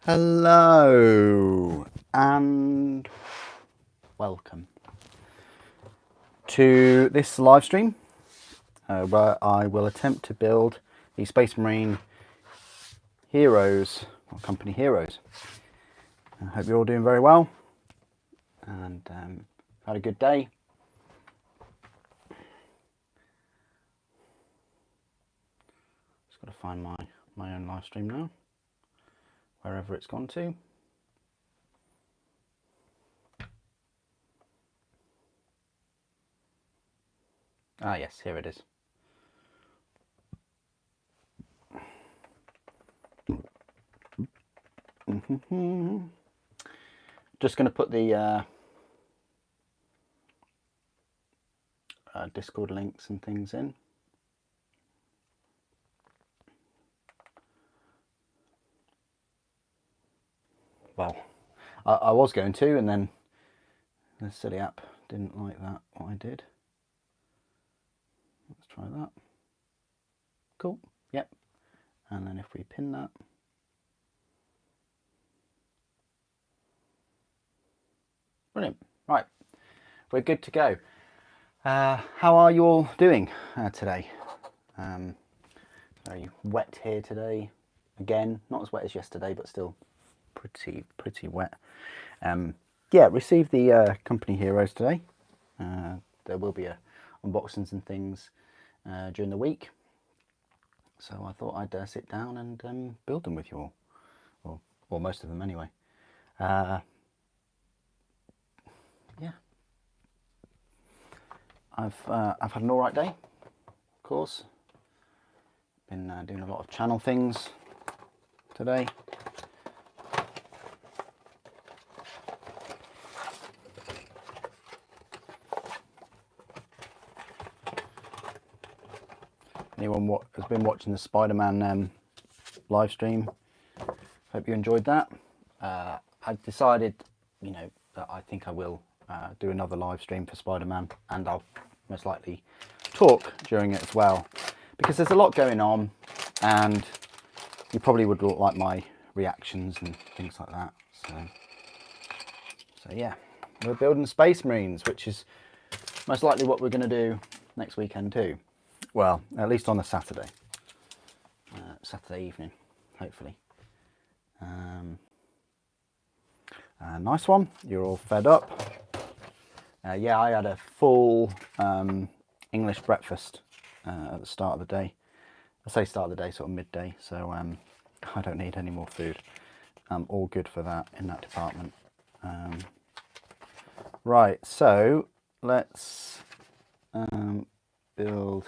Hello and welcome to this live stream where I will attempt to build the Space Marine Heroes, or Company Heroes. I hope you're all doing very well and had a good day. Just got to find my own live stream now, wherever it's gone to. Ah yes, here it is. Just going to put the Discord links and things in. Well, I was going to, and then the silly app didn't like that, what I did. Let's try that. Cool, yep. And then if we pin that. Brilliant, right, we're good to go. How are you all doing today? Very wet here today, again, not as wet as yesterday, but still pretty wet. Yeah, received the Company Heroes today. There will be unboxings and things during the week, so I thought I'd sit down and build them with you all, or most of them anyway. Yeah, I've had an alright day, of course. Been doing a lot of channel things today. Anyone has been watching the Spider-Man live stream, hope you enjoyed that. I've decided, you know, that I think I will do another live stream for Spider-Man, and I'll most likely talk during it as well, because there's a lot going on and you probably would like my reactions and things like that. So yeah, we're building Space Marines, which is most likely what we're going to do next weekend too. Well, at least on a Saturday evening, hopefully. Nice one. You're all fed up. Yeah, I had a full English breakfast at the start of the day. I say start of the day, sort of midday, so I don't need any more food. I'm all good for that in that department. Right, so let's build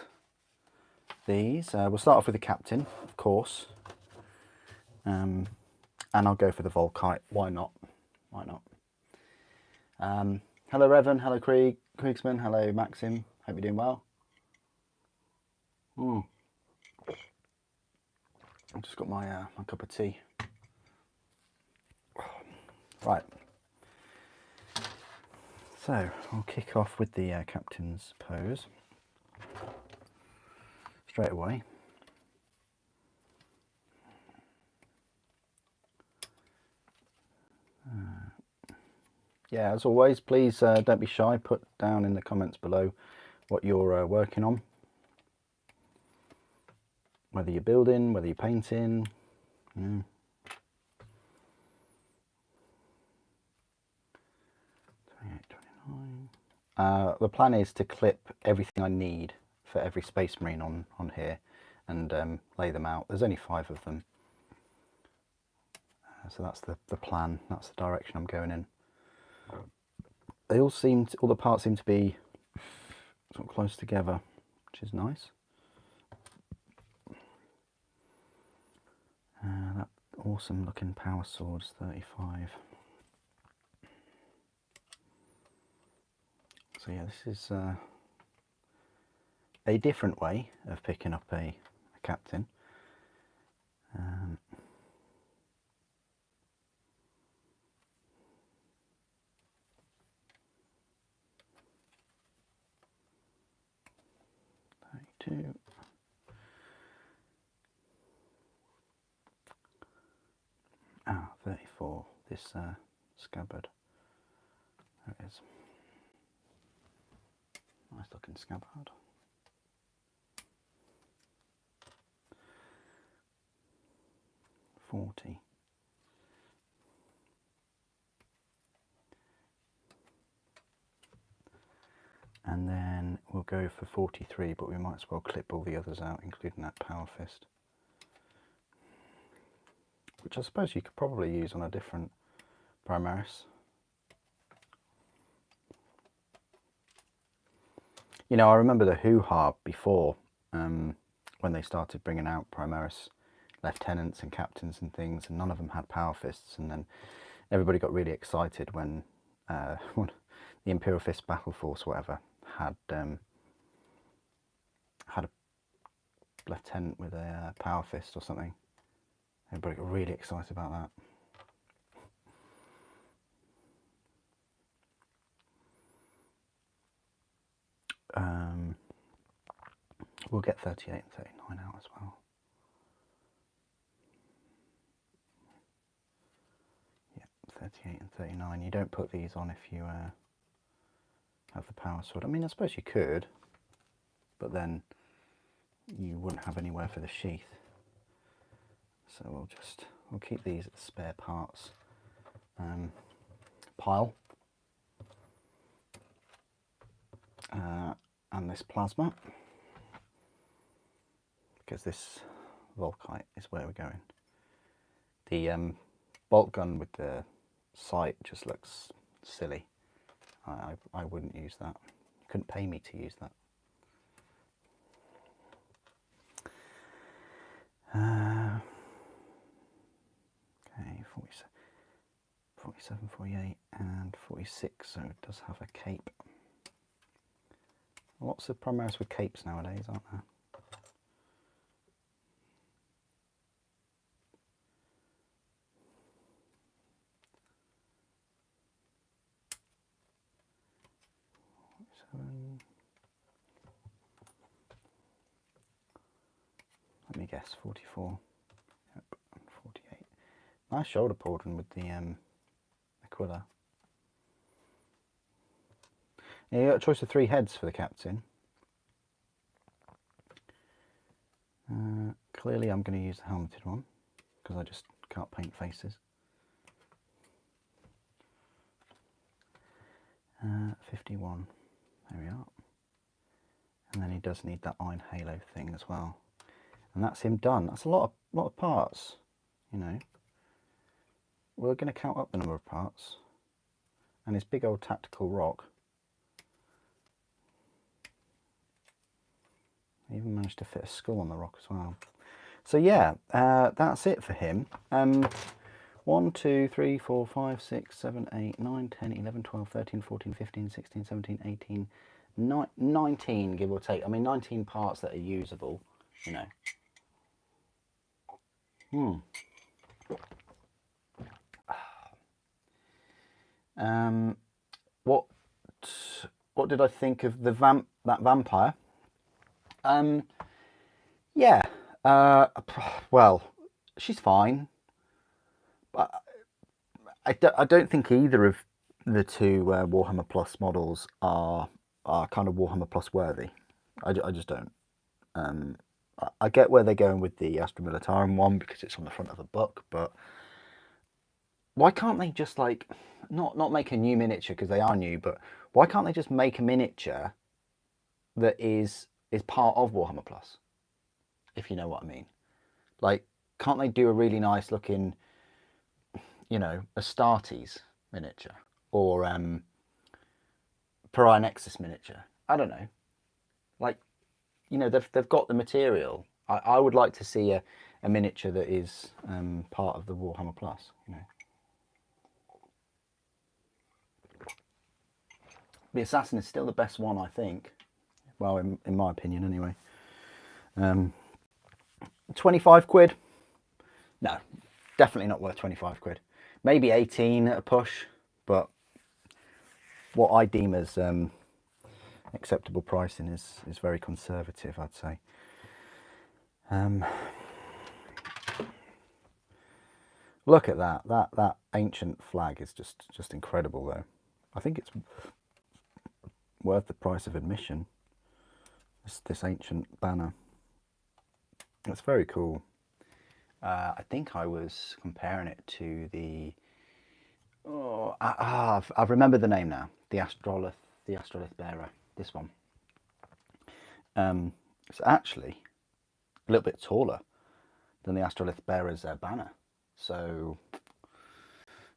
these. We'll start off with the captain, of course, and I'll go for the Volkite. Why not? Why not? Hello Revan, hello Kriegsman, hello Maxim. Hope you're doing well. I've just got my my cup of tea. Right. So I'll kick off with the captain's pose straight away. Yeah, as always, please don't be shy. Put down in the comments below what you're working on. Whether you're building, whether you're painting. Yeah. 28, 29. The plan is to clip everything I need for every Space Marine on here and lay them out. There's only 5 of them. So that's the plan, that's the direction I'm going in. They all the parts seem to be sort of close together, which is nice. That awesome looking power sword's 35. So yeah, this is a different way of picking up a captain. Two. 34, this scabbard. There it is. Nice looking scabbard. $40. And then we'll go for 43, but we might as well clip all the others out, including that Power Fist, which I suppose you could probably use on a different Primaris. You know, I remember the hoo-ha before, when they started bringing out Primaris lieutenants and captains and things, and none of them had Power Fists, and then everybody got really excited when the Imperial Fist Battle Force, whatever, had a lieutenant with a Power Fist or something. Everybody got really excited about that. We'll get 38 and 39 out as well. Yeah, 38 and 39. You don't put these on if you have the power sword. I mean, I suppose you could, but then you wouldn't have anywhere for the sheath. So we'll keep these at the spare parts pile. And this plasma, because this Volkite is where we're going. The bolt gun with the sight just looks silly. I wouldn't use that. You couldn't pay me to use that. Okay, 47, 48 and 46, so it does have a cape. Lots of Primaris with capes nowadays, aren't there? Let me guess, 44. Yep, and 48. Nice shoulder pauldron with the Aquila. Yeah, you got a choice of 3 heads for the captain. Clearly I'm going to use the helmeted one, because I just can't paint faces. 51, there we are. And then he does need that iron halo thing as well. And that's him done. That's a lot of parts, you know. We're going to count up the number of parts. And his big old tactical rock. I even managed to fit a skull on the rock as well. So yeah, that's it for him. 1, 2, 3, 4, 5, 6, 7, 8, 9, 10, 11, 12, 13, 14, 15, 16, 17, 18, 19, give or take. I mean, 19 parts that are usable, you know. What did I think of the that vampire? Yeah, well, she's fine, but I don't think either of the two Warhammer Plus models are kind of Warhammer Plus worthy. I just don't. I get where they're going with the Astra Militarum one because it's on the front of a book, but why can't they just like not make a new miniature, because they are new, but why can't they just make a miniature that is part of Warhammer Plus, if you know what I mean? Like, can't they do a really nice looking, you know, Astartes miniature, or Pariah Nexus miniature? I don't know. Like, you know, they've got the material. I would like to see a miniature that is part of the Warhammer Plus, you know. The Assassin is still the best one, I think. Well, in my opinion, anyway. 25 quid? No, definitely not worth 25 quid. Maybe 18 at a push, but what I deem as acceptable pricing is very conservative, I'd say. Look at that. That ancient flag is just incredible, though. I think it's worth the price of admission. This ancient banner. It's very cool. I think I was comparing it to the. Oh, I've remembered the name now. The Astrolith bearer. This one. It's actually a little bit taller than the Astrolith bearer's banner. So,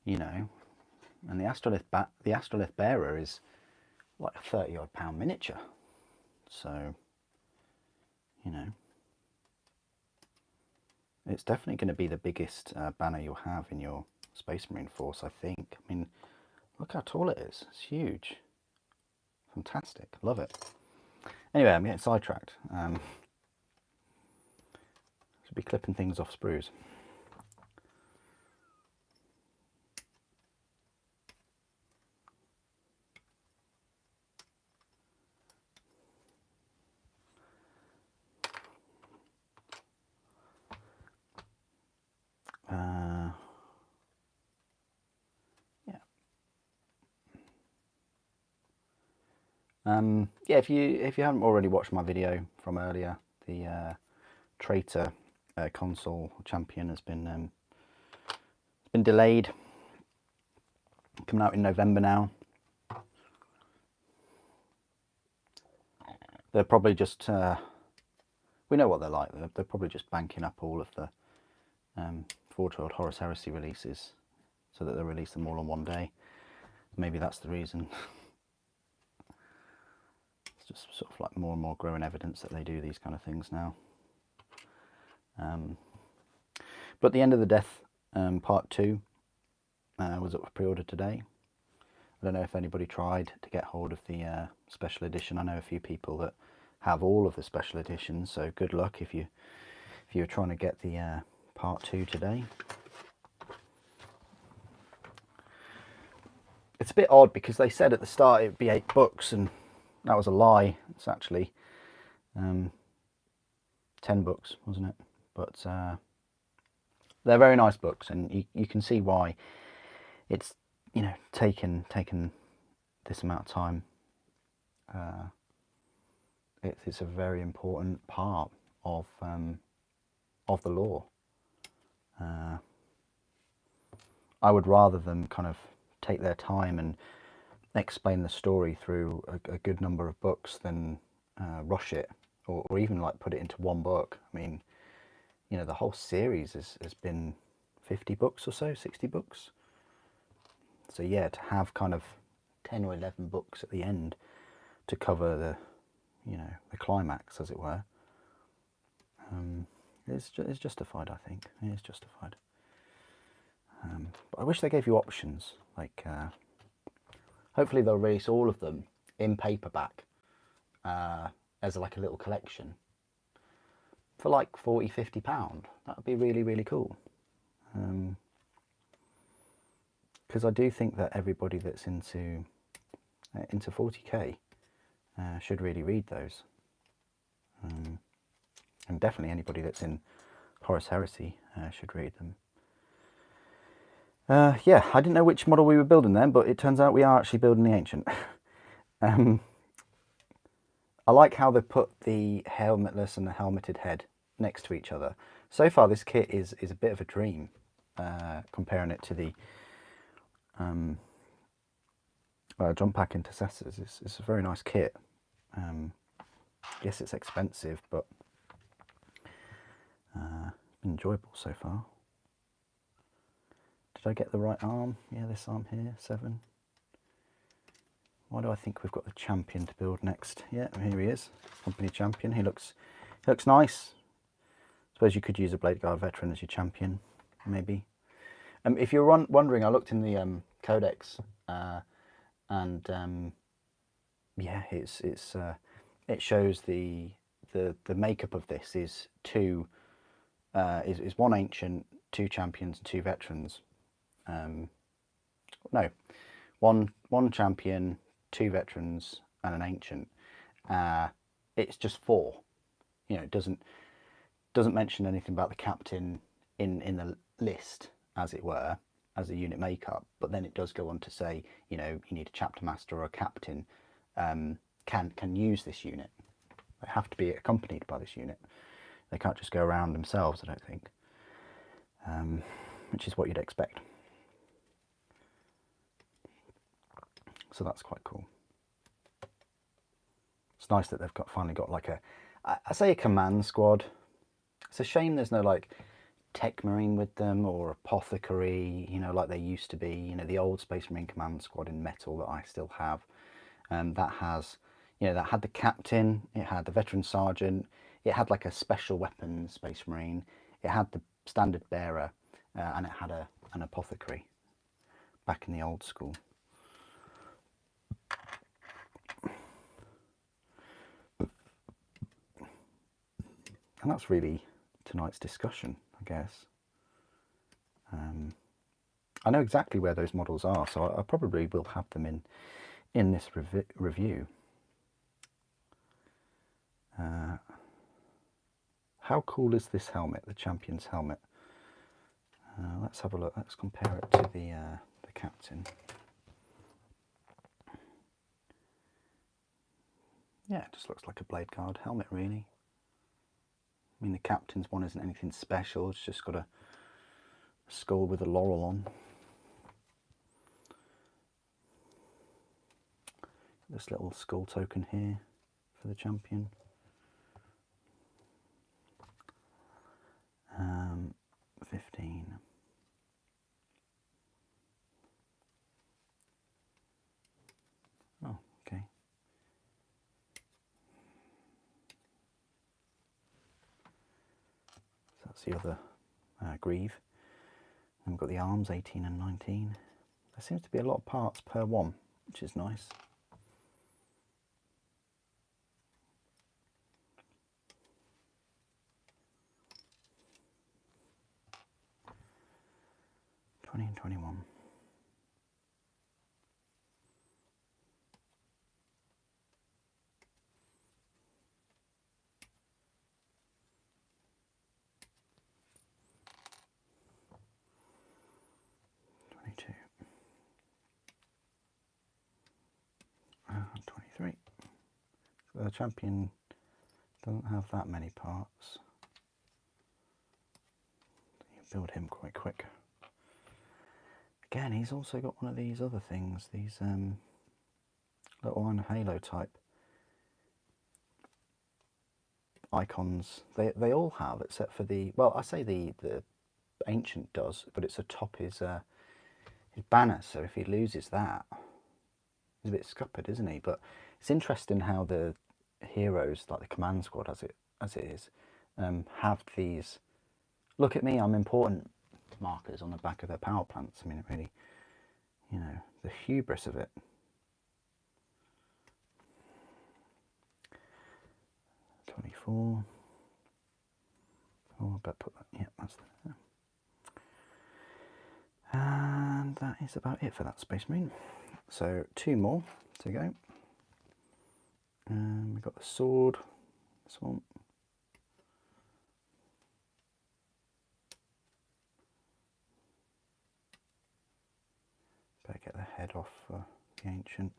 you know, and the Astrolith bearer is like a 30-odd pound miniature. So, you know, it's definitely going to be the biggest banner you'll have in your Space Marine force, I think. I mean, look how tall it is. It's huge. Fantastic. Love it. Anyway, I'm getting sidetracked. Should be clipping things off sprues. Yeah, if you haven't already watched my video from earlier, the Traitor console champion has been delayed. Coming out in November now. They're probably just we know what they're like. They're probably just banking up all of the Forge World Horus Heresy releases so that they'll release them all on one day. Maybe that's the reason. It's just sort of like more and more growing evidence that they do these kind of things now. But The End of the Death Part 2 was up for pre-order today. I don't know if anybody tried to get hold of the special edition. I know a few people that have all of the special editions, so good luck if you're trying to get the Part 2 today. It's a bit odd because they said at the start it would be 8 books, and that was a lie. It's actually 10 books, wasn't it? But they're very nice books, and you can see why it's, you know, taken this amount of time. It's a very important part of the lore. I would rather them kind of take their time and explain the story through a good number of books than rush it, or even like put it into one book. I mean, you know, the whole series has been 50 books or so, 60 books. So yeah, to have kind of 10 or 11 books at the end to cover the, you know, the climax, as it were, is justified, I think. It is justified. But I wish they gave you options, like hopefully they'll release all of them in paperback as like a little collection for like £40–50. That would be really, really cool. Because I do think that everybody that's into 40k should really read those. And definitely anybody that's in Horus Heresy should read them. Yeah, I didn't know which model we were building then, but it turns out we are actually building the Ancient. I like how they put the helmetless and the helmeted head next to each other. So far this kit is a bit of a dream, comparing it to the Jump Pack Intercessors. It's a very nice kit. Yes, it's expensive, but enjoyable so far. Did I get the right arm? Yeah, this arm here, 7. Why do I think we've got the champion to build next? Yeah, here he is, company champion. He looks nice. Suppose you could use a Blade Guard veteran as your champion, maybe. If you're wondering, I looked in the codex, and yeah, it shows the makeup of this is is 1 ancient, 2 champions, and 2 veterans. No, one champion, 2 veterans, and an ancient. It's just 4. You know, it doesn't mention anything about the captain in the list. as it were, as a unit makeup, but then it does go on to say, you know, you need a chapter master or a captain can use this unit. They have to be accompanied by this unit. They can't just go around themselves, I don't think, which is what you'd expect. So that's quite cool. It's nice that they've finally got like I say a command squad. It's a shame there's no like tech marine with them or apothecary, you know, like they used to be. You know, the old Space Marine command squad in metal that I still have, that has, you know, that had the captain, it had the veteran sergeant, it had like a special weapons Space Marine, it had the standard bearer, and it had an apothecary back in the old school. And that's really tonight's discussion, I guess. I know exactly where those models are, so I probably will have them in this review. How cool is this helmet, the Champion's helmet? Let's have a look. Let's compare it to the Captain. Yeah, it just looks like a Blade Guard helmet, really. I mean, the Captain's one isn't anything special. It's just got a skull with a laurel on. This little skull token here for the Champion. 15. Oh, okay. So that's the other greave. And we've got the arms, 18 and 19. There seems to be a lot of parts per one, which is nice. And 21. And 23. So the Champion doesn't have that many parts. You build him quite quick. Again, he's also got one of these other things, these little Iron Halo type icons. They all have, except for the, well, I say the Ancient does, but it's atop his banner, so if he loses that, he's a bit scuppered, isn't he? But it's interesting how the heroes, like the command squad as it is, have these "look at me, I'm important" markers on the back of their power plants. I mean, it really, you know, the hubris of it. "24. Oh, I better put that. Yeah, that's there. And that is about it for that Space Marine. So 2 more to go. And we've got the sword. This one. Better get the head off for the Ancient.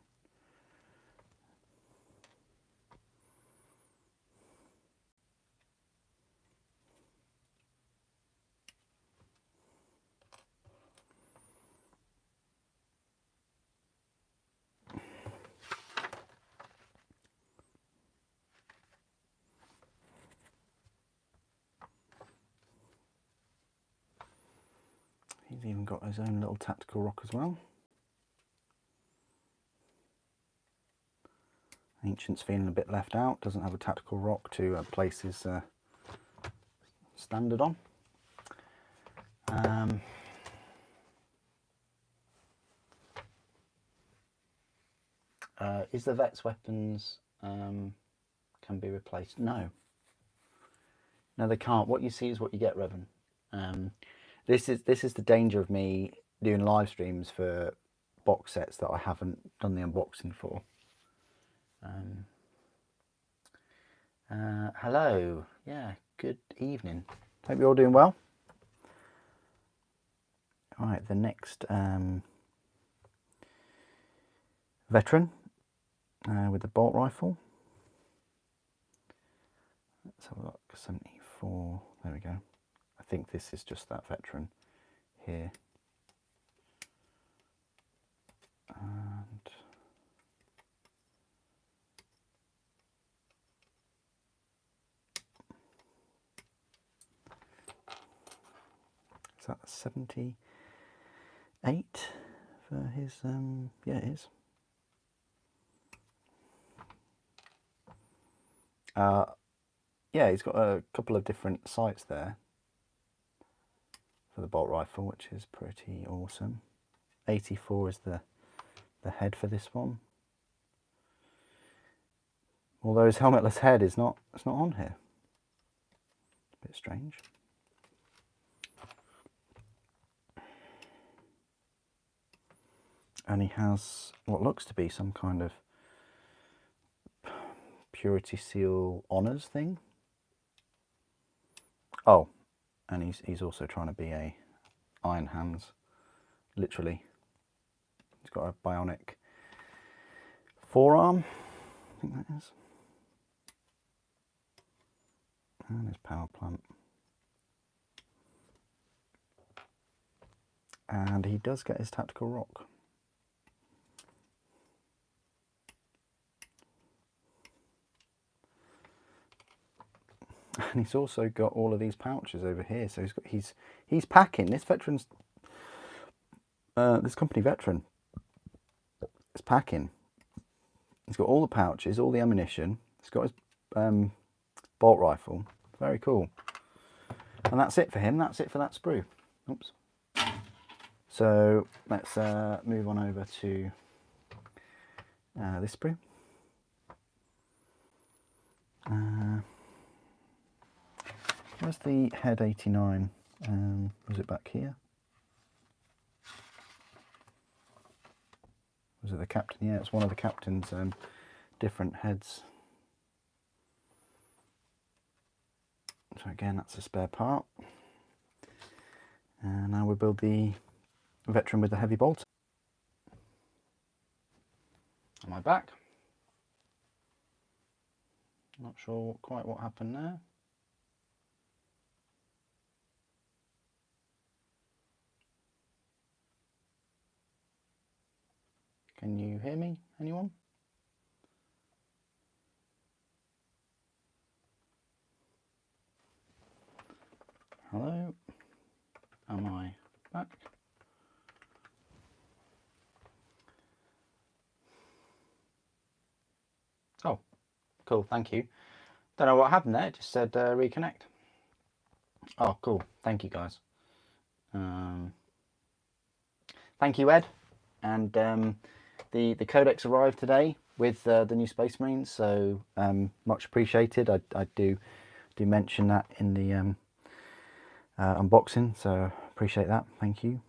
He's even got his own little tactical rock as well. Ancient's feeling a bit left out, doesn't have a tactical rock to place his standard on. Is the Vet's weapons can be replaced? No. No, they can't. What you see is what you get, Revan. This is the danger of me doing live streams for box sets that I haven't done the unboxing for. Hello. Yeah, good evening. Hope you're all doing well. Right, the next veteran with the bolt rifle. Let's have a look. 74. There we go. I think this is just that veteran here. And is that 78 for his? Yeah, it is. Yeah, he's got a couple of different sights there for the bolt rifle, which is pretty awesome. 84 is the head for this one. Although his helmetless head is not, it's not on here. A bit strange. And he has what looks to be some kind of Purity Seal honours thing. Oh, and he's also trying to be a Iron Hands, literally. He's got a bionic forearm, I think that is. And his power plant. And he does get his tactical rock. And he's also got all of these pouches over here. So he's packing. This veteran's this company veteran is packing. He's got all the pouches, all the ammunition. He's got his bolt rifle. Very cool. And that's it for him. That's it for that sprue. Oops. So let's move on over to this sprue. Where's the head 89? Was it back here? Was it the captain? Yeah, it's one of the captain's different heads. So again, that's a spare part. And now we build the veteran with the heavy bolter. Am I back? Not sure quite what happened there. Can you hear me, anyone? Hello? Am I back? Oh, cool, thank you. Don't know what happened there, it just said reconnect. Oh, cool, thank you guys. Thank you, Ed. And the codex arrived today with the new Space Marines, so much appreciated. I do mention that in the unboxing, so appreciate that. Thank you.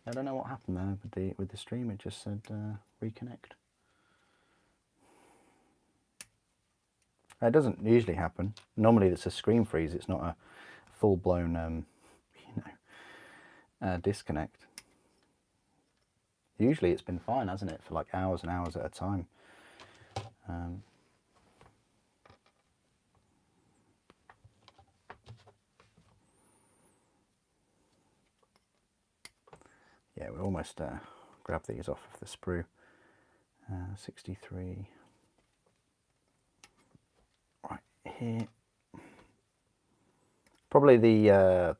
I don't know what happened there with the stream. It just said reconnect. It doesn't usually happen. Normally, it's a screen freeze. It's not a full-blown, disconnect. Usually, it's been fine, hasn't it, for like hours and hours at a time. Yeah, we'll almost grab these off of the sprue. 63. Right here. Probably the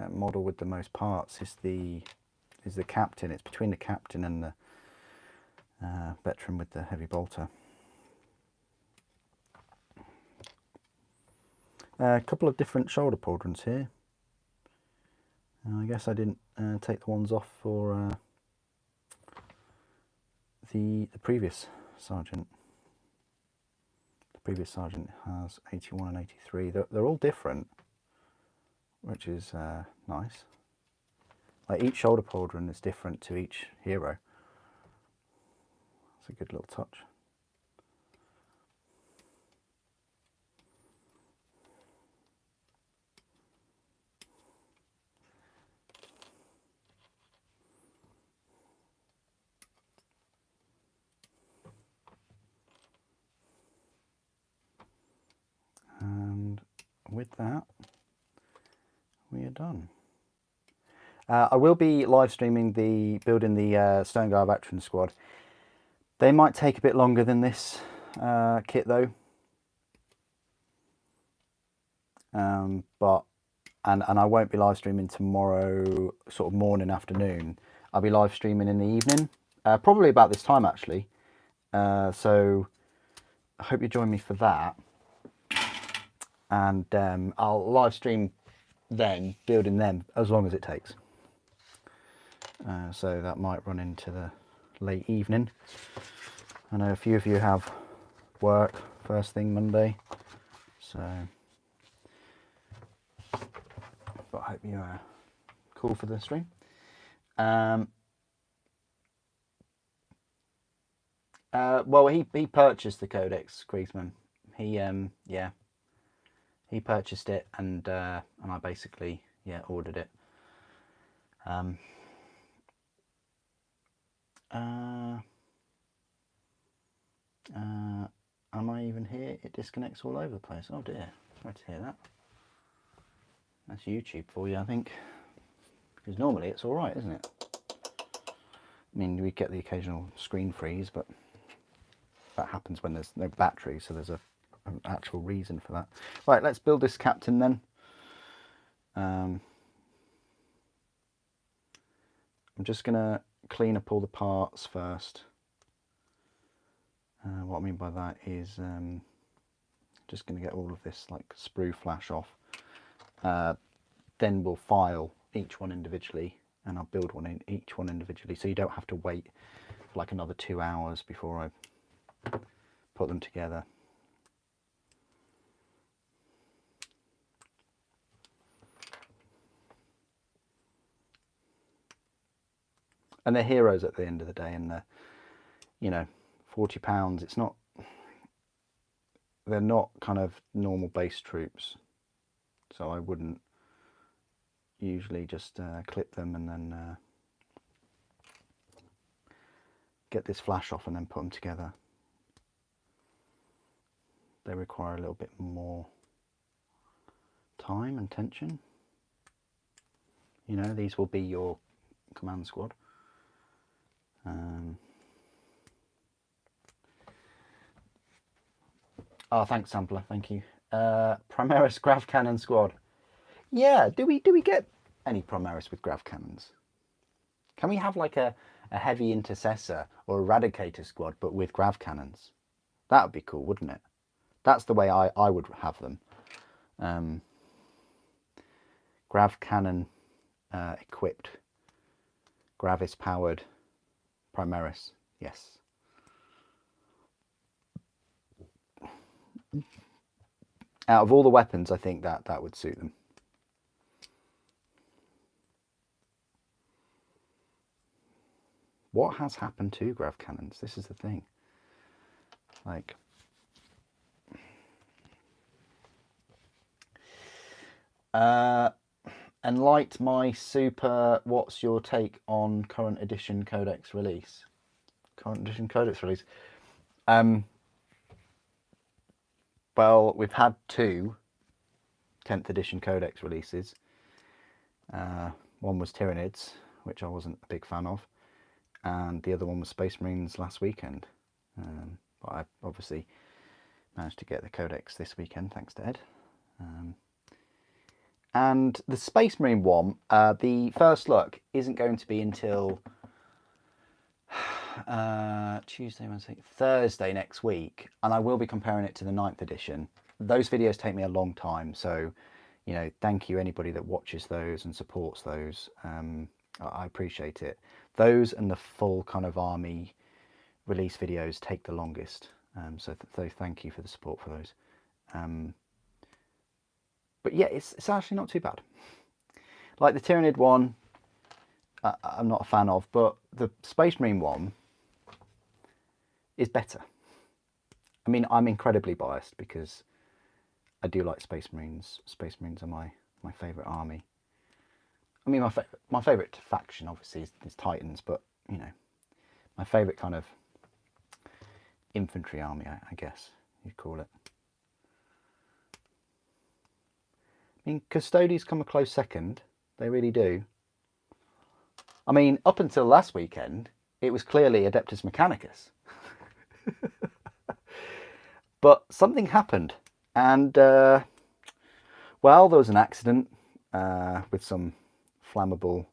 model with the most parts is the captain. It's between the captain and the veteran with the heavy bolter. A couple of different shoulder pauldrons here. I guess I didn't take the ones off for the previous sergeant. The previous sergeant has 81 and 83. They're all different, which is nice. Like each shoulder pauldron is different to each hero. It's a good little touch. that, we are done. I will be live streaming building the Stoneguard Veteran Squad. They might take a bit longer than this kit though. But I won't be live streaming tomorrow, sort of morning, afternoon. I'll be live streaming in the evening, probably about this time actually. So I hope you join me for that. And I'll live stream then, building them as long as it takes. So that might run into the late evening. I know a few of you have work first thing Monday, so but I hope you are cool for the stream. Well, he purchased the Codex, Kriesman. He purchased it, and I basically ordered it. Am I even here? It disconnects all over the place. Oh dear, sorry to hear that. That's YouTube for you, I think, because normally it's all right, isn't it? I mean, we get the occasional screen freeze, but that happens when there's no battery, so there's an actual reason for that. Right, let's build this captain then. I'm just gonna clean up all the parts first. What I mean by that is just going to get all of this like sprue flash off. Then we'll file each one individually, and I'll build each one individually, so you don't have to wait for like another 2 hours before I put them together. And they're heroes at the end of the day, and they're, you know, £40. It's not, they're not kind of normal base troops, so I wouldn't usually just clip them and then get this flash off and then put them together. They require a little bit more time and attention. You know, these will be your command squad. Oh, thanks, Sampler. Thank you. Primaris Grav Cannon squad. Yeah, do we get any Primaris with Grav Cannons? Can we have like a heavy intercessor or eradicator squad, but with Grav Cannons? That would be cool, wouldn't it? That's the way I would have them. Grav Cannon equipped, Gravis powered Primaris, yes. Out of all the weapons, I think that would suit them. What has happened to Grav Cannons? This is the thing. Like, Enlight my super, what's your take on current edition Codex release? Current edition Codex release. Well, we've had 2 10th edition Codex releases. One was Tyranids, which I wasn't a big fan of, and the other one was Space Marines last weekend. But I obviously managed to get the Codex this weekend, thanks to Ed. And the Space Marine one, the first look isn't going to be until Tuesday, Wednesday, Thursday next week, and I will be comparing it to the 9th edition. Those videos take me a long time, so, you know, thank you anybody that watches those and supports those. I appreciate it. Those and the full kind of army release videos take the longest, so thank you for the support for those. But yeah, it's actually not too bad. Like the Tyranid one, I'm not a fan of, but the Space Marine one is better. I mean, I'm incredibly biased because I do like Space Marines. Space Marines are my favourite army. I mean, my favourite faction obviously is Titans, but you know, my favourite kind of infantry army, I guess you'd call it. mean, Custodes come a close second. They really do. I mean, up until last weekend, it was clearly Adeptus Mechanicus. But something happened. And, well, there was an accident with some flammable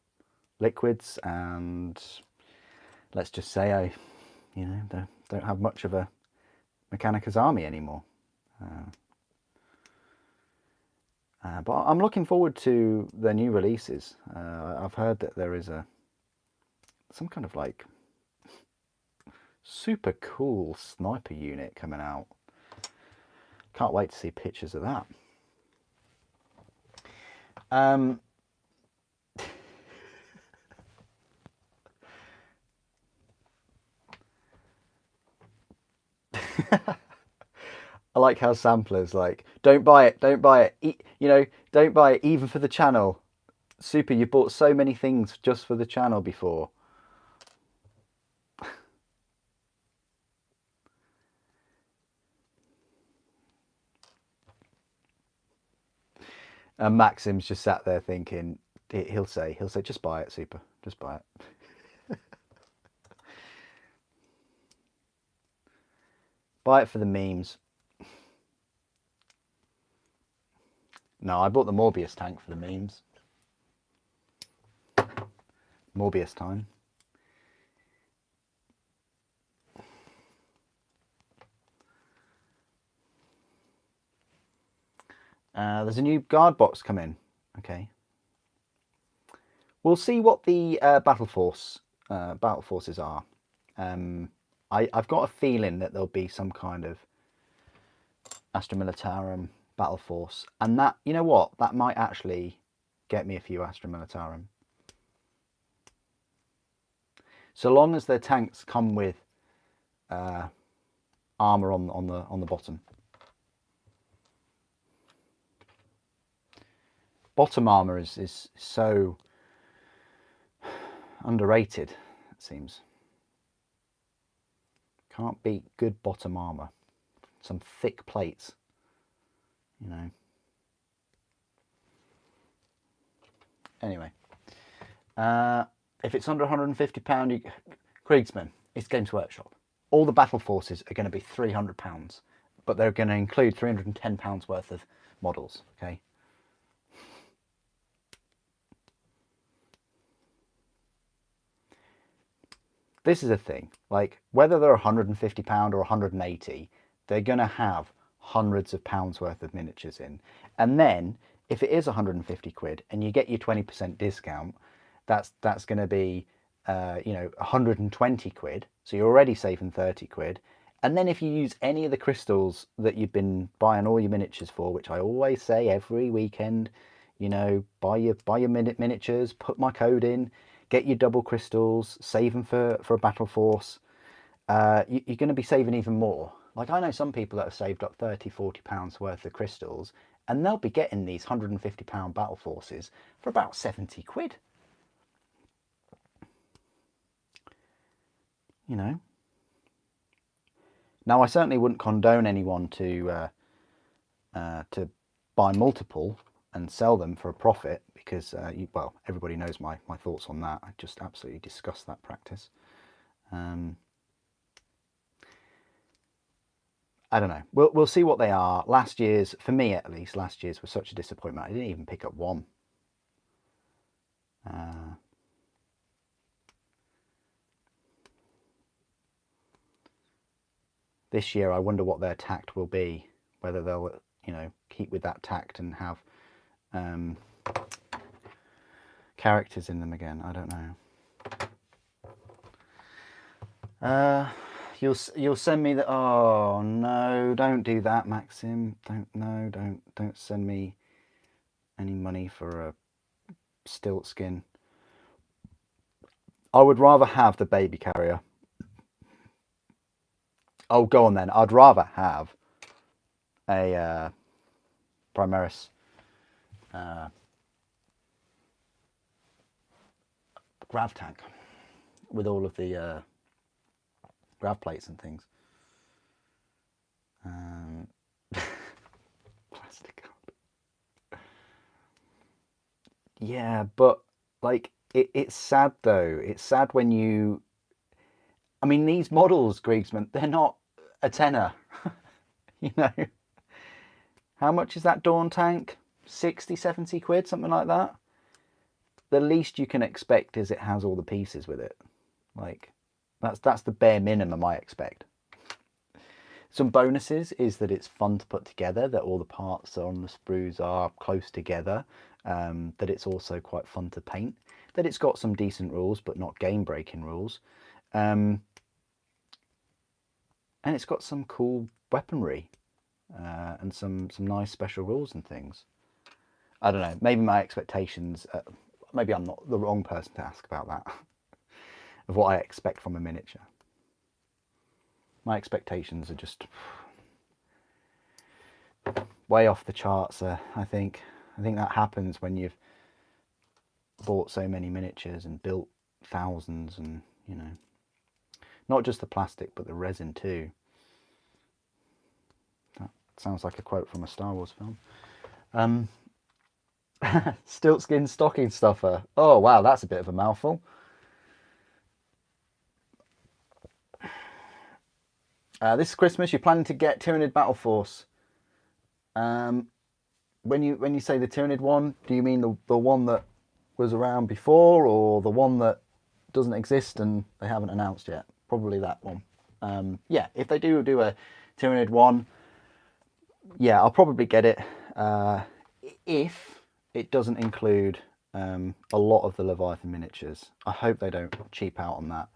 liquids. And let's just say I, don't have much of a Mechanicus army anymore. But I'm looking forward to their new releases. I've heard that there is some kind of like super cool sniper unit coming out. Can't wait to see pictures of that. I like how Sampler's like, don't buy it, don't buy it. Don't buy it even for the channel. Super, you bought so many things just for the channel before. And Maxim's just sat there thinking, he'll say, just buy it, Super, just buy it. Buy it for the memes. No, I bought the Morbius tank for the memes. Morbius time. There's a new guard box coming. Okay. We'll see what the battle forces are. I've got a feeling that there'll be some kind of Astra Militarum battle force, and that, you know what, that might actually get me a few Astra Militarum. So long as their tanks come with armor on the bottom. Bottom armor is so underrated, it seems. Can't beat good bottom armor. Some thick plates, Anyway, if it's under £150, Kriegsman, it's Games Workshop. All the battle forces are going to be £300, but they're going to include £310 worth of models, okay? This is a thing, like whether they're £150 or £180, they're going to have hundreds of pounds worth of miniatures in. And then if it is 150 quid and you get your 20% discount, that's going to be 120 quid. So you're already saving 30 quid. And then if you use any of the crystals that you've been buying all your miniatures for, which I always say every weekend, buy your miniatures, put my code in, get your double crystals, save them for a battle force. You're going to be saving even more. Like, I know some people that have saved up £30–40 worth of crystals, and they'll be getting these £150 battle forces for about 70 quid. Now, I certainly wouldn't condone anyone to buy multiple and sell them for a profit, because well, everybody knows my thoughts on that. I just absolutely disgust that practice. I don't know. We'll see what they are. Last year's, for me at least, last year's was such a disappointment. I didn't even pick up one. This year, I wonder what their tact will be. Whether they'll, keep with that tact and have characters in them again. I don't know. You'll send me the. Oh no! Don't do that, Maxim. Don't send me any money for a stilt skin. I would rather have the baby carrier. Oh, go on then. I'd rather have a Primaris grav tank with all of the grav plates and things. Plastic card. Yeah, but like it's sad though. It's sad when you. I mean, these models, Griegsman, they're not a tenner. You know, how much is that Dawn tank? 60, 70 quid, something like that. The least you can expect is it has all the pieces with it. Like, that's the bare minimum I expect. Some bonuses is that it's fun to put together, that all the parts on the sprues are close together, that it's also quite fun to paint, that it's got some decent rules but not game breaking rules, and it's got some cool weaponry and some nice special rules and things. I don't know, maybe my expectations, maybe I'm not the wrong person to ask about that, of what I expect from a miniature. My expectations are just way off the charts. I think that happens when you've bought so many miniatures and built thousands, and you know, not just the plastic but the resin too. That sounds like a quote from a Star Wars film. Stiltskin stocking stuffer. Oh wow, that's a bit of a mouthful. This Christmas you're planning to get Tyranid Battle Force. When you say the Tyranid one, do you mean the one that was around before, or the one that doesn't exist and they haven't announced yet? Probably that one. Yeah, if they do a Tyranid one, yeah, I'll probably get it. If it doesn't include a lot of the Leviathan miniatures, I hope they don't cheap out on that.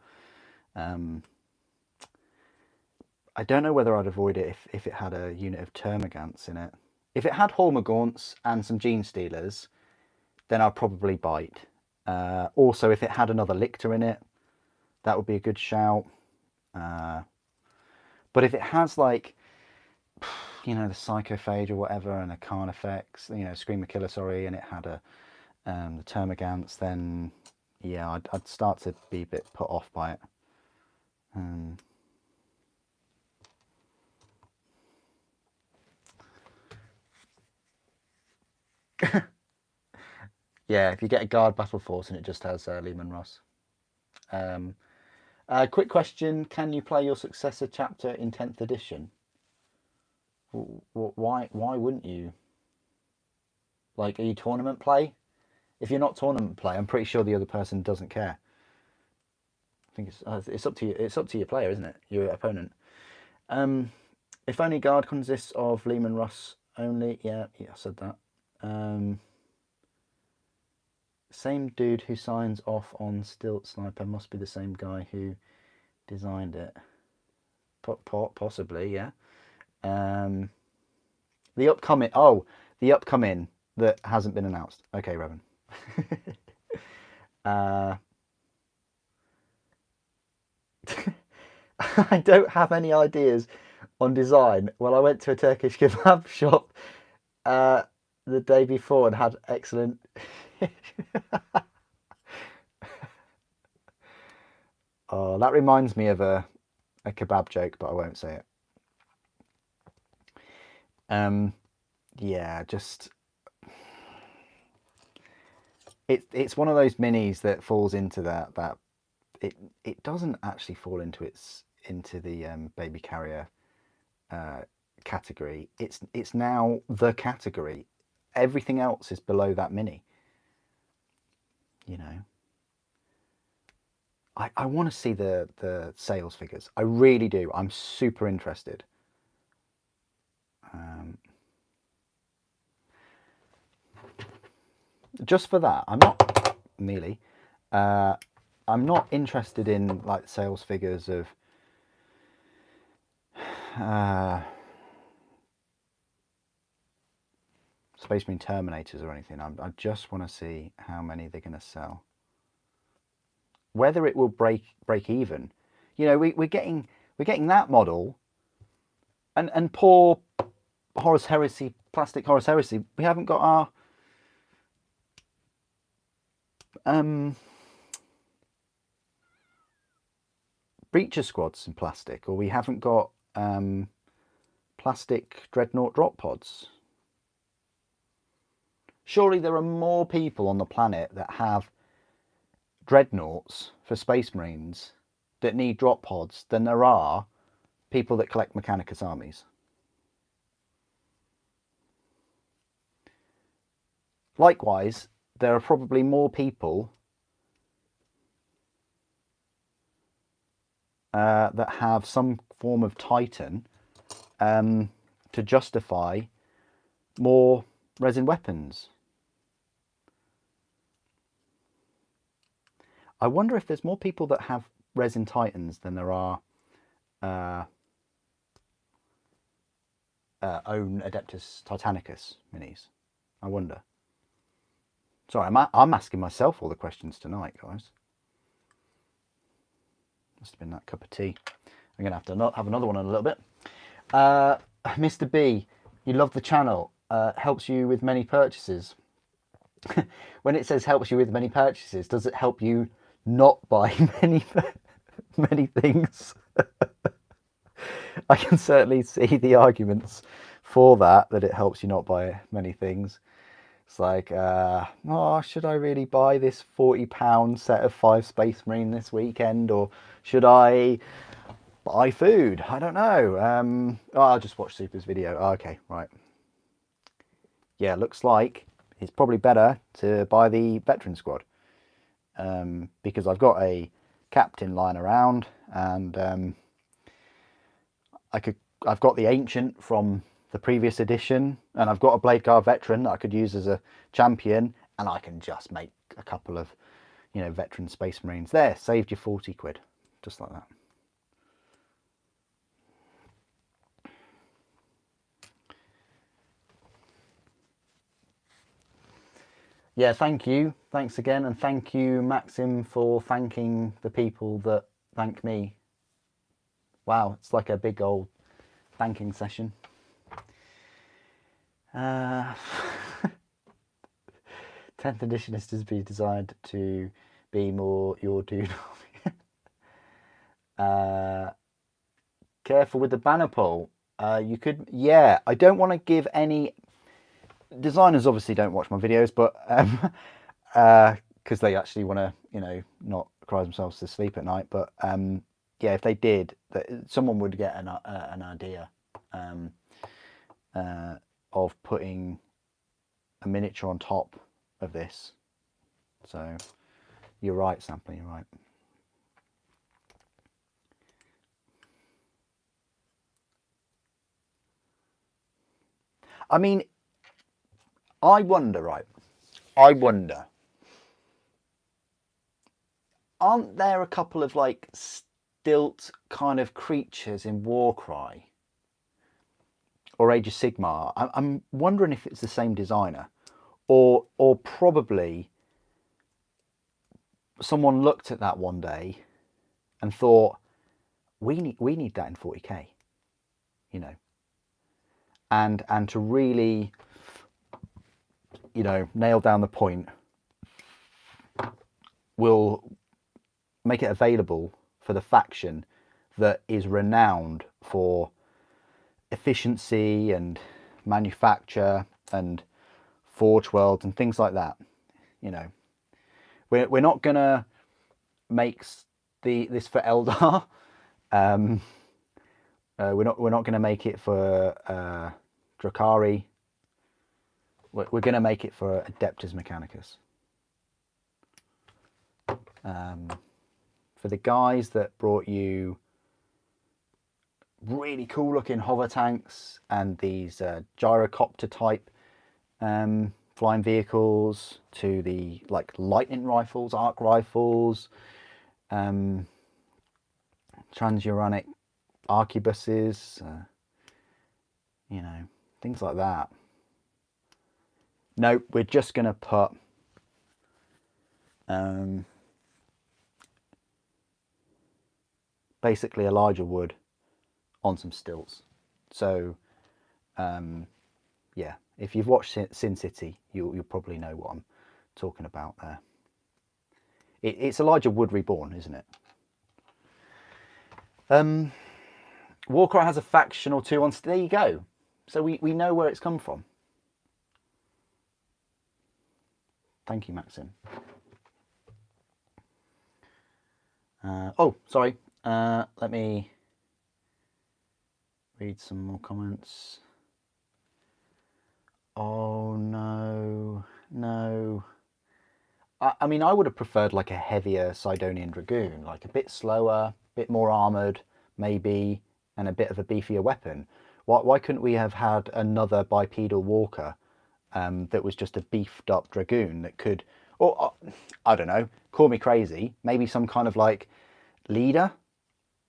I don't know whether I'd avoid it if it had a unit of Termagants in it. If it had Hormagaunts and some Genestealers, then I'd probably bite. Also, if it had another Lictor in it, that would be a good shout. But if it has, like, you know, the Psychophage or whatever, and a Carnifex, you know, Screamer Killer, sorry, and it had the Termagants, then yeah, I'd start to be a bit put off by it. Yeah, if you get a Guard Battle Force and it just has Leman Russ. Quick question: can you play your successor chapter in 10th edition? Why wouldn't you? Like, are you tournament play? If you're not tournament play, I'm pretty sure the other person doesn't care. I think it's up to you. It's up to your player, isn't it? Your opponent. If only Guard consists of Leman Russ only. Yeah, I said that. Same dude who signs off on Stilt Sniper must be the same guy who designed it. Possibly, yeah. The upcoming that hasn't been announced. Okay, Revan. I don't have any ideas on design. Well, I went to a Turkish kebab shop the day before and had excellent. Oh, that reminds me of a kebab joke, but I won't say it. Yeah, just it's one of those minis that falls into that it doesn't actually fall into the baby carrier category. It's now the category. Everything else is below that mini. You know, I want to see the sales figures. I really do. I'm super interested. Just for that, I'm not Mealy. I'm not interested in like sales figures of Space Marine Terminators or anything. I just want to see how many they're going to sell. Whether it will break even. You know, we're getting that model, and poor Horus Heresy, plastic Horus Heresy. We haven't got our Breacher squads in plastic, or we haven't got plastic Dreadnought drop pods. Surely there are more people on the planet that have dreadnoughts for Space Marines that need drop pods than there are people that collect Mechanicus armies. Likewise, there are probably more people that have some form of Titan to justify more resin weapons. I wonder if there's more people that have resin Titans than there are own Adeptus Titanicus minis. I wonder. Sorry, I'm asking myself all the questions tonight, guys. Must have been that cup of tea. I'm going to have another one in a little bit. Mr. B, you love the channel. Helps you with many purchases. When it says helps you with many purchases, does it help you not buy many things? I can certainly see the arguments for that it helps you not buy many things. It's like, oh, should I really buy this £40 set of 5 Space Marine this weekend, or should I buy food? I don't know. Oh, I'll just watch Super's video. Oh, okay, right. Yeah, looks like it's probably better to buy the veteran squad, because I've got a captain lying around, and I've got the ancient from the previous edition, and I've got a Blade Guard veteran that I could use as a champion, and I can just make a couple of, veteran Space Marines. There, saved you 40 quid, just like that. Yeah, thank you. Thanks again, and thank you, Maxim, for thanking the people that thank me. Wow, it's like a big old thanking session. 10th edition is to be designed to be more your dude. Careful with the banner pole. You could, yeah, I don't want to give any... Designers obviously don't watch my videos, but because they actually want to, not cry themselves to sleep at night. But yeah, if they did, someone would get an idea of putting a miniature on top of this. So you're right, Sampling, you're right. I mean, I wonder, aren't there a couple of like stilt kind of creatures in Warcry or Age of Sigmar? I'm wondering if it's the same designer, or probably someone looked at that one day and thought, we need that in 40k, and to really, nail down the point, we'll make it available for the faction that is renowned for efficiency and manufacture and Forge World and things like that. We're not gonna make this for Eldar. We're not gonna make it for Drukhari. We're gonna make it for Adeptus Mechanicus. For the guys that brought you really cool looking hover tanks and these gyrocopter type flying vehicles, to the like lightning rifles, arc rifles, transuranic arquebuses, things like that. No, we're just going to put basically Elijah Wood on some stilts. So yeah, if you've watched Sin City, you'll probably know what I'm talking about there. It's Elijah Wood reborn, isn't it? Warcry has a faction or two on. There you go. So we know where it's come from. Thank you, Maxim. Oh, sorry. Let me read some more comments. Oh, no. No. I mean, I would have preferred like a heavier Sidonian Dragoon, like a bit slower, a bit more armoured, maybe, and a bit of a beefier weapon. Why couldn't we have had another bipedal walker that was just a beefed up Dragoon that could, or I don't know, call me crazy, maybe some kind of like leader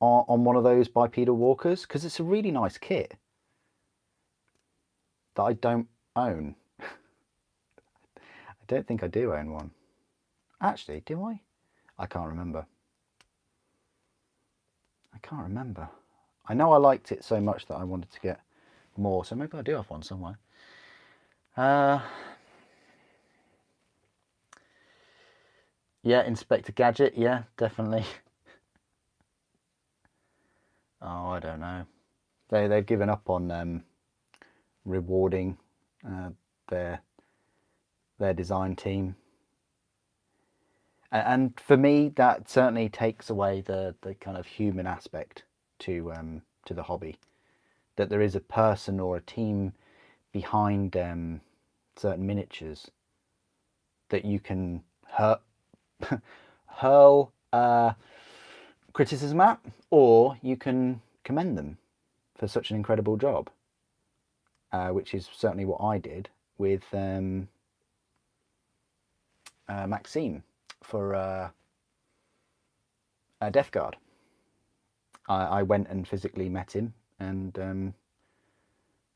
on one of those bipedal walkers, because it's a really nice kit that I don't own. I don't think I do own one. Actually, do I? I can't remember. I can't remember. I know I liked it so much that I wanted to get more, so maybe I do have one somewhere. Yeah, Inspector Gadget, yeah, definitely. Oh, I don't know. They've given up on rewarding their design team, and for me, that certainly takes away the kind of human aspect to the hobby. That there is a person or a team behind certain miniatures that you can hurl criticism at, or you can commend them for such an incredible job, which is certainly what I did with Maxime for Death Guard. I went and physically met him and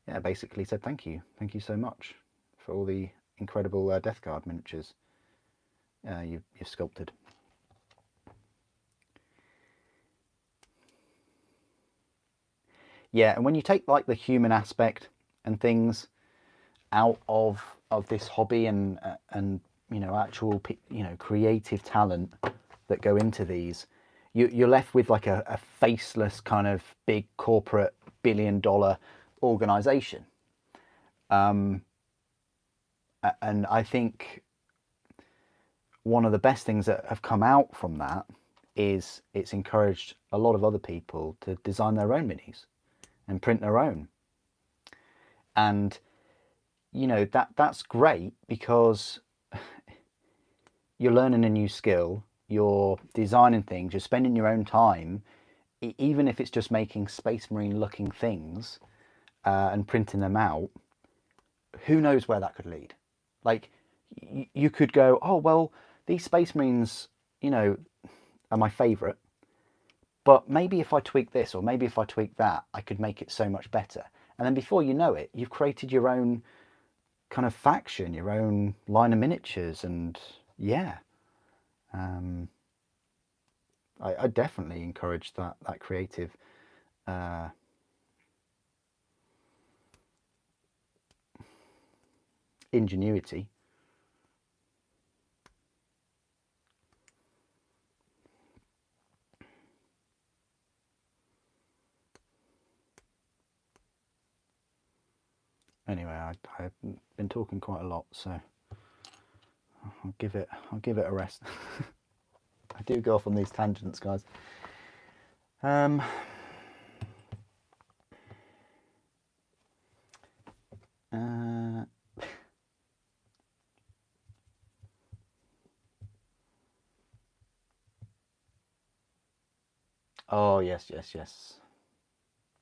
yeah, basically said thank you so much for all the incredible Death Guard miniatures you've sculpted. Yeah, and when you take like the human aspect and things out of this hobby and you know, actual creative talent that go into these, you're left with like a faceless kind of big corporate billion-dollar organization. And I think one of the best things that have come out from that is it's encouraged a lot of other people to design their own minis and print their own. And you know, that's great because you're learning a new skill, you're designing things, you're spending your own time, even if it's just making Space Marine looking things and printing them out. Who knows where that could lead? Like, you could go, oh well, these Space Marines, you know, are my favourite, but maybe if I tweak this or maybe if I tweak that, I could make it so much better. And then before you know it, you've created your own kind of faction, your own line of miniatures, and yeah, I definitely encourage that creative ingenuity. Anyway, I've been talking quite a lot, so I'll give it a rest. I do go off on these tangents, guys. Oh yes, yes, yes.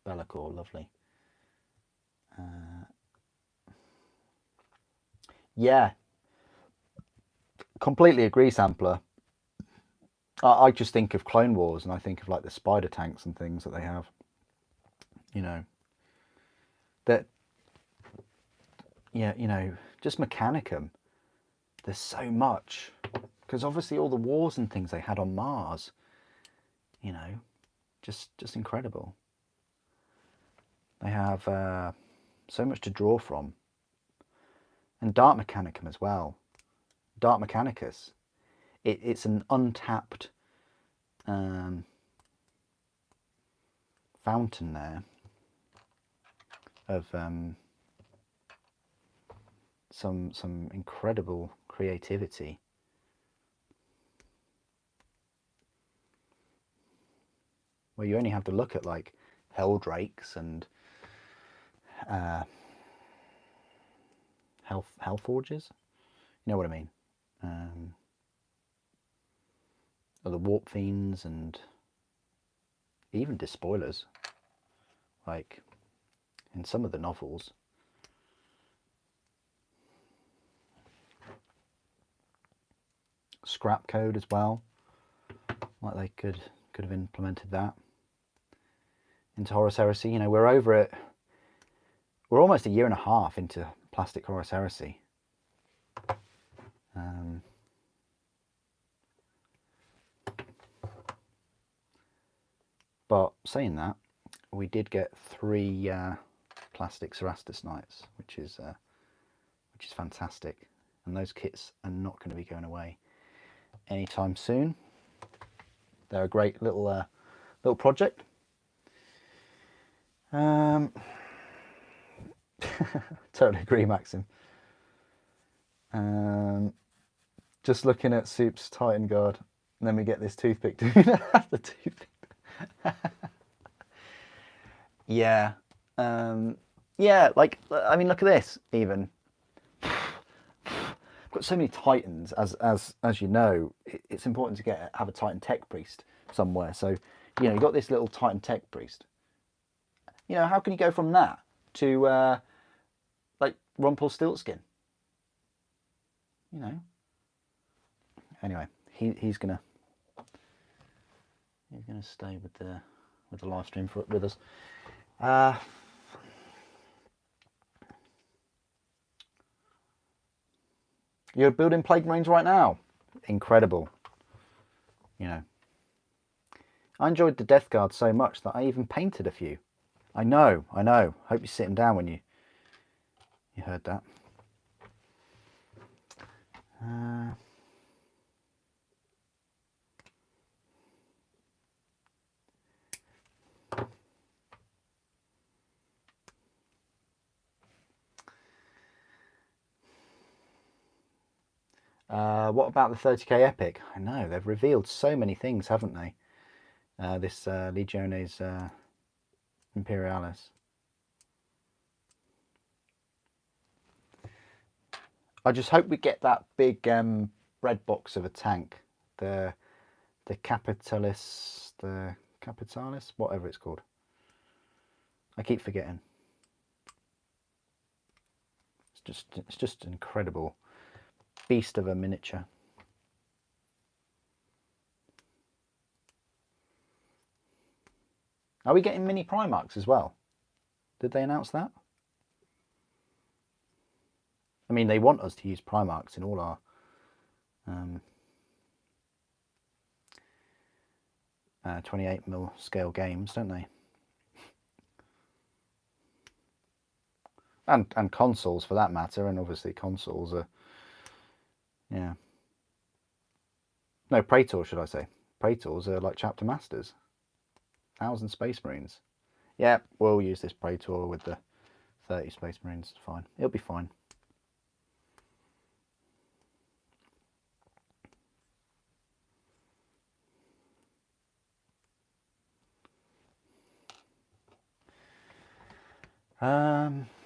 Be'lakor, lovely. Yeah, completely agree, Sampler. I just think of Clone Wars and I think of like the spider tanks and things that they have. You know, that, yeah, you know, just Mechanicum. There's so much because obviously all the wars and things they had on Mars. You know, just incredible. They have so much to draw from, and Dark Mechanicum as well. Dark Mechanicus. It's an untapped fountain there of some incredible creativity. Well, you only have to look at like Helldrakes and Hellforges. You know what I mean? Or the Warp Fiends and even Despoilers. Like in some of the novels. Scrap code as well. Like they could have implemented that into Horus Heresy. You know, we're over it. We're almost a year and a half into Plastic Horus Heresy. But saying that, we did get 3 plastic Cerastus Knights, which is fantastic, and those kits are not going to be going away anytime soon. They're a great little project. Totally agree, Maxim. Just looking at Soup's Titan Guard, and then we get this toothpick. The toothpick. Yeah. Yeah, like, I mean, look at this, even. I've got so many Titans, as you know, it's important to have a Titan Tech Priest somewhere. So, you know, you've got this little Titan Tech Priest. You know, how can you go from that to, like, Rumpelstiltskin? You know? Anyway, he's gonna stay with the live stream with us. You're building Plague Marines right now. Incredible. You know, I enjoyed the Death Guard so much that I even painted a few. I know. Hope you're sitting down when you heard that. What about the 30k Epic? I know, they've revealed so many things, haven't they? This Legiones Imperialis. I just hope we get that big bread box of a tank. The Capitalis, whatever it's called. I keep forgetting. It's just an incredible beast of a miniature. Are we getting mini Primarchs as well? Did they announce that? I mean, they want us to use Primarchs in all our um, 28mm scale games, don't they? And consoles for that matter, and obviously consoles are, yeah. No, Praetor, should I say. Praetors are like chapter masters. 1,000 Space Marines. Yeah, we'll use this Praetor with the 30 Space Marines. Fine. It'll be fine.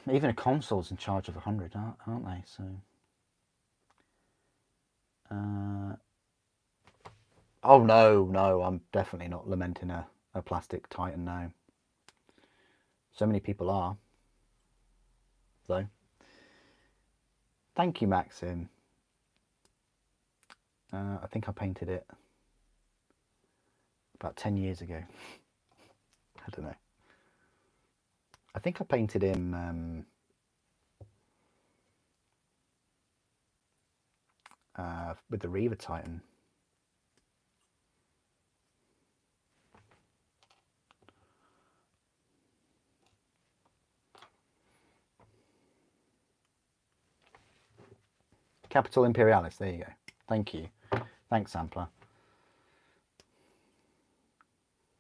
Even a console's in charge of 100, aren't they? So, oh no, I'm definitely not lamenting a plastic Titan now. So many people are, though. Thank you, Maxim. I think I painted it about 10 years ago. I don't know. I think I painted him with the Reaver Titan. Capital Imperialis, there you go. Thank you. Thanks, Sampler.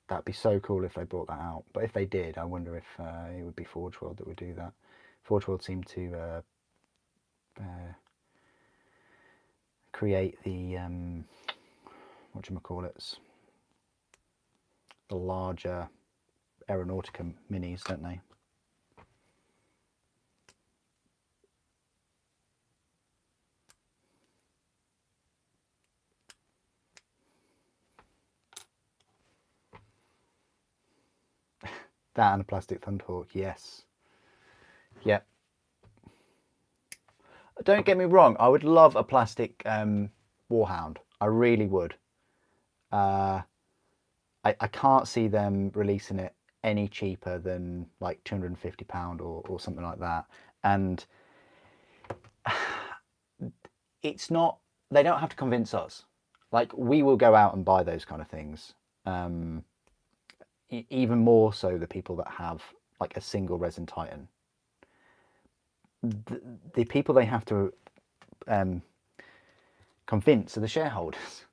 That'd be so cool if they brought that out. But if they did, I wonder if it would be Forge World that would do that. Forge World seemed to create the whatchamacallits, the larger Aeronautica minis, don't they? That and a plastic Thunderhawk, yes. Yep. Don't get me wrong, I would love a plastic Warhound. I really would. I can't see them releasing it any cheaper than like £250 or something like that. And it's not, they don't have to convince us. Like, we will go out and buy those kind of things. Even more so the people that have like a single resin Titan. The people they have to convince are the shareholders.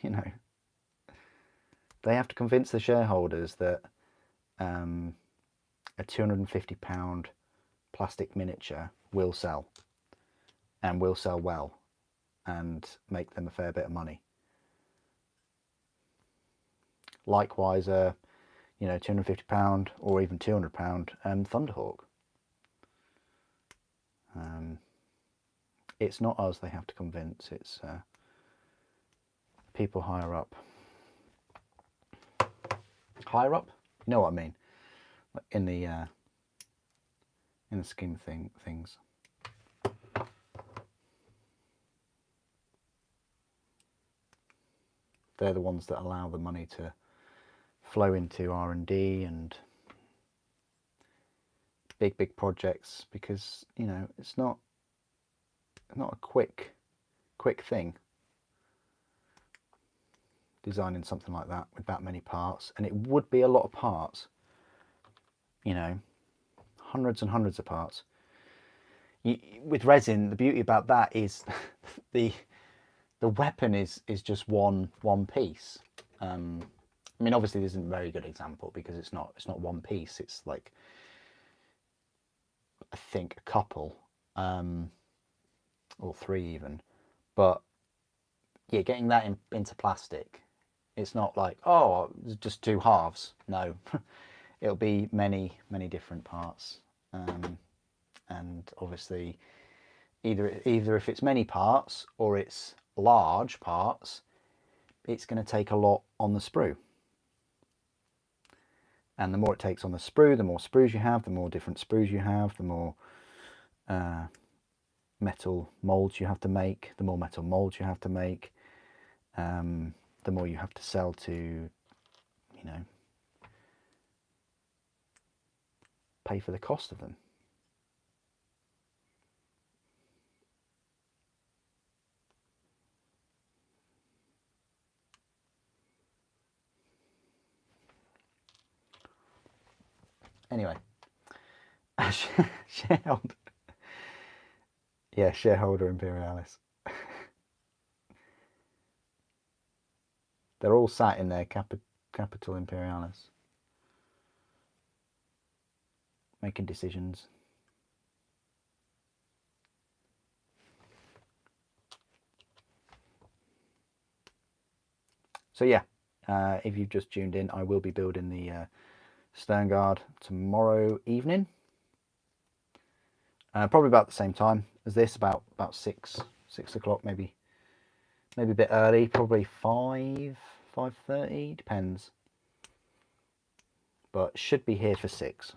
You know, they have to convince the shareholders that a £250 plastic miniature will sell, and will sell well, and make them a fair bit of money. Likewise, you know, £250 or even £200 Thunderhawk. It's not us they have to convince, it's people higher up. Higher up? You know what I mean? Like in the scheme of things. They're the ones that allow the money to flow into R&D and big projects, because, you know, it's not a quick thing designing something like that with that many parts. And it would be a lot of parts, you know, hundreds and hundreds of parts. With resin, the beauty about that is the weapon is just one piece. I mean, obviously this isn't a very good example because it's not one piece, it's like, I think, a couple, or three even. But yeah, getting that into plastic, it's not like, oh, it's just two halves. No, it'll be many different parts. And obviously, either if it's many parts or it's large parts, it's going to take a lot on the sprue. And the more it takes on the sprue, the more sprues you have, the more different sprues you have, the more metal molds you have to make, the more metal molds you have to make, the more you have to sell to, you know, pay for the cost of them. Anyway, shareholder, yeah, shareholder Imperialis. They're all sat in their capital Imperialis, making decisions. So yeah, if you've just tuned in, I will be building the Sternguard tomorrow evening. Probably about the same time as this, about 6 o'clock, maybe a bit early, probably 5:30, depends. But should be here for 6.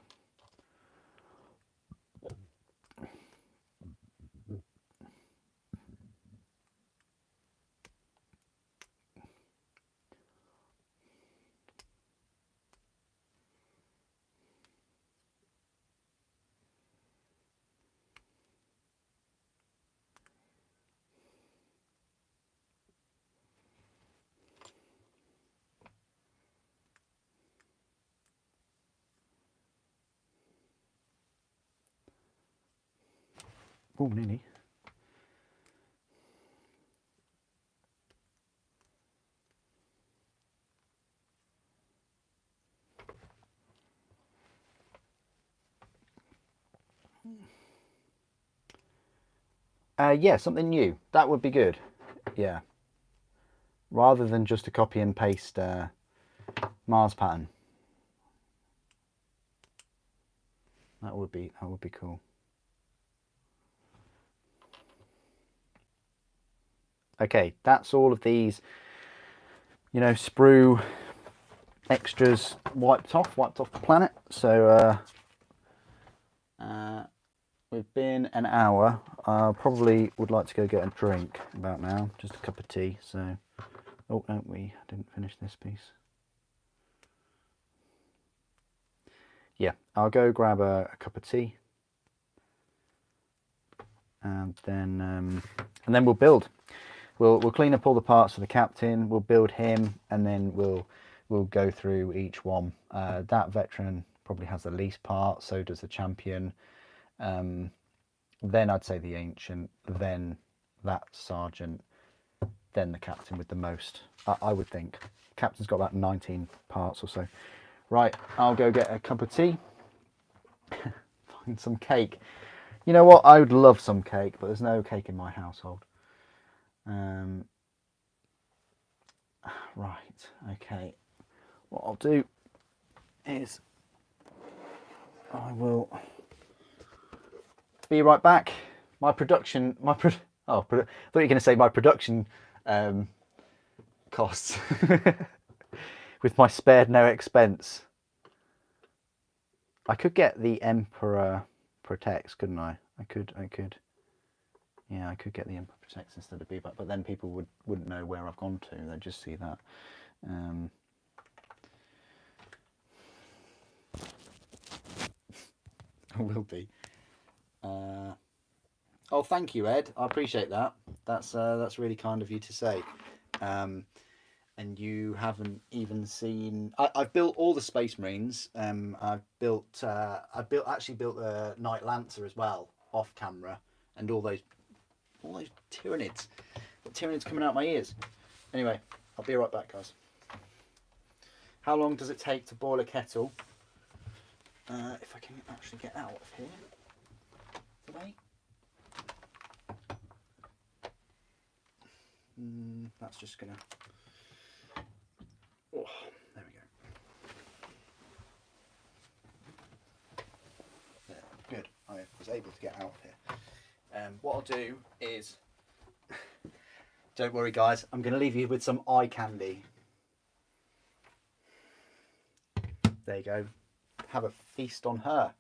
Oh, nearly. Yeah, something new. That would be good. Yeah. Rather than just a copy and paste Mars pattern. That would be cool. Okay, that's all of these, you know, sprue extras wiped off the planet. So we've been an hour. I probably would like to go get a drink about now, just a cup of tea. So, oh no, we didn't finish this piece. Yeah, I'll go grab a cup of tea, and then we'll build. We'll clean up all the parts for the captain. We'll build him, and then we'll go through each one. That veteran probably has the least part. So does the champion. Then I'd say the ancient. Then that sergeant. Then the captain with the most. I would think. Captain's got about 19 parts or so. Right, I'll go get a cup of tea. Find some cake. You know what? I would love some cake, but there's no cake in my household. Right, okay. What I'll do is I will be right back. I thought you were going to say my production costs with my spared no expense. I could get the Emperor Protects, couldn't I? I could. Yeah, I could get the Emperor Protects instead of Bebop, but then people wouldn't know where I've gone to. They'd just see that. I will be. Oh, thank you, Ed. I appreciate that. That's really kind of you to say. And you haven't even seen. I've built all the Space Marines. I've actually built the Knight Lancer as well off camera, and all those Tyranids. Got Tyranids coming out my ears. Anyway, I'll be right back, guys. How long does it take to boil a kettle? If I can actually get out of here. Wait. That's just gonna. Oh, there we go. Yeah, good. I was able to get out of here. What I'll do is, don't worry, guys. I'm going to leave you with some eye candy. There you go. Have a feast on her.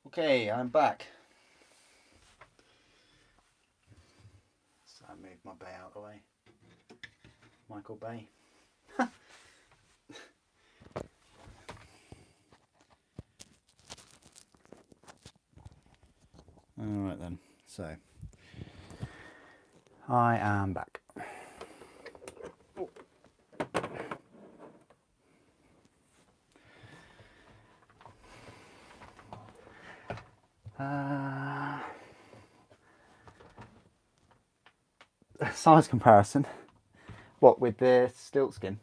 Okay, I'm back. So I moved my Bay out of the way. Michael Bay. right then, so I am back. Size comparison. What, with the Stiltskin?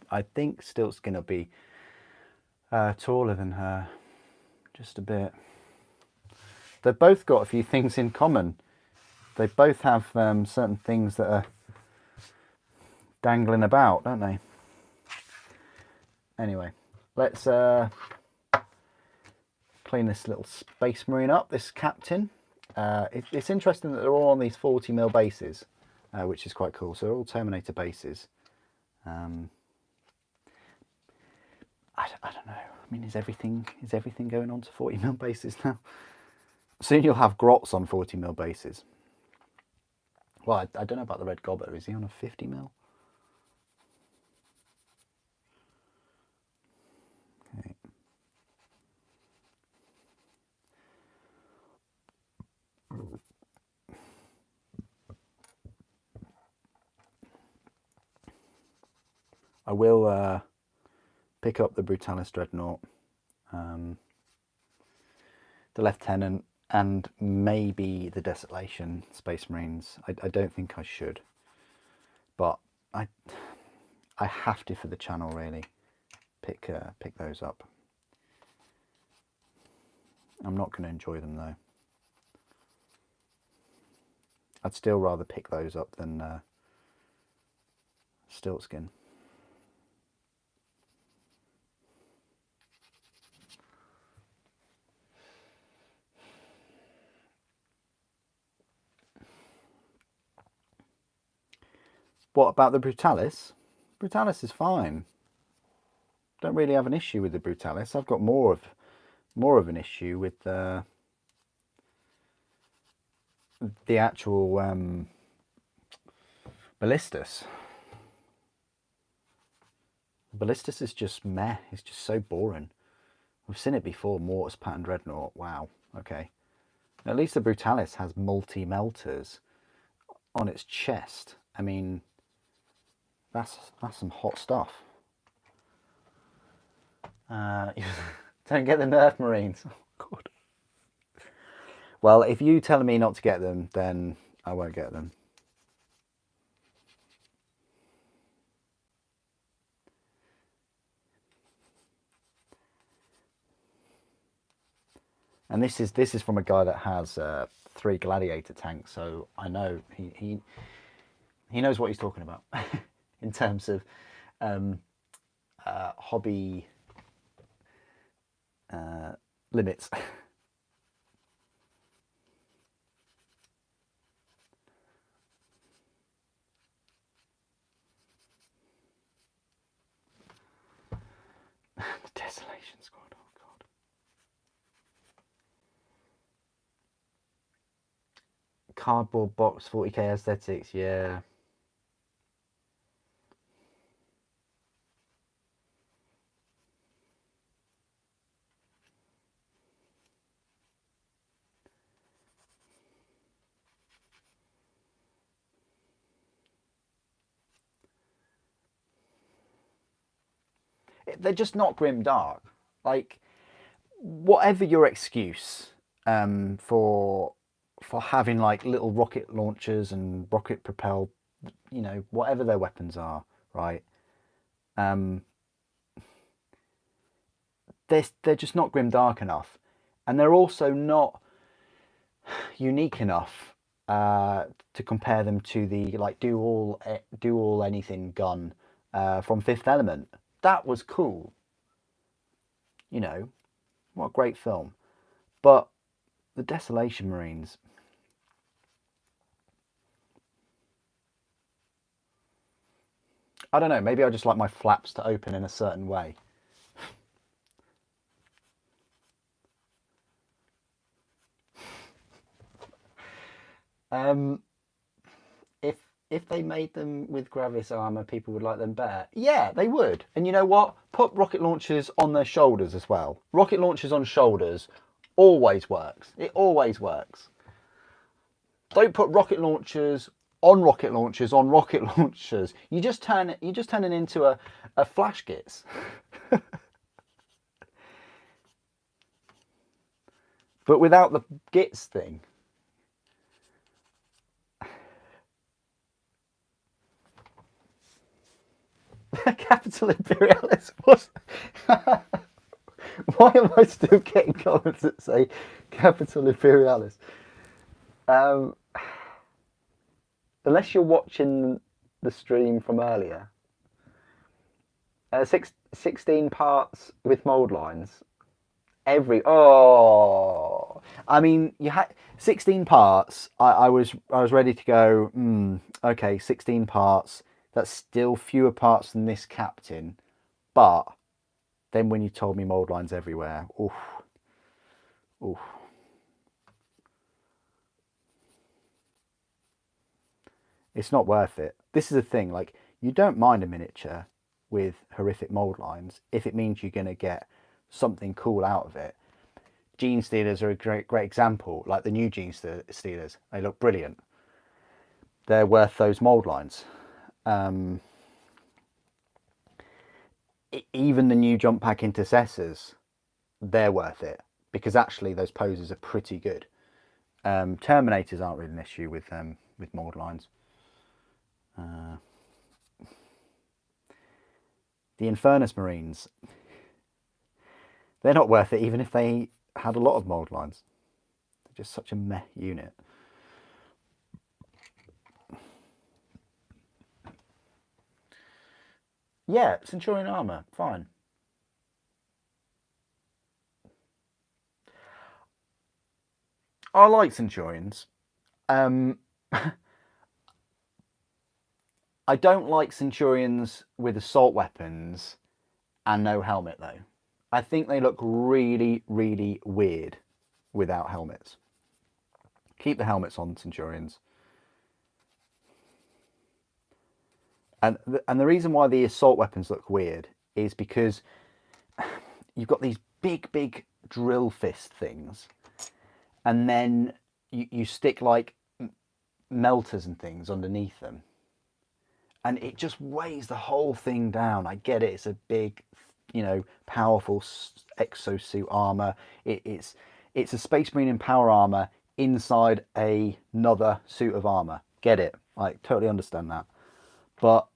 I think Stiltskin will be taller than her, just a bit. They've both got a few things in common. They both have certain things that are dangling about, don't they? Anyway, let's clean this little Space Marine up, this Captain. It's interesting that they're all on these 40mm bases, which is quite cool. So they're all Terminator bases. I don't know. I mean, is everything going on to 40mm bases now? Soon you'll have Grots on 40mm bases. Well, I don't know about the Red Gobbler. Is he on a 50mm? Okay. I will pick up the Brutalis Dreadnought, the Lieutenant, and maybe the Desolation Space Marines. I don't think I should, but I have to for the channel, really. Pick those up. I'm not going to enjoy them though. I'd still rather pick those up than Stiltskin. What about the Brutalis? Brutalis is fine. Don't really have an issue with the Brutalis. I've got more of an issue with the actual Ballistus. Ballistus is just meh. It's just so boring. We've seen it before. Mortis Pattern Dreadnought. Wow. Okay. At least the Brutalis has multi-melters on its chest. I mean, that's some hot stuff. Don't get the Nerf Marines. Oh, God. Well, if you tell me not to get them, then I won't get them. And this is from a guy that has 3 Gladiator tanks, so I know he knows what he's talking about in terms of hobby limits. The Desolation Squad, oh God. Cardboard box, 40k aesthetics, yeah. They're just not grim dark. Like, whatever your excuse for having like little rocket launchers and rocket propelled, you know, whatever their weapons are, right? They're just not grim dark enough, and they're also not unique enough to compare them to the like do all anything gun from Fifth Element. That was cool, you know, what a great film. But the Desolation Marines, I don't know, maybe I just like my flaps to open in a certain way. If if they made them with Gravis armor, people would like them better. Yeah, they would. And you know what? Put rocket launchers on their shoulders as well. Rocket launchers on shoulders always works. It always works. Don't put rocket launchers on rocket launchers on rocket launchers. You just turn it into a flash gitz. But without the gitz thing. Capital Imperialis was. Why am I still getting comments that say Capital Imperialis? Unless you're watching the stream from earlier. 16 parts with mold lines. I mean, you had 16 parts. I was ready to go. Okay, 16 parts. That's still fewer parts than this captain, but then when you told me mold lines everywhere, oof. It's not worth it. This is the thing, like, you don't mind a miniature with horrific mold lines if it means you're going to get something cool out of it. Genestealers are a great example, like the new Genestealers. They look brilliant. They're worth those mold lines. Even the new Jump Pack Intercessors, they're worth it because actually those poses are pretty good. Terminators aren't really an issue with mold lines. The Infernus Marines, they're not worth it even if they had a lot of mold lines. They're just such a meh unit. Yeah, Centurion armor, fine. I like Centurions. I don't like Centurions with assault weapons and no helmet though. I think they look really, really weird without helmets. Keep the helmets on Centurions. And the reason why the assault weapons look weird is because you've got these big drill fist things, and then you stick like melters and things underneath them, and it just weighs the whole thing down. I get it, it's a big, powerful exosuit armor. It's a Space Marine in power armor inside another suit of armor. Get it? I totally understand that, but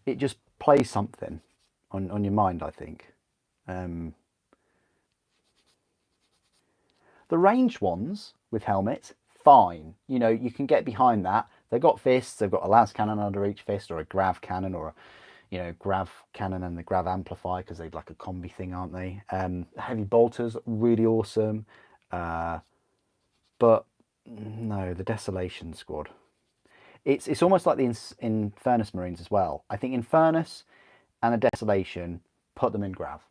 it just plays something on your mind, I think. The ranged ones with helmets, fine. You can get behind that. They've got fists. They've got a las cannon under each fist, or a grav cannon, or a grav cannon and the grav amplifier, because they're like a combi thing, aren't they? Heavy bolters, really awesome. But no, the Desolation Squad. It's almost like the Infernus Marines as well. I think Infernus and the Desolation, put them in grav,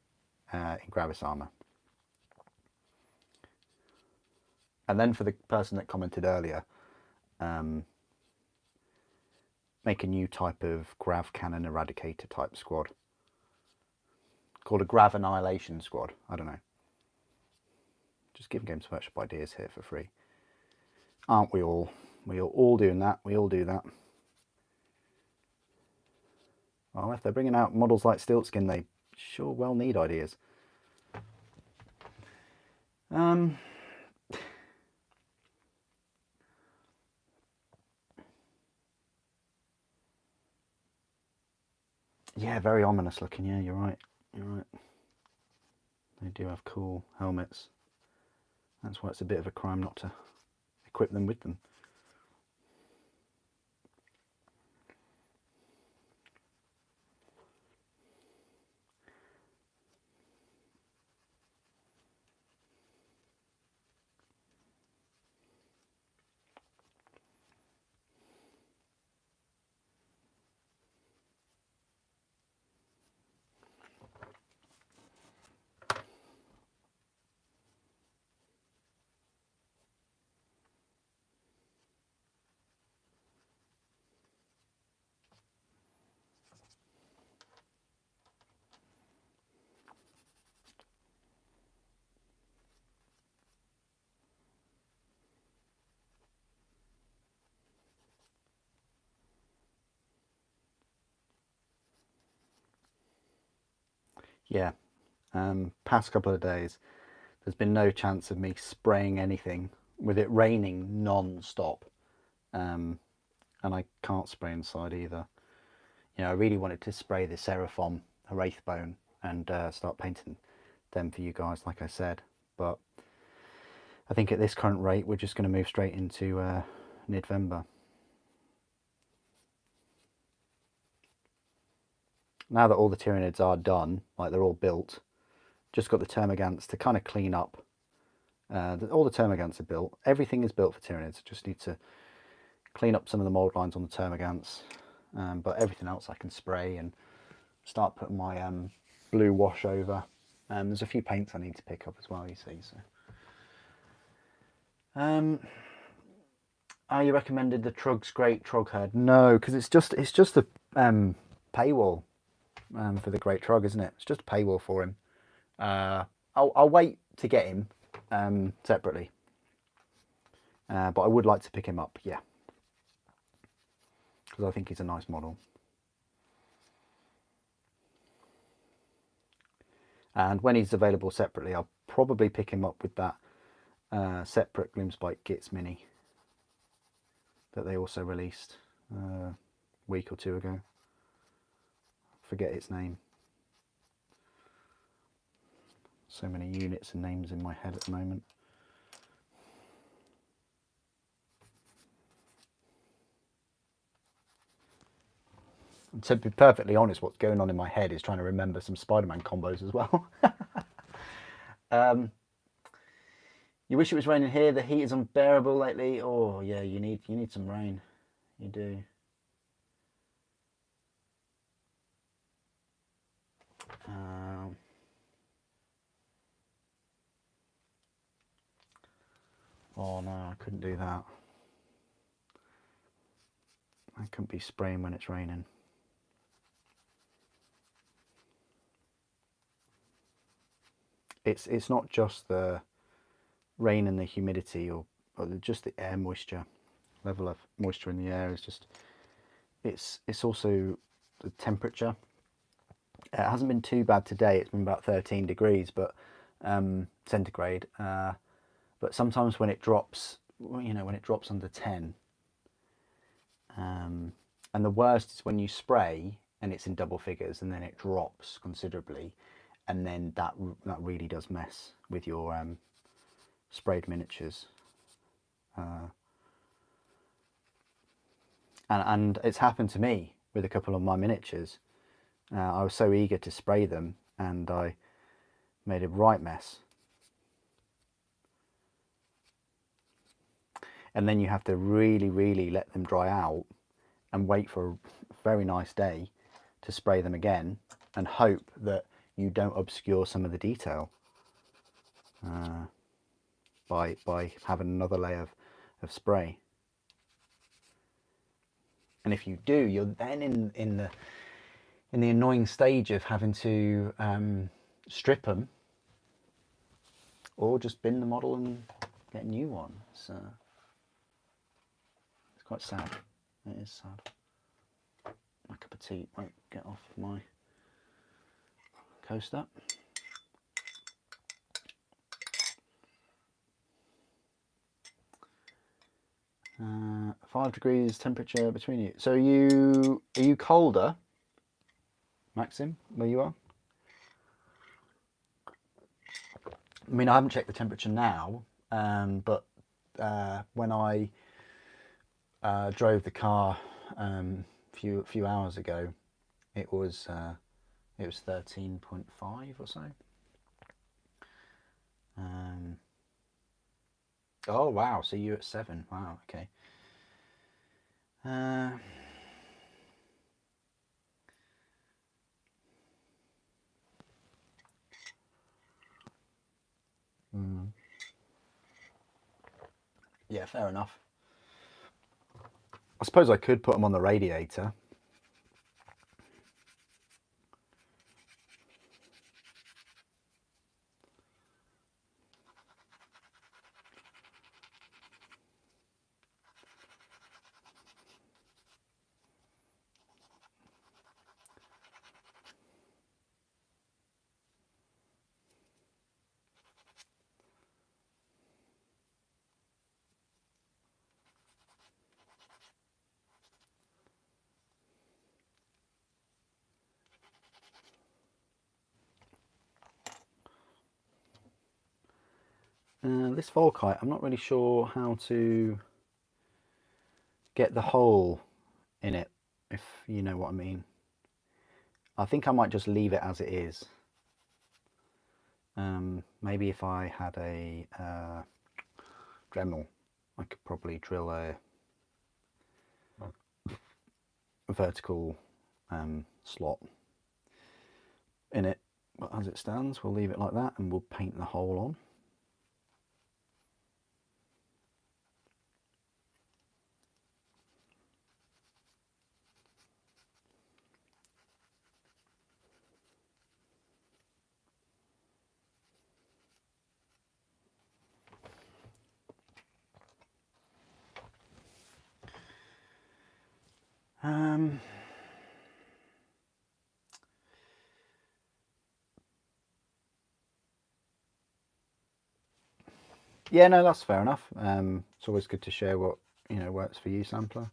in Gravis armor. And then for the person that commented earlier, make a new type of grav cannon eradicator type squad called a grav annihilation squad. I don't know. Just giving Games Workshop ideas here for free. Aren't we all? We are all doing that. We all do that. Well, if they're bringing out models like Stiltskin, they sure well need ideas. Yeah, very ominous looking. Yeah, you're right. You're right. They do have cool helmets. That's why it's a bit of a crime not to equip them with them. yeah, past couple of days, there's been no chance of me spraying anything with it raining non-stop. And I can't spray inside either. You know, I really wanted to spray the Seraphon Wraithbone and start painting them for you guys, like I said. But I think at this current rate, we're just going to move straight into November. Now that all the Tyranids are done, like they're all built, just got the Termagants to kind of clean up. All the Termagants are built. Everything is built for Tyranids. Just need to clean up some of the mold lines on the Termagants. But everything else I can spray and start putting my blue wash over. There's a few paints I need to pick up as well, you see. So, you recommended the Trug's Great Troghead? No, because it's just a paywall for the Great Trug, isn't it? It's just a paywall for him. I'll wait to get him separately, but I would like to pick him up, yeah, because I think he's a nice model. And when he's available separately, I'll probably pick him up with that separate Gloomspite Gits Mini that they also released a week or two ago. Forget its name. So many units and names in my head at the moment. And to be perfectly honest, what's going on in my head is trying to remember some Spider-Man combos as well. You wish it was raining here. The heat is unbearable lately. Oh yeah, you need some rain. You do. Oh no, I couldn't do that. I couldn't be spraying when it's raining. It's not just the rain and the humidity or just the air moisture. Level of moisture in the air is just, it's also the temperature. It hasn't been too bad today. It's been about 13 degrees, but centigrade. But sometimes when it drops, you know, when it drops under 10, and the worst is when you spray and it's in double figures and then it drops considerably, and then that really does mess with your sprayed miniatures. And it's happened to me with a couple of my miniatures. I was so eager to spray them and I made a right mess. And then you have to really let them dry out and wait for a very nice day to spray them again and hope that you don't obscure some of the detail by having another layer of spray. And if you do, you're then in the annoying stage of having to strip them or just bin the model and get a new one. So it's quite sad. It is sad. My cup of tea won't get off my coaster. 5 degrees temperature between you. So are you colder, Maxim, where you are? I mean, I haven't checked the temperature now, but when I drove the car a few hours ago, it was 13.5 or so. Oh wow! So you're at 7. Wow. Okay. Yeah, fair enough. I suppose I could put them on the radiator. This Volkite, I'm not really sure how to get the hole in it, if you know what I mean. I think I might just leave it as it is. Maybe if I had a Dremel, I could probably drill a vertical slot in it, but as it stands we'll leave it like that and we'll paint the hole on. Yeah, no, that's fair enough. It's always good to share what works for you, sampler.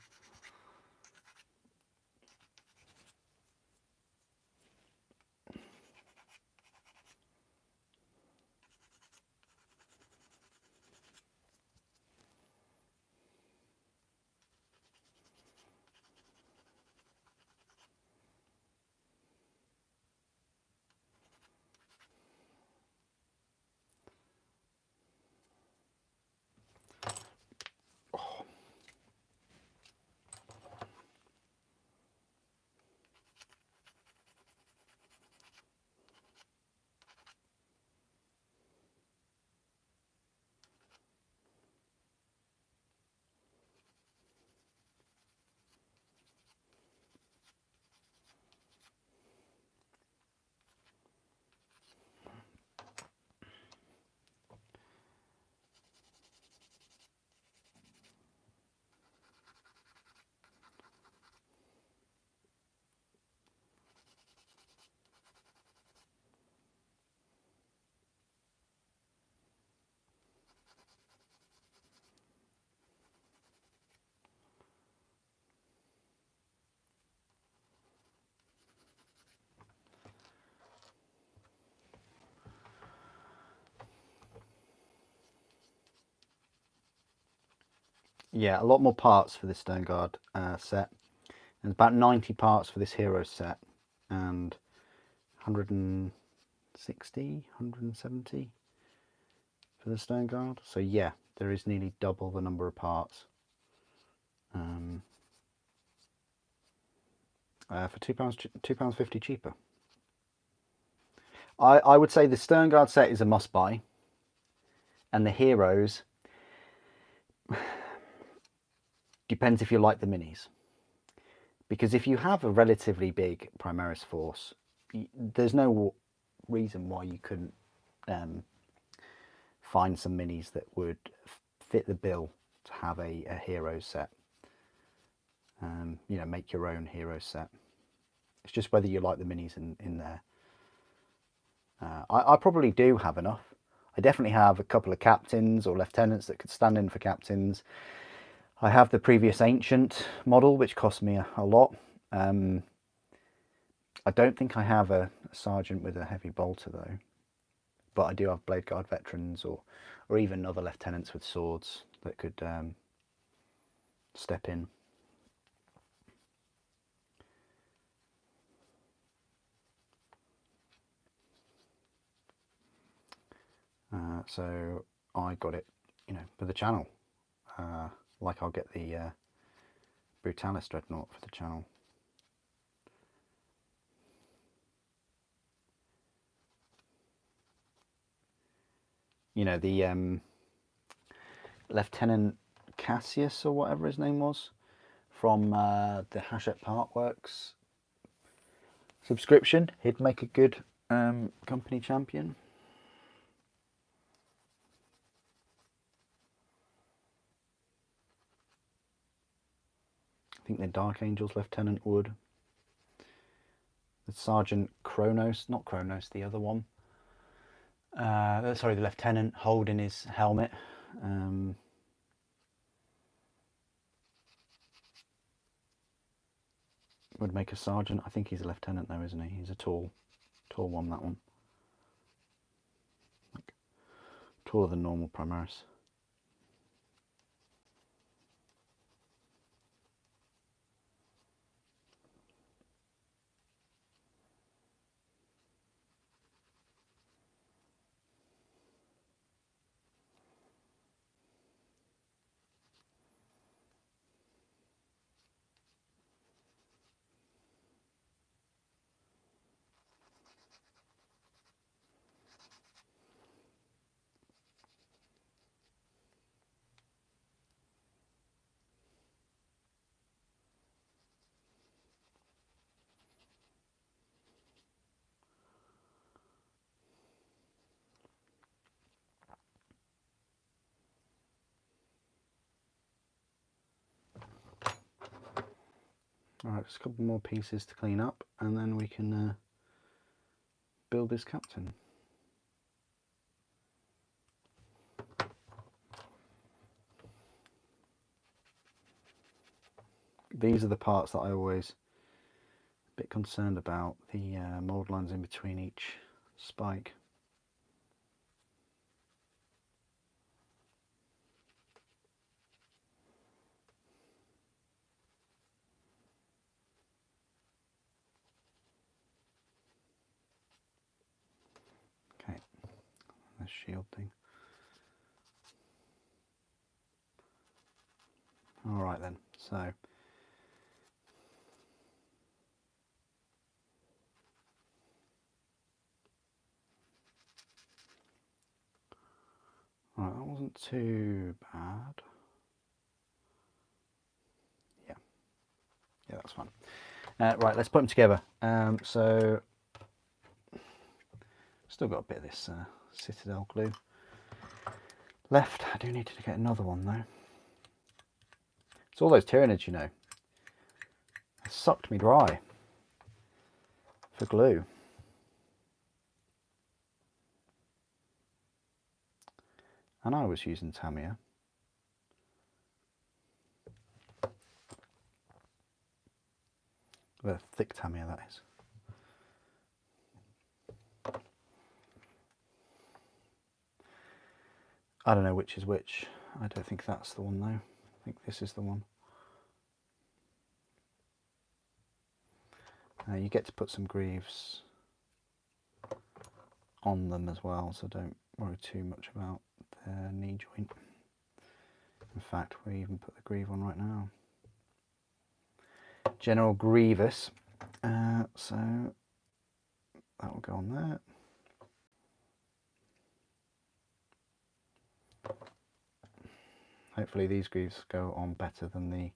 Yeah, a lot more parts for this Stoneguard set. There's about 90 parts for this hero set and 160, 170 for the Stoneguard. So yeah, there is nearly double the number of parts. For £2.50 cheaper. I would say the Stoneguard set is a must buy, and the heroes depends if you like the minis. Because if you have a relatively big Primaris force, there's no reason why you couldn't find some minis that would fit the bill to have a hero set. Make your own hero set. It's just whether you like the minis in there. I probably do have enough. I definitely have a couple of captains or lieutenants that could stand in for captains. I have the previous Ancient model, which cost me a lot. I don't think I have a sergeant with a heavy bolter though, but I do have Blade Guard veterans or even other lieutenants with swords that could step in. So I got it, for the channel. Like I'll get the Brutalis Dreadnought for the channel. The Lieutenant Cassius or whatever his name was from the Hachette Park Works subscription. He'd make a good company champion. I think the Dark Angels Lieutenant would. The Sergeant Kronos, not Kronos, the other one. Sorry, the Lieutenant holding his helmet. Would make a sergeant. I think he's a lieutenant though, isn't he? He's a tall one, that one. Like taller than normal Primaris. Alright, just a couple more pieces to clean up and then we can build this captain. These are the parts that I always a bit concerned about, the mould lines in between each spike. Okay, the shield thing. Alright then, so right, that wasn't too bad. Yeah, that's fine. Right, let's put them together. So still got a bit of this Citadel glue left. I do need to get another one though. It's all those Tyranids, you know. It sucked me dry for glue. And I was using Tamiya. The thick Tamiya, that is. I don't know which is which. I don't think that's the one though. I think this is the one. You get to put some greaves on them as well, so don't worry too much about the knee joint. In fact, we even put the greave on right now. General Grievous. So that will go on there. Hopefully these greaves go on better than the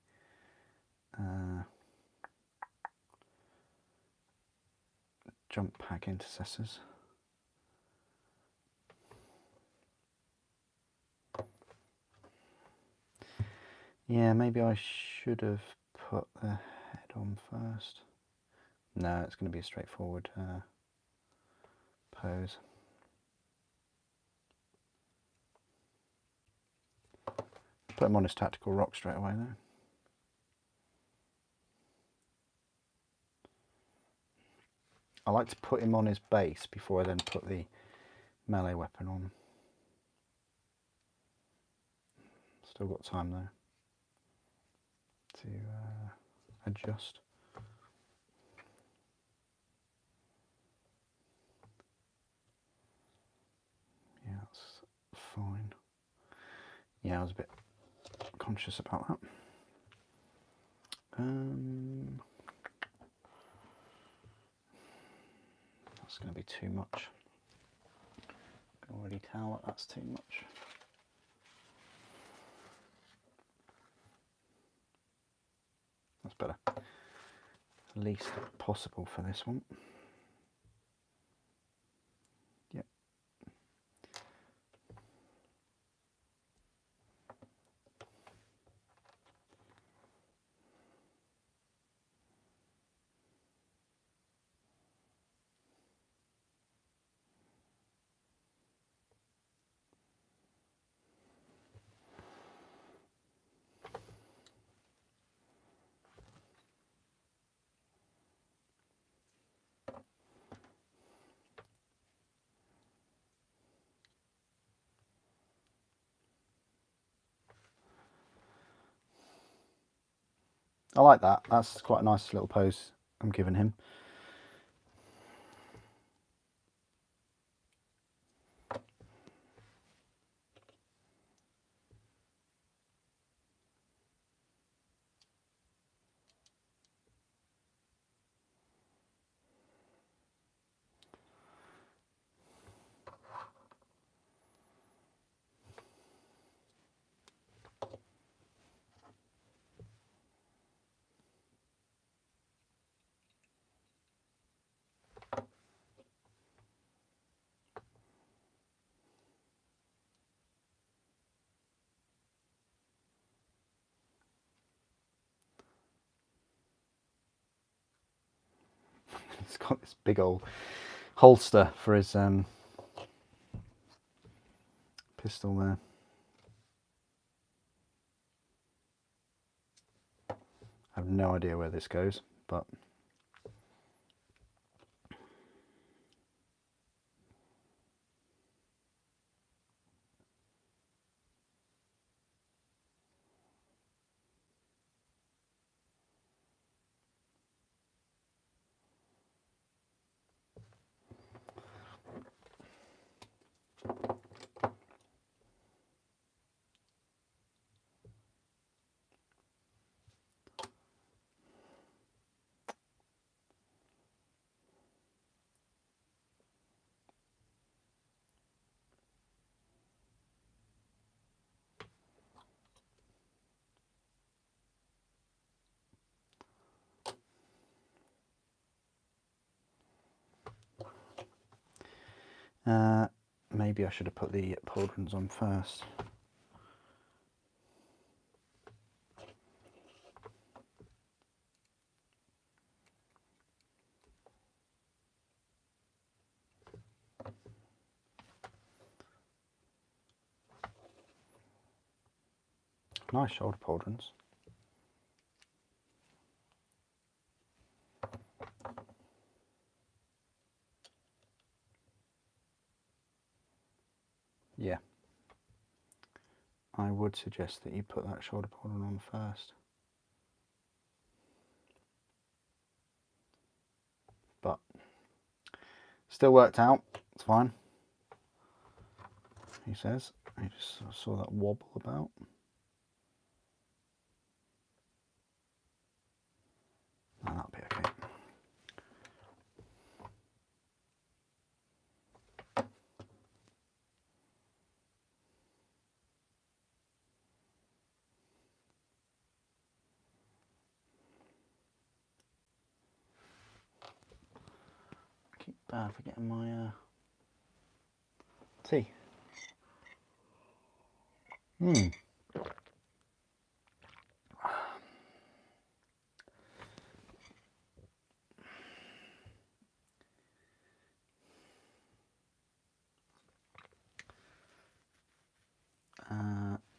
jump pack intercessors. Yeah, maybe I should have put the head on first. No, it's going to be a straightforward pose. Put him on his tactical rock straight away though. I like to put him on his base before I then put the melee weapon on. Still got time though to adjust. Yeah, that's fine. Yeah, I was a bit conscious about that. That's going to be too much. I can already tell that that's too much. That's better. Least possible for this one. Yep. I like that. That's quite a nice little pose I'm giving him. He's got this big old holster for his pistol there. I have no idea where this goes, but maybe I should have put the pauldrons on first. Nice shoulder pauldrons. Yeah. I would suggest that you put that shoulder pauldron on first. But still worked out. It's fine. He says. I just saw that wobble about. And that'll be okay. I keep forgetting my tea.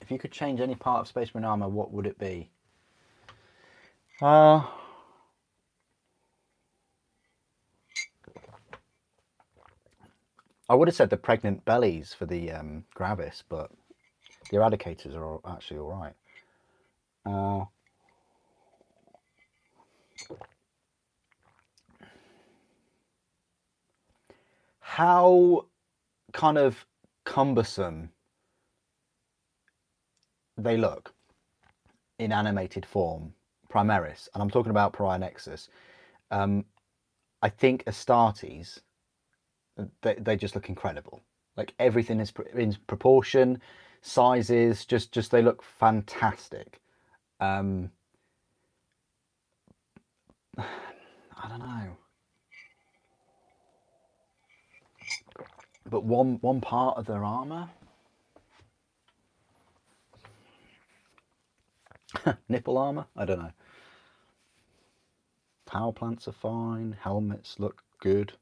If you could change any part of Space Marine armor, what would it be? I would have said the pregnant bellies for the Gravis, but the Eradicators are actually all right. How kind of cumbersome they look in animated form, Primaris, and I'm talking about Pariah Nexus. I think Astartes, they just look incredible. Like everything is in proportion, sizes, just they look fantastic. I don't know, but one part of their armor, nipple armor, I don't know. Power plants are fine. Helmets look good.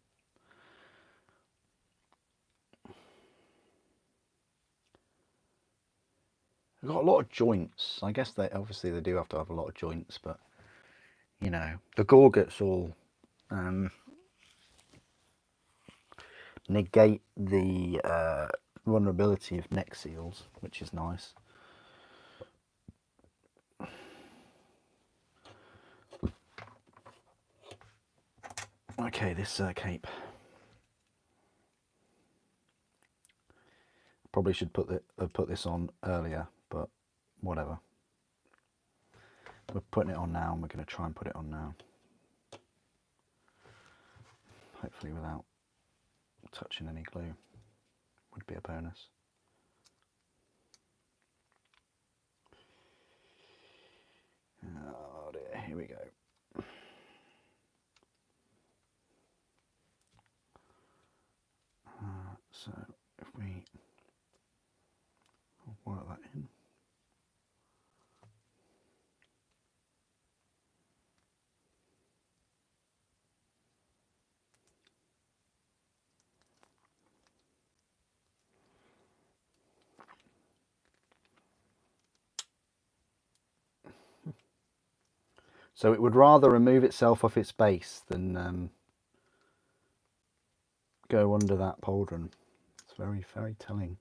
They've got a lot of joints. I guess they obviously they do have to have a lot of joints, but you know, the Gorgets all negate the vulnerability of neck seals, which is nice. Okay, this cape. Probably should have put this on earlier, but whatever. We're putting it on now, and we're going to try and put it on now. Hopefully without touching any glue. Would be a bonus. Oh dear, here we go. So if we work that in. So it would rather remove itself off its base than go under that pauldron. It's very, very telling.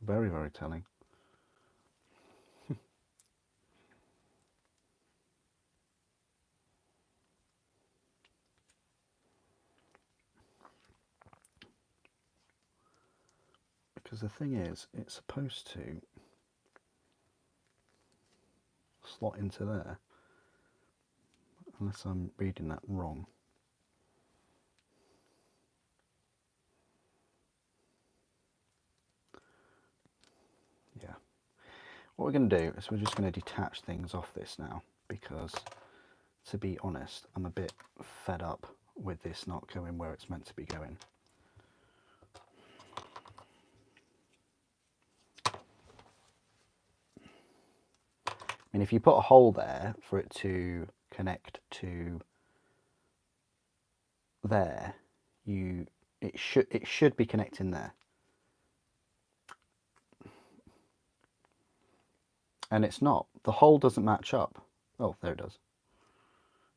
Very, very telling. Because the thing is, it's supposed to slot into there, unless I'm reading that wrong. Yeah. What we're going to do is we're just going to detach things off this now, because to be honest, I'm a bit fed up with this not going where it's meant to be going. I mean, if you put a hole there for it to connect to there, it should be connecting there. And it's not. The hole doesn't match up. Oh, there it does.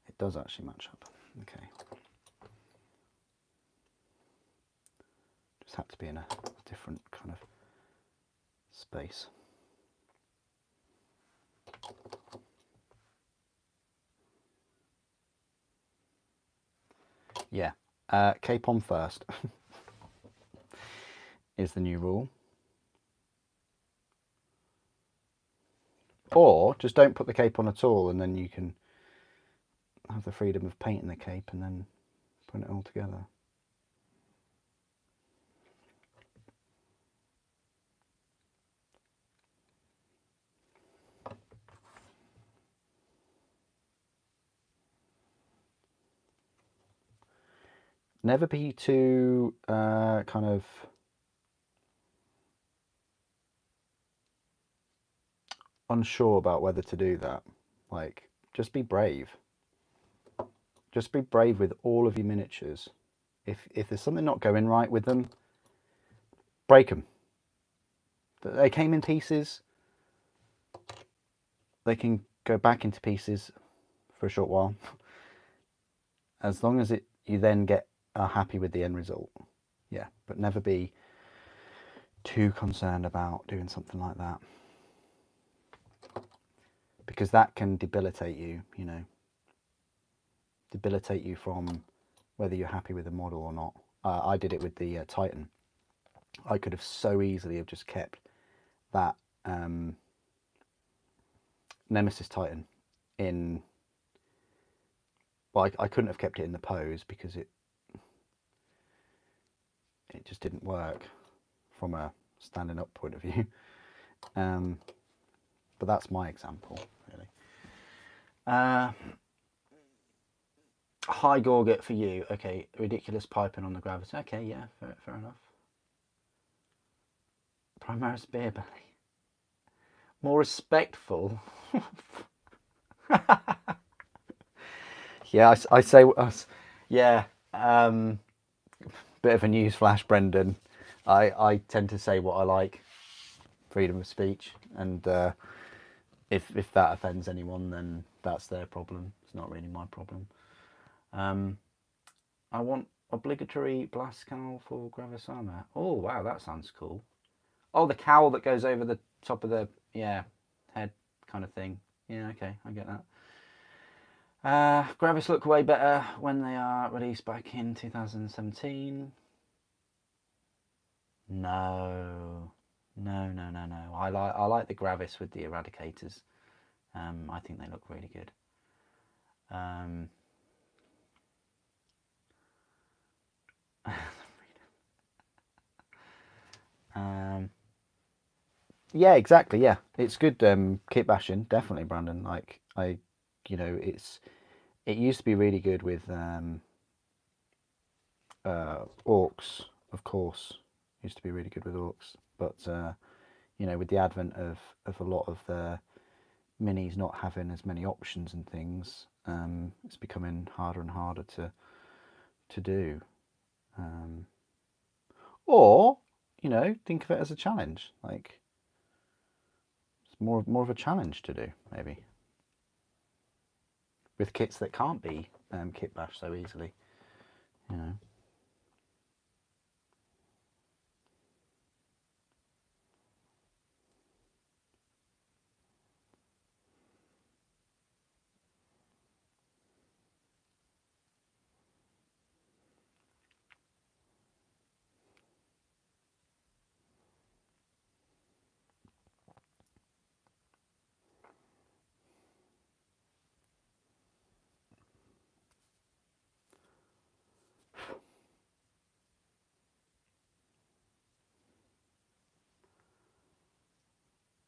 It does actually match up. Okay. Just had to be in a different kind of space. Yeah, cape on first is the new rule. Or just don't put the cape on at all, and then you can have the freedom of painting the cape and then putting it all together. Never be too kind of unsure about whether to do that. Like, just be brave. Just be brave with all of your miniatures. If there's something not going right with them, break them. They came in pieces. They can go back into pieces for a short while. As long as you then are happy with the end result. Yeah, but never be too concerned about doing something like that, because that can debilitate you, you know. Debilitate you from whether you're happy with the model or not. I did it with the Titan. I could have so easily have just kept that Nemesis Titan in. Well, I couldn't have kept it in the pose because it just didn't work from a standing up point of view. But that's my example, really. High Gorget for you. Okay, ridiculous piping on the gravity. Okay, yeah, fair enough. Primaris beer belly. More respectful. Yeah, I say us. Yeah. Bit of a news flash, Brendan. I tend to say what I like. Freedom of speech, and if that offends anyone, then that's their problem. It's not really my problem. I want obligatory blast cowl for Gravasama. Oh wow, that sounds cool. Oh, the cowl that goes over the top of the head. kind of thing. Yeah, okay, I get that. Gravis look way better when they are released back in 2017. No. I like the Gravis with the Eradicators. I think they look really good. Yeah, exactly. Yeah, it's good kit bashing, definitely, Brandon. Like it used to be really good with orcs, of course. Used to be really good with orcs, but with the advent of a lot of the minis not having as many options and things, it's becoming harder and harder to do. Or think of it as a challenge, like it's more of a challenge to do, maybe, with kits that can't be kit bashed so easily.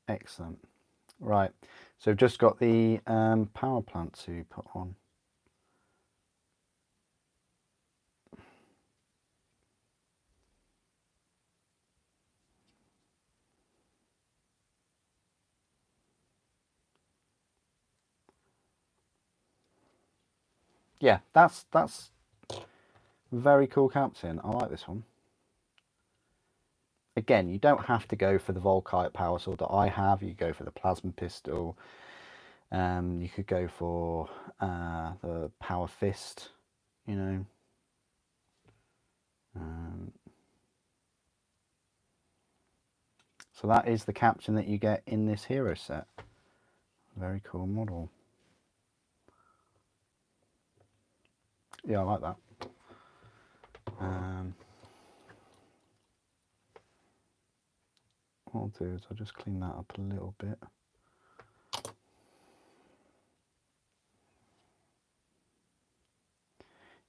Excellent. Right, so we've just got the power plant to put on. Yeah, that's very cool, Captain. I like this one. Again, you don't have to go for the Volkite power sword that I have. You go for the plasma pistol. You could go for the power fist. So that is the Captain that you get in this hero set. Very cool model. Yeah, I like that. What I'll do is I'll just clean that up a little bit.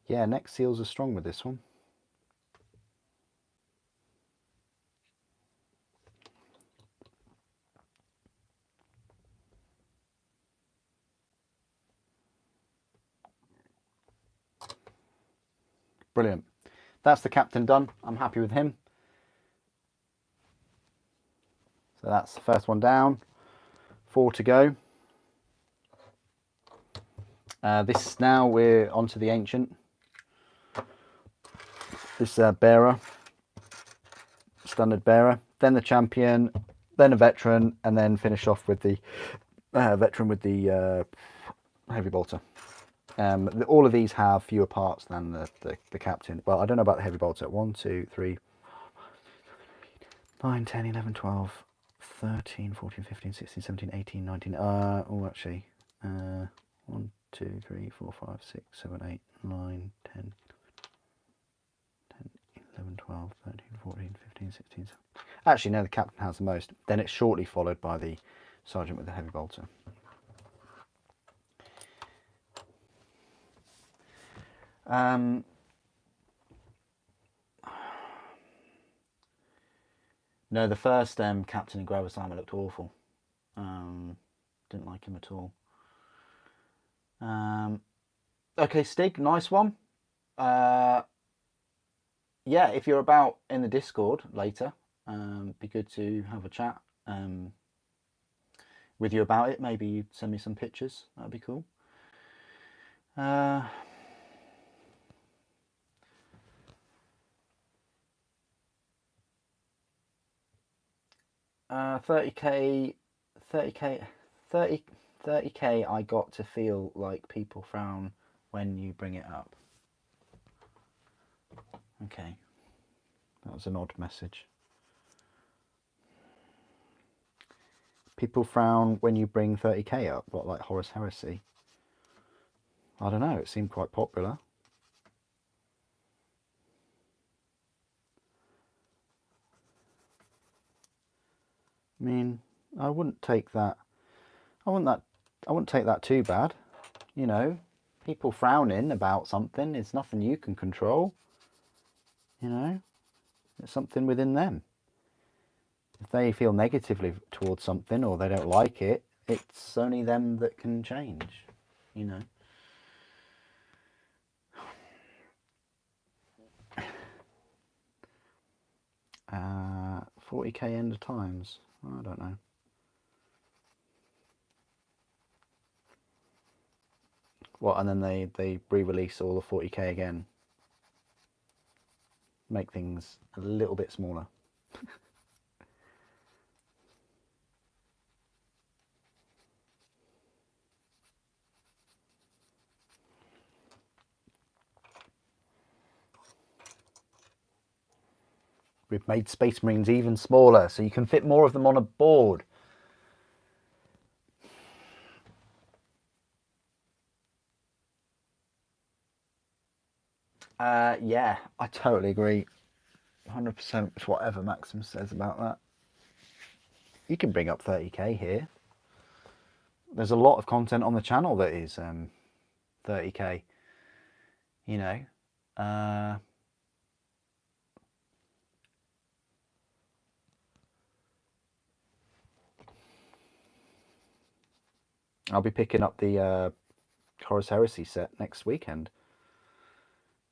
Yeah, neck seals are strong with this one. Brilliant. That's the Captain done. I'm happy with him. So that's the first one down. 4 to go. Now we're onto the Ancient. This bearer, standard bearer, then the Champion, then a Veteran, and then finish off with the Veteran with the Heavy Bolter. All of these have fewer parts than the Captain. Well, I don't know about the Heavy Bolter. 1, 2, 3, 9, 10, 11, 12, 13, 14, 15, 16, 17, 18, 19. Actually, 1, 2, 3, 4, 5, 6, 7, 8, 9, 10, 11, 12, 13, 14, 15, 16. 17. Actually, no, the Captain has the most. Then it's shortly followed by the Sergeant with the Heavy Bolter. No, the first Captain in Gravis Armor looked awful. Didn't like him at all. Okay, Stig, nice one. Yeah, if you're about in the Discord later, be good to have a chat with you about it. Maybe you send me some pictures. That'd be cool. 30k, 30k, 30k. I got to feel like people frown when you bring it up. Okay, that was an odd message. People frown when you bring 30k up, what, like Horus Heresy? I don't know, it seemed quite popular. I mean, I wouldn't take that. I wouldn't take that too bad. You know, people frowning about something is nothing you can control. You know, it's something within them. If they feel negatively towards something or they don't like it, it's only them that can change. You know. 40k End of Times. I don't know. What, and then they re-release all the 40k again. Make things a little bit smaller. We've made Space Marines even smaller, so you can fit more of them on a board. Yeah, I totally agree. 100% with whatever Maxim says about that. You can bring up 30k here. There's a lot of content on the channel that is 30k. You know. I'll be picking up the Horus Heresy set next weekend.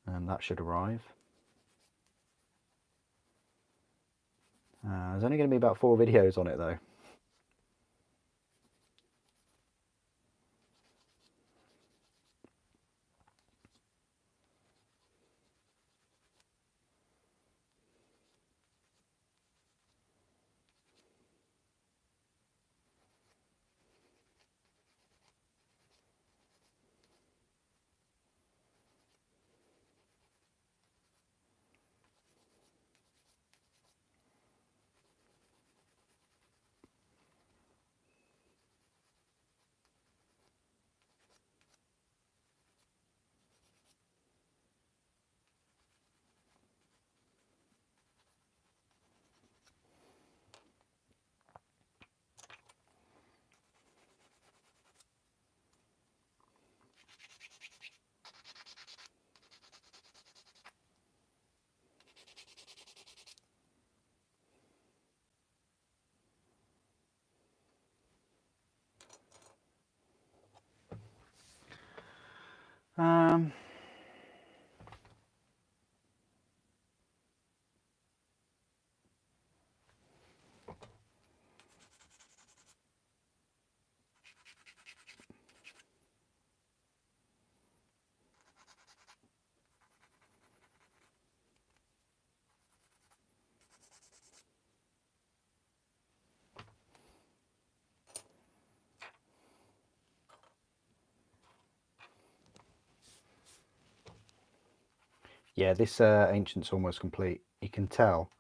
And that should arrive. There's only going to be about 4 videos on it though. Yeah, this Ancient's almost complete. You can tell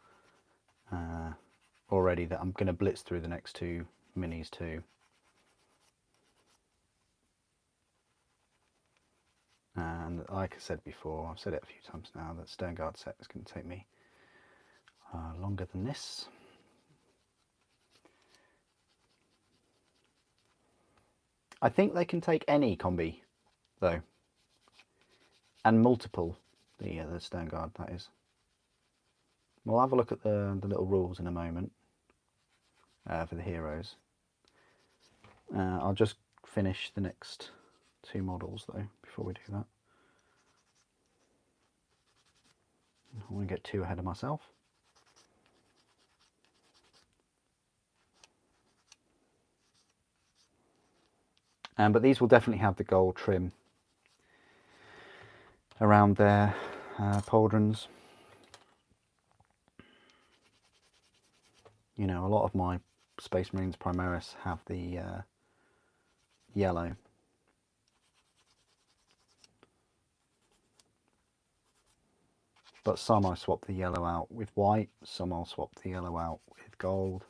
already that I'm going to blitz through the next 2 minis too. And like I said before, I've said it a few times now, that Sternguard set is going to take me longer than this. I think they can take any combi though, and multiple, the Sternguard that is. We'll have a look at the little rules in a moment for the heroes. I'll just finish the next 2 models though before we do that. I don't want to get too ahead of myself. But these will definitely have the gold trim around their pauldrons. You know, a lot of my Space Marines Primaris have the yellow. But some I swap the yellow out with white, some I'll swap the yellow out with gold.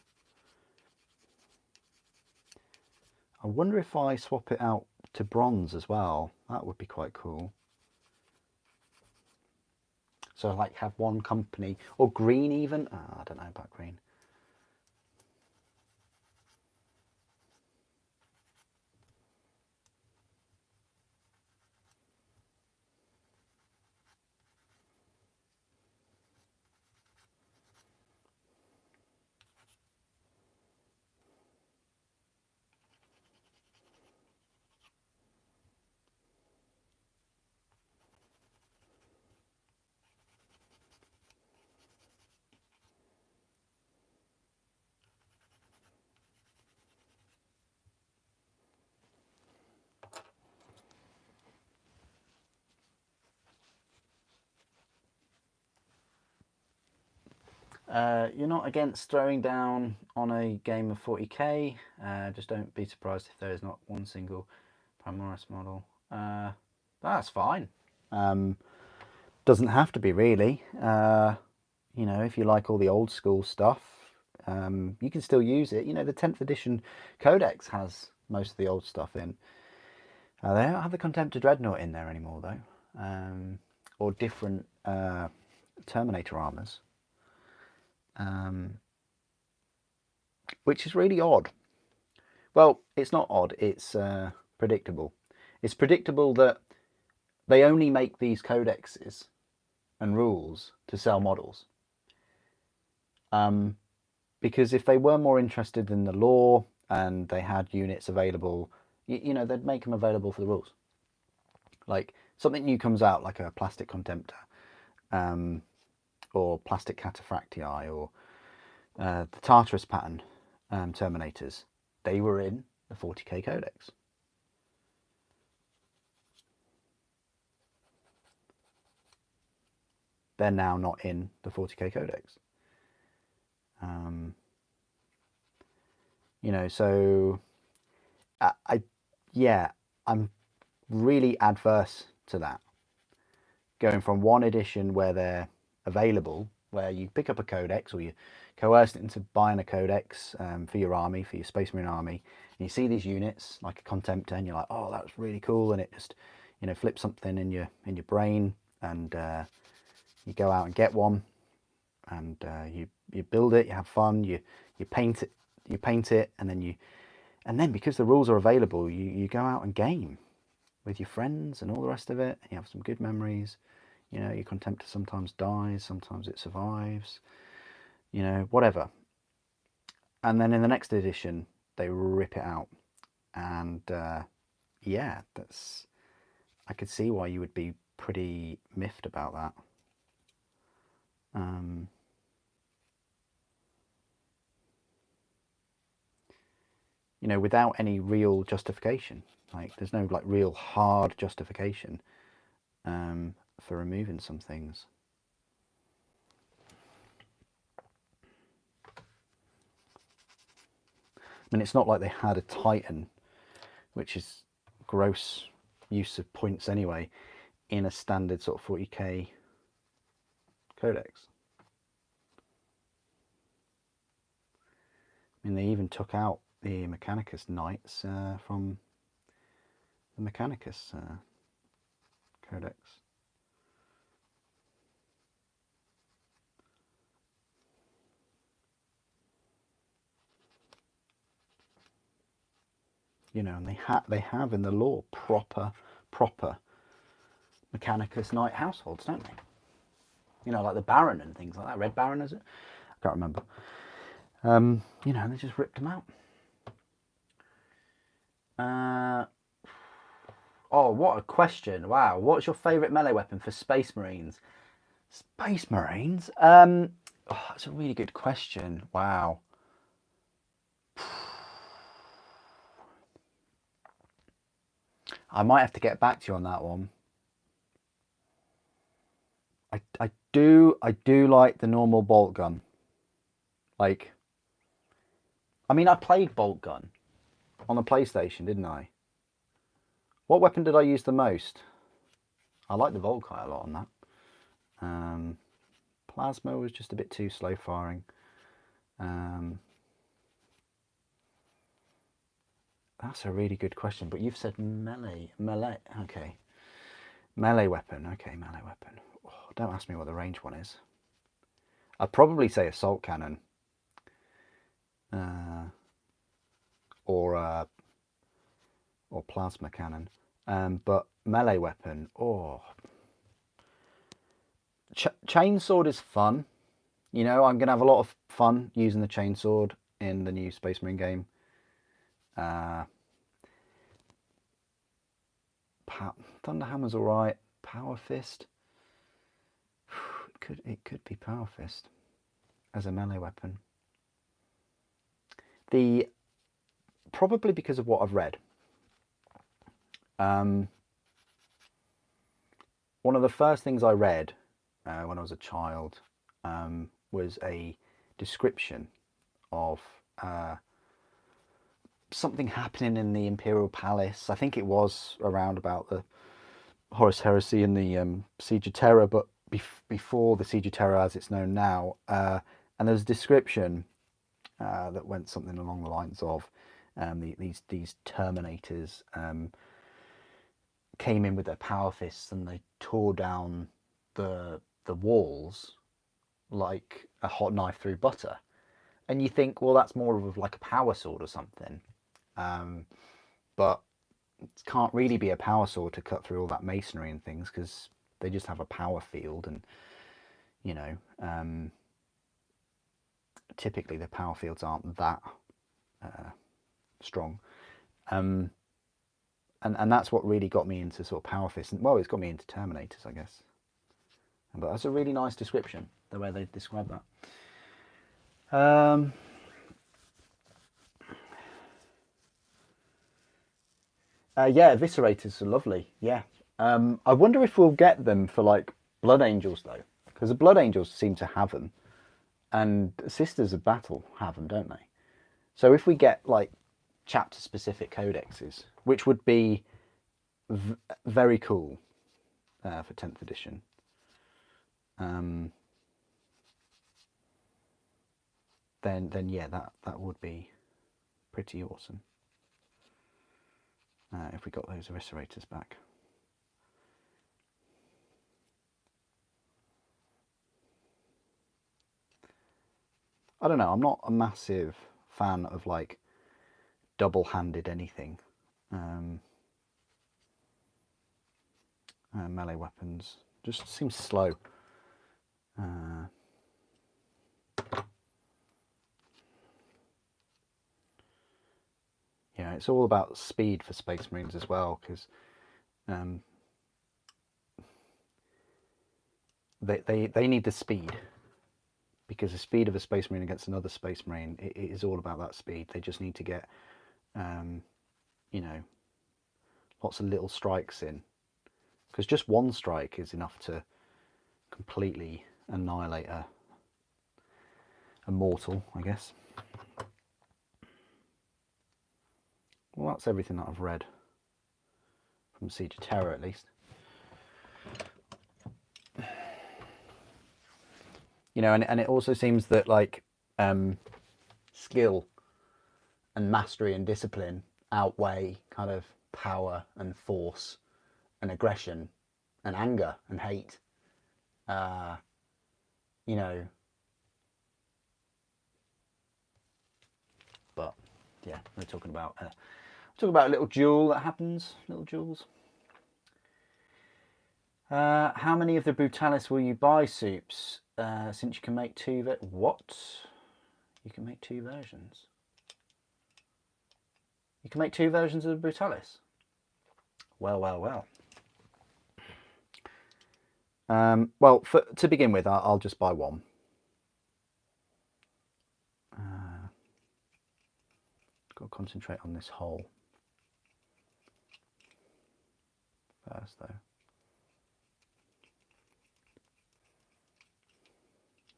I wonder if I swap it out to bronze as well. That would be quite cool. So like have one company, or green even. Oh, I don't know about green. You're not against throwing down on a game of 40k. Just don't be surprised if there is not one single Primaris model. That's fine. Doesn't have to be really. You know, if you like all the old school stuff, you can still use it. You know, the 10th edition Codex has most of the old stuff in. They don't have the Contemptor Dreadnought in there anymore though, or different Terminator armors. Which is really odd. Well, it's not odd, it's predictable. It's predictable that they only make these codexes and rules to sell models. Because if they were more interested in the lore and they had units available, you know, they'd make them available for the rules. Like something new comes out, like a plastic Contemptor, or plastic Cataphractii, or the Tartarus pattern Terminators. They were in the 40k Codex. They're now not in the 40k Codex. You know, so I'm really adverse to that. Going from one edition where they're available, where you pick up a codex or you coerce it into buying a codex for your army, for your Space Marine army, and you see these units like a Contemptor, and you're like, oh, that's really cool, and it just, you know, flips something in your brain, and you go out and get one, and you build it, you have fun, you paint it, and then because the rules are available, you go out and game with your friends and all the rest of it, and you have some good memories. You know, your Contemptor sometimes dies, sometimes it survives, you know, whatever. And then in the next edition, they rip it out. And yeah, I could see why you would be pretty miffed about that. You know, without any real justification. Like, there's no like real hard justification for removing some things. I mean, it's not like they had a Titan, which is gross use of points anyway, in a standard sort of 40k codex. I mean, they even took out the Mechanicus Knights from the Mechanicus codex. You know, and they have in the lore proper Mechanicus Knight households, don't they? You know, like the Baron and things like that. Red Baron, is it? I can't remember. You know, and they just ripped them out. Oh, what a question. Wow. What's your favourite melee weapon for Space Marines? Space Marines? Oh, that's a really good question. Wow. I might have to get back to you on that one. I do like the normal bolt gun. Like, I mean, I played bolt gun on the PlayStation, didn't I? What weapon did I use the most? I like the Volkite a lot on that. Plasma was just a bit too slow firing. That's a really good question, but you've said melee. Melee, okay. Melee weapon, okay, melee weapon. Oh, don't ask me what the range one is. I'd probably say assault cannon. Or plasma cannon. But melee weapon, oh. Chainsword is fun. You know, I'm going to have a lot of fun using the chainsword in the new Space Marine game. Thunderhammer's alright. Power Fist. It could be Power Fist as a melee weapon. Probably because of what I've read. One of the first things I read when I was a child was a description of something happening in the Imperial Palace. I think it was around about the Horus Heresy and the Siege of Terror, but before the Siege of Terror as it's known now. And there's a description that went something along the lines of these Terminators came in with their power fists and they tore down the walls like a hot knife through butter. And you think, well, that's more of like a power sword or something. But it can't really be a power sword to cut through all that masonry and things, because they just have a power field, and you know, typically the power fields aren't that strong. And that's what really got me into sort of power fists. Well, it's got me into Terminators, I guess. But that's a really nice description, the way they describe that. Yeah, Eviscerators are lovely. Yeah. I wonder if we'll get them for like Blood Angels though, because the Blood Angels seem to have them, and Sisters of Battle have them, don't they? So if we get like chapter-specific codexes, which would be very cool for 10th edition. Then yeah, that would be pretty awesome if we got those Eviscerators back. I don't know, I'm not a massive fan of like double-handed anything. Melee weapons just seems slow. Yeah, it's all about speed for Space Marines as well, because they need the speed, because the speed of a Space Marine against another Space Marine, it is all about that speed. They just need to get you know, lots of little strikes in, because just one strike is enough to completely annihilate a mortal, I guess. Well, that's everything that I've read from Siege of Terror, at least. You know, and it also seems that like skill and mastery and discipline outweigh kind of power and force and aggression and anger and hate. You know, but yeah, we're talking about a little duel that happens, little duels. How many of the Brutalis will you buy, Soups? Since you can make two what? You can make two versions. You can make two versions of the Brutalis. Well, well, well. Well, to begin with, I'll just buy one. Got to concentrate on this hole first, though.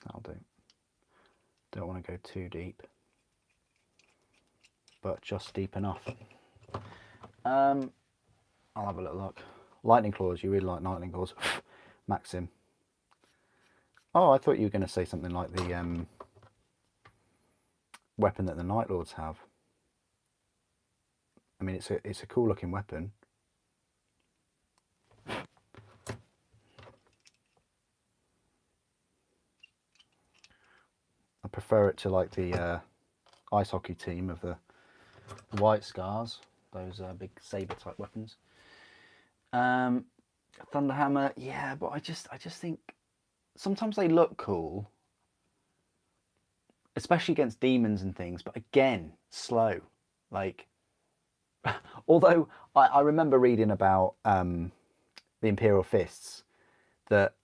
That'll do. Don't want to go too deep, but just deep enough. I'll have a little look. Lightning Claws, you really like Lightning Claws. Maxim. Oh, I thought you were going to say something like the weapon that the Night Lords have. I mean, it's a cool looking weapon. I prefer it to like the ice hockey team of the White Scars, those big saber type weapons. Thunderhammer, yeah, but I just think sometimes they look cool, especially against demons and things, but again, slow. Like, although I remember reading about the Imperial Fists that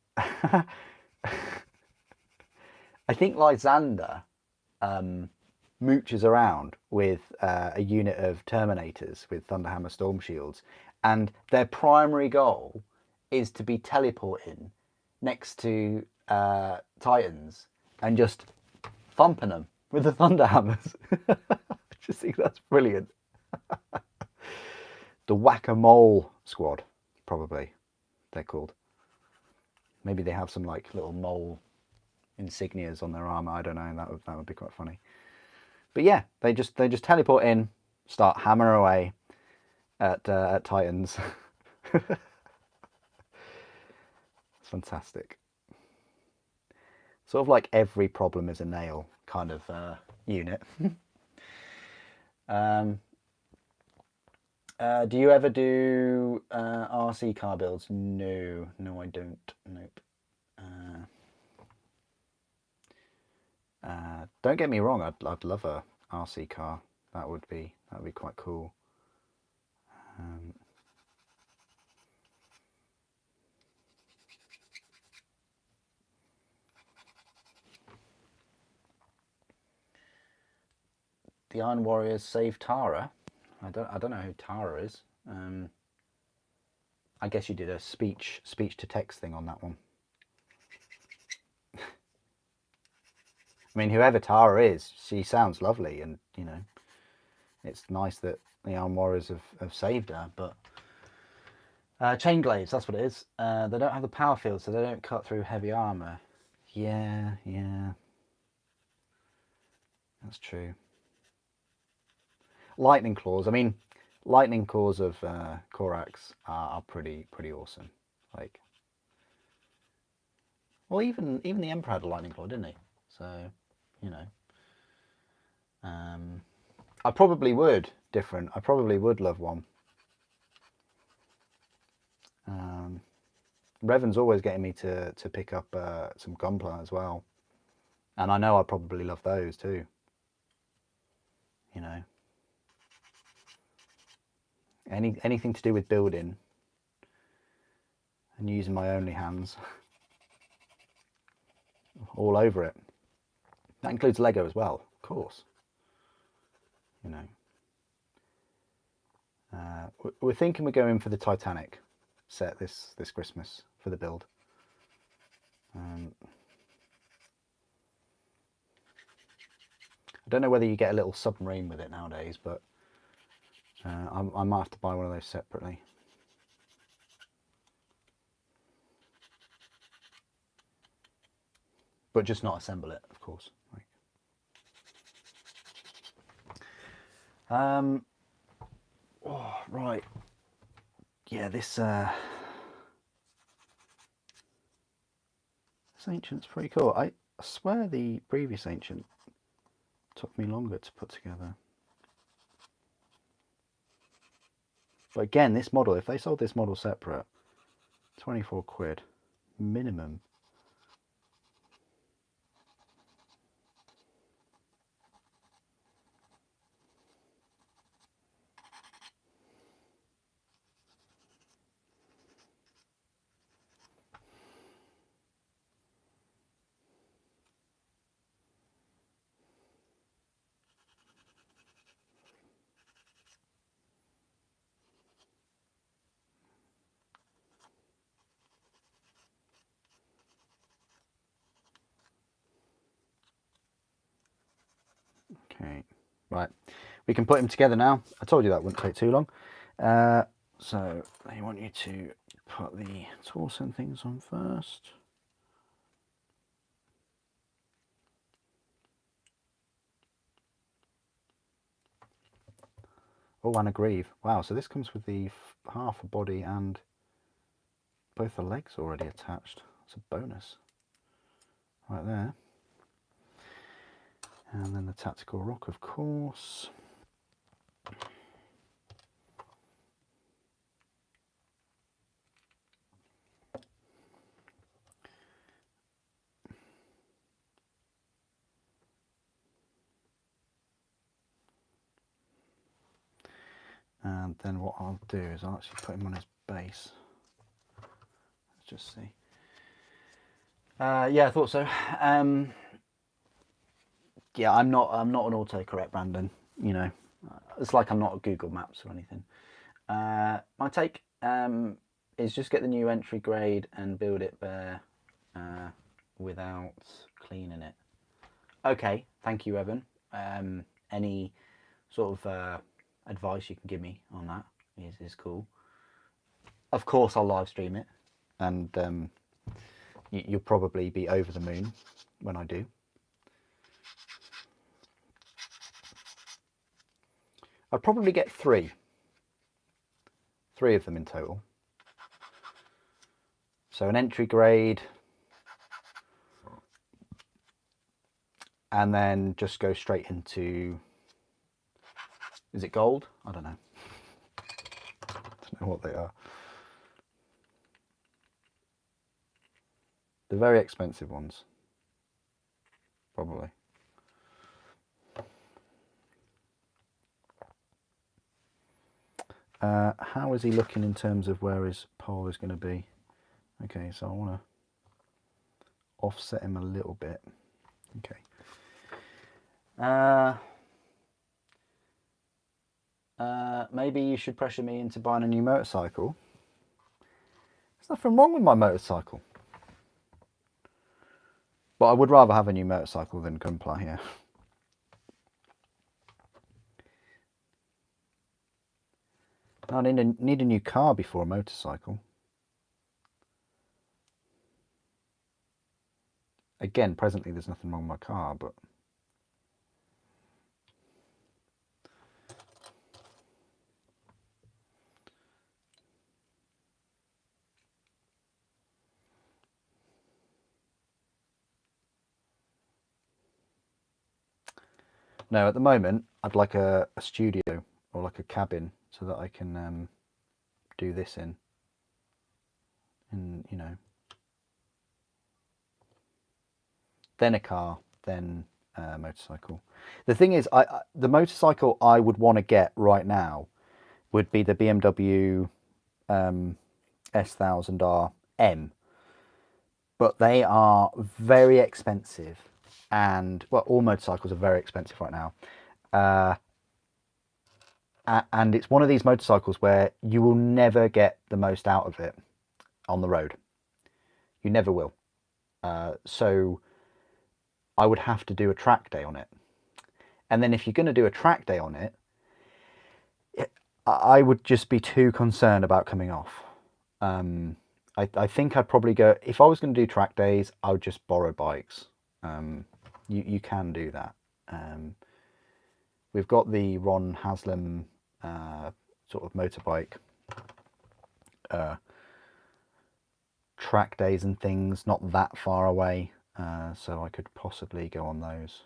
I think Lysander mooches around with a unit of Terminators with Thunderhammer Storm Shields, and their primary goal is to be teleporting next to Titans and just thumping them with the Thunderhammers. I just think that's brilliant. The Whack-a-Mole Squad, probably they're called. Maybe they have some like little mole insignias on their armor. I don't know. That would be quite funny. But yeah, they just teleport in, start hammering away at Titans. It's fantastic. Sort of like every problem is a nail kind of unit. Do you ever do RC car builds? No, I don't. Nope. Don't get me wrong. I'd love a RC car. That would be quite cool. The Iron Warriors save Tara. I don't know who Tara is. I guess you did a speech to text thing on that one. I mean, whoever Tara is, she sounds lovely, and you know, it's nice that the Iron Warriors have saved her. But chain glaives, that's what it is. They don't have the power field, so they don't cut through heavy armor. Yeah, that's true. Lightning claws. I mean, lightning claws of Korax are pretty awesome. Like, well, even the Emperor had a lightning claw, didn't he? So, you know, I probably would I probably would love one. Revan's always getting me to pick up some Gunpla as well, and I know I probably love those too. You know, anything to do with building and using my only hands, all over it. That includes Lego as well, of course. You know, we're thinking we're going for the Titanic set this Christmas for the build. I don't know whether you get a little submarine with it nowadays, but I might have to buy one of those separately. But just not assemble it, of course. Oh, right. Yeah, this Ancient's pretty cool. I swear the previous Ancient took me longer to put together. But again, this model, if they sold this model separate, 24 quid minimum. Okay, right, we can put him together now. I told you that wouldn't take too long. So they want you to put the torso and things on first. Oh, and a greave. Wow, so this comes with the half a body and both the legs already attached. It's a bonus right there. And then the tactical rock, of course. And then what I'll do is I'll actually put him on his base. Let's just see. Yeah, I thought so. Yeah, I'm not an autocorrect, Brandon. You know, it's like I'm not at Google Maps or anything. My take is just get the new entry grade and build it bare without cleaning it. Okay, thank you, Evan. Any sort of advice you can give me on that is cool. Of course, I'll live stream it, and you'll probably be over the moon when I do. I'd probably get three of them in total. So an entry grade, and then just go straight into, is it gold? I don't know. I don't know what they are. The very expensive ones, probably. How is he looking in terms of where his pole is going to be? Okay, so I want to offset him a little bit. Okay. Maybe you should pressure me into buying a new motorcycle. There's nothing wrong with my motorcycle. But I would rather have a new motorcycle than Gunpla here. I need a new car before a motorcycle. Again, presently there's nothing wrong with my car, but no, at the moment I'd like a studio or like a cabin so that I can do this in, you know, then a car, then a motorcycle. The thing is, the motorcycle I would want to get right now would be the BMW S1000R M, but they are very expensive, and well, all motorcycles are very expensive right now. And it's one of these motorcycles where you will never get the most out of it on the road. You never will. So I would have to do a track day on it. And then if you're going to do a track day on it, I would just be too concerned about coming off. I think I'd probably go, if I was going to do track days, I would just borrow bikes. You can do that. We've got the Ron Haslam sort of motorbike track days and things, not that far away, so I could possibly go on those.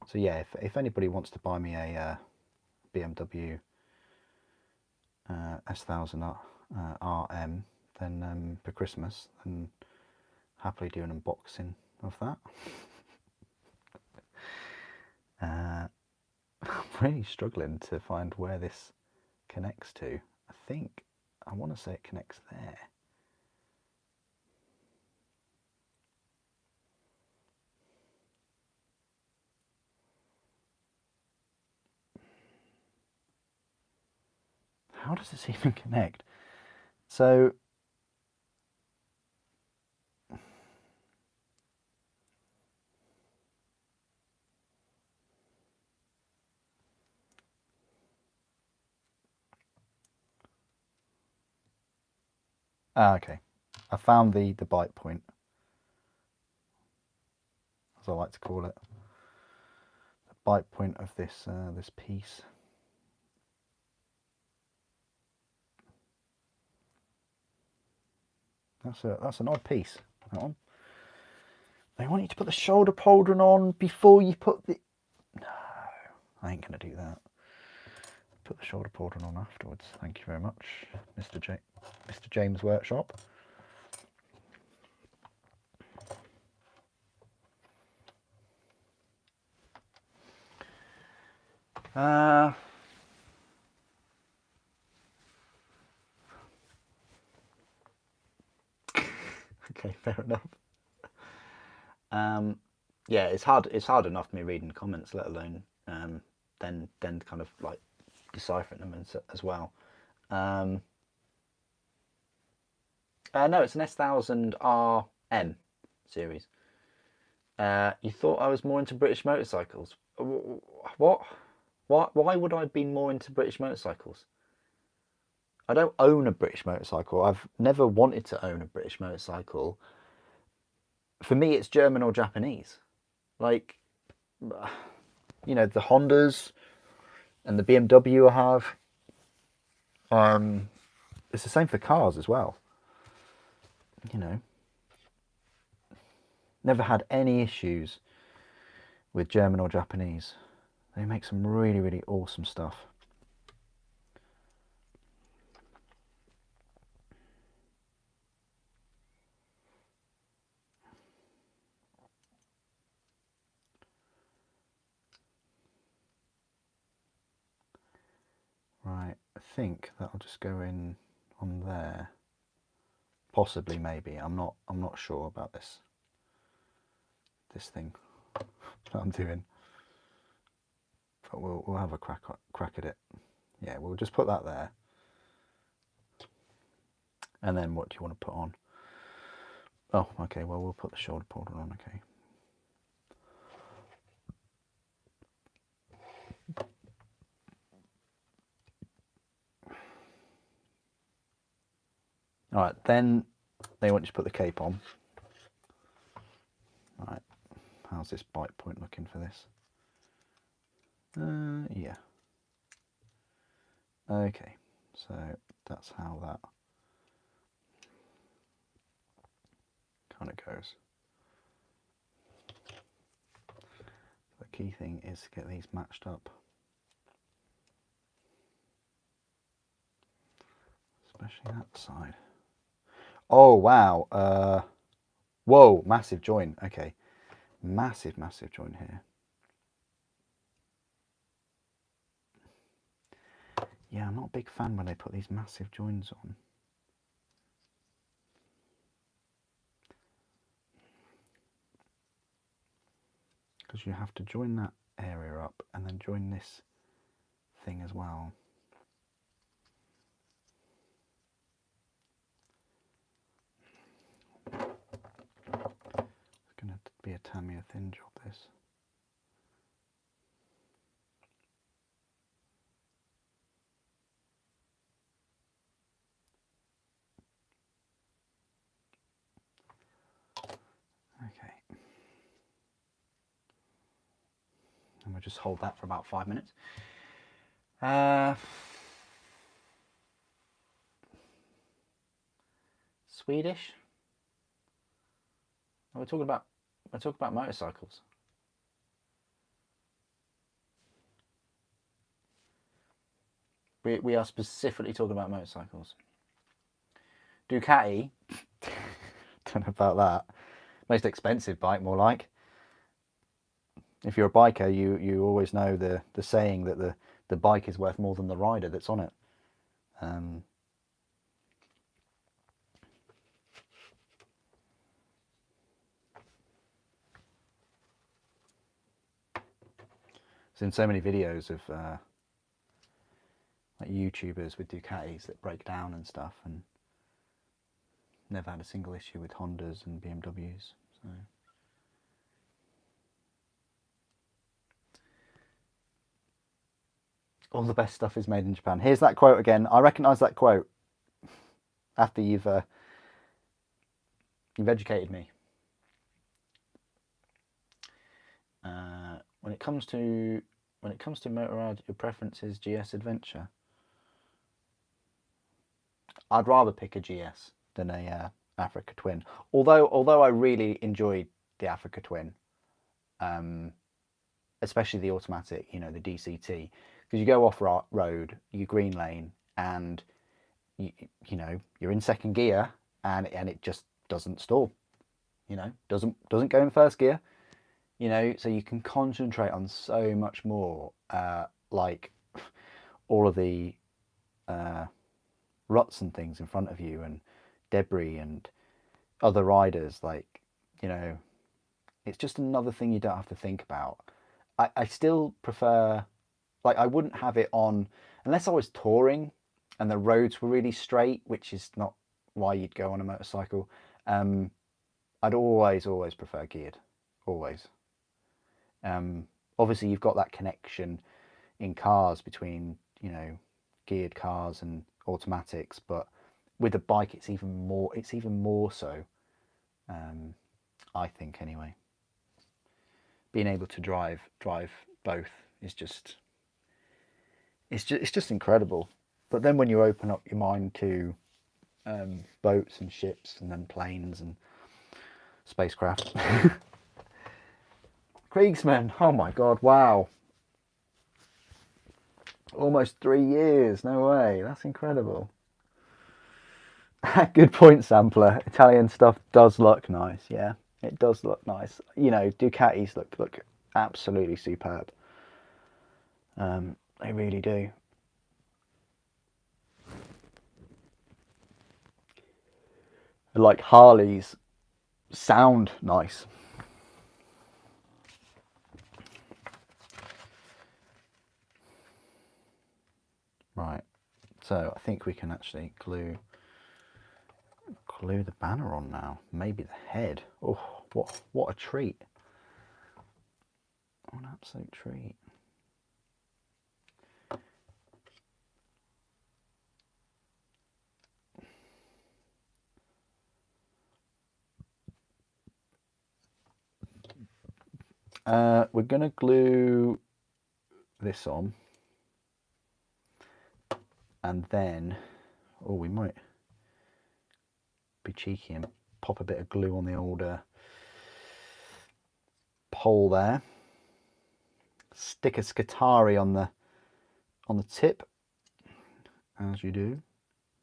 So yeah, if anybody wants to buy me a BMW S1000 RM, then for Christmas, then happily do an unboxing of that. I'm really struggling to find where this connects to. I think I want to say it connects there. How does this even connect? So okay, I found the bite point, as I like to call it, the bite point of this this piece. That's an odd piece, that one. They want you to put the shoulder pauldron on before you put the... No, I ain't going to do that. Put the shoulder pauldron on afterwards. Thank you very much, Mr. James Workshop. Okay, fair enough. Yeah, it's hard enough me reading comments, let alone then kind of like deciphering them as well. No, it's an S1000 RM series. You thought I was more into British motorcycles? What? Why would I have been more into British motorcycles? I don't own a British motorcycle. I've never wanted to own a British motorcycle. For me, it's German or Japanese. Like, you know, the Hondas and the BMW I have. It's the same for cars as well. You know, never had any issues with German or Japanese. They make some really, really awesome stuff. Right, I think that'll just go in on there. Possibly, maybe. I'm not sure about this thing that I'm doing. But we'll have a crack at it. Yeah, we'll just put that there. And then what do you want to put on? Oh, okay, well, we'll put the shoulder pauldron on, okay. All right, then they want you to put the cape on. All right, how's this bite point looking for this? Yeah. Okay, so that's how that kind of goes. The key thing is to get these matched up. Especially that side. Oh, wow. Whoa, massive joint. Okay. Massive joint here. Yeah, I'm not a big fan when they put these massive joins on. Because you have to join that area up and then join this thing as well. It's going to be a Tamiya thin job, this. Okay. And we'll just hold that for about 5 minutes. Swedish? We're talking about motorcycles. We are specifically talking about motorcycles. Ducati. Don't know about that. Most expensive bike, more like. If you're a biker, you always know the saying that the bike is worth more than the rider that's on it. Seen so many videos of like YouTubers with Ducatis that break down and stuff, and never had a single issue with Hondas and BMWs. So. All the best stuff is made in Japan. Here's that quote again. I recognise that quote after you've You've educated me. When it comes to Motorrad, your preference is GS Adventure. I'd rather pick a GS than a Africa Twin. Although I really enjoyed the Africa Twin, especially the automatic, you know, the DCT, because you go off road, you green lane, and you know you're in second gear, and it just doesn't stall. You know, doesn't go in first gear. You know, so you can concentrate on so much more, like all of the ruts and things in front of you, and debris and other riders. Like, you know, it's just another thing you don't have to think about. I still prefer, like, I wouldn't have it on unless I was touring and the roads were really straight, which is not why you'd go on a motorcycle. I'd always prefer geared, always. Obviously you've got that connection in cars between, you know, geared cars and automatics, but with a bike it's even more so. I think anyway. Being able to drive both is just it's just incredible. But then when you open up your mind to boats and ships and then planes and spacecraft. Kriegsman, oh my god, wow. Almost 3 years, no way, that's incredible. Good point, Sampler. Italian stuff does look nice, yeah. It does look nice. You know, Ducatis look absolutely superb. They really do. Like Harleys sound nice. Right, so I think we can actually glue the banner on now. Maybe the head. Oh, what a treat. What an absolute treat. We're gonna glue this on, and then, oh, we might be cheeky and pop a bit of glue on the old pole there. Stick a Scutari on the tip, as you do.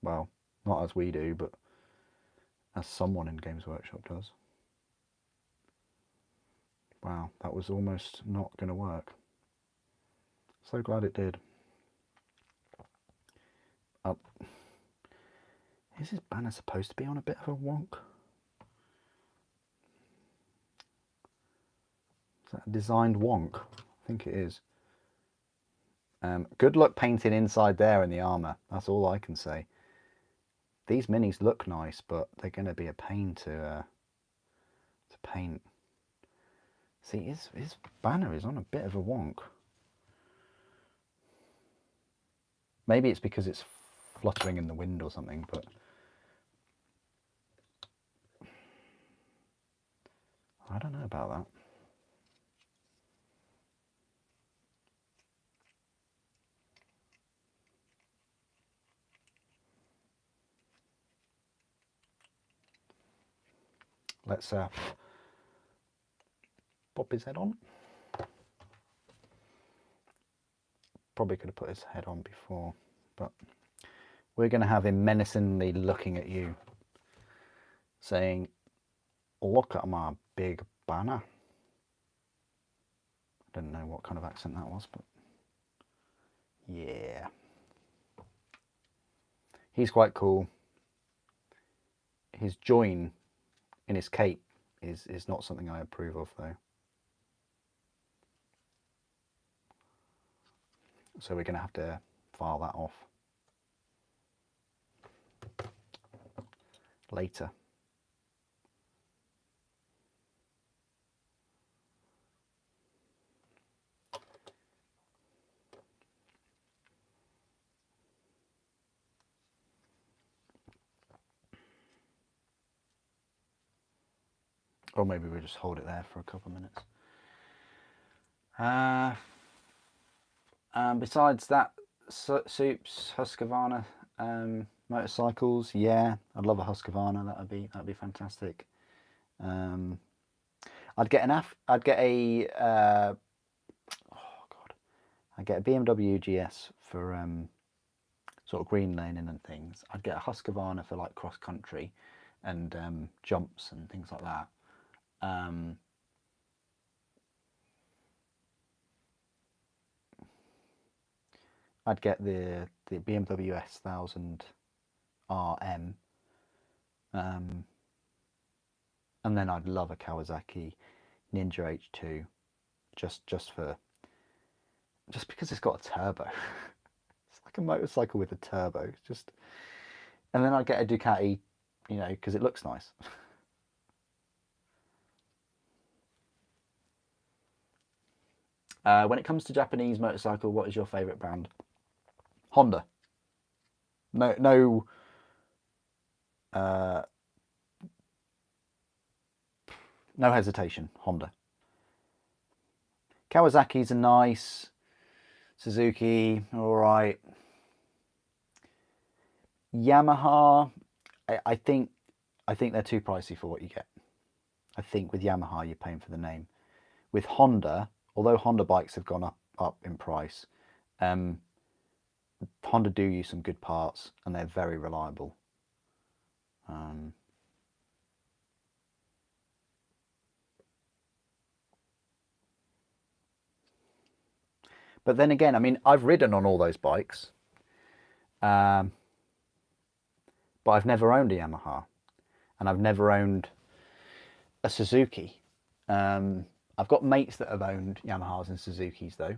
Well, not as we do, but as someone in Games Workshop does. Wow, that was almost not going to work. So glad it did. Is this banner supposed to be on a bit of a wonk? Is that a designed wonk? I think it is. Good luck painting inside there in the armour. That's all I can say. These minis look nice, but they're going to be a pain to paint. See, his banner is on a bit of a wonk. Maybe it's because it's fluttering in the wind or something, but I don't know about that. Let's pop his head on. Probably could have put his head on before, but we're going to have him menacingly looking at you, saying, "Look at my big banner." I don't know what kind of accent that was, but yeah. He's quite cool. His join in his cape is not something I approve of, though. So we're going to have to file that off later. Or maybe we'll just hold it there for a couple of minutes. Besides that, Supes, Husqvarna motorcycles. Yeah, I'd love a Husqvarna. That'd be fantastic. I'd get I'd get a I'd get a BMW GS for sort of green laning and things. I'd get a Husqvarna for like cross country and jumps and things like that. I'd get the BMW S1000 RM, and then I'd love a Kawasaki Ninja H2, just because it's got a turbo. It's like a motorcycle with a turbo. And then I'd get a Ducati, you know, because it looks nice. When it comes to Japanese motorcycle, what is your favourite brand? Honda. No, no hesitation. Honda. Kawasaki's a nice. Suzuki, all right. Yamaha, I think they're too pricey for what you get. I think with Yamaha you're paying for the name. With Honda, although Honda bikes have gone up in price, Honda do use some good parts and they're very reliable. But then again, I mean, I've ridden on all those bikes, but I've never owned a Yamaha, and I've never owned a Suzuki. I've got mates that have owned Yamahas and Suzukis though.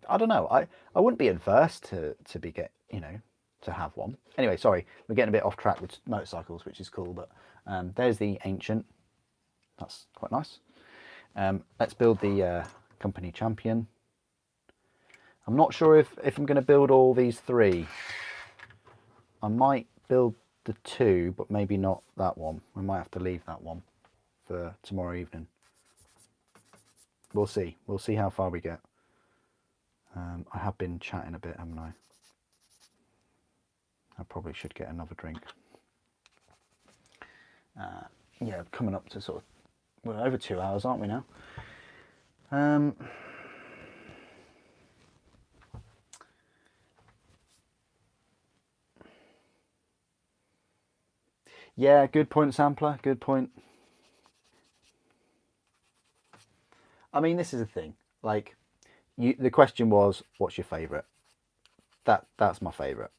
I don't know. I wouldn't be adverse to to have one. Anyway, sorry, we're getting a bit off track with motorcycles, which is cool. But there's the Ancient. That's quite nice. Let's build the company champion. I'm not sure if I'm going to build all these three. I might build the two, but maybe not that one. We might have to leave that one for tomorrow evening. We'll see. We'll see how far we get. I have been chatting a bit, haven't I? I probably should get another drink. Yeah, coming up to sort of, we're over 2 hours, aren't we now? Yeah, good point, Sampler. Good point. I mean, this is the thing. Like, the question was, what's your favourite? That's my favourite,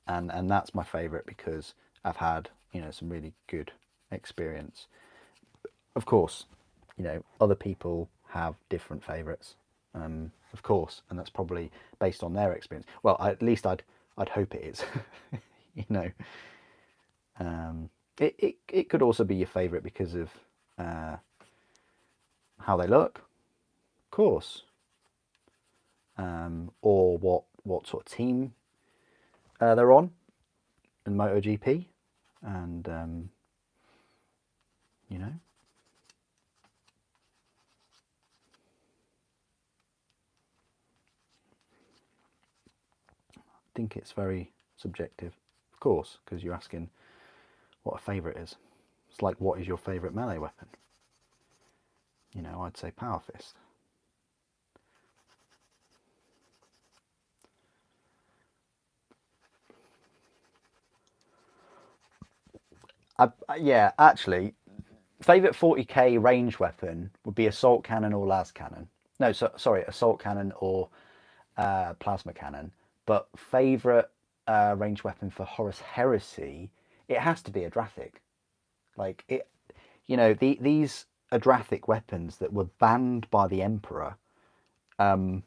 and that's my favourite because I've had some really good experience. Of course, other people have different favourites, of course, and that's probably based on their experience. Well, at least I'd hope it is. It could also be your favourite because of how they look, of course, or what sort of team they're on in MotoGP, and I think it's very subjective, of course, because you're asking what a favourite is. It's like, what is your favourite melee weapon? I'd say Power Fist. Yeah, actually, favourite 40k range weapon would be Assault Cannon or Las Cannon. No, sorry, Assault Cannon or Plasma Cannon. But favourite range weapon for Horus Heresy, it has to be Adrathic. Like these Adrathic weapons that were banned by the Emperor, are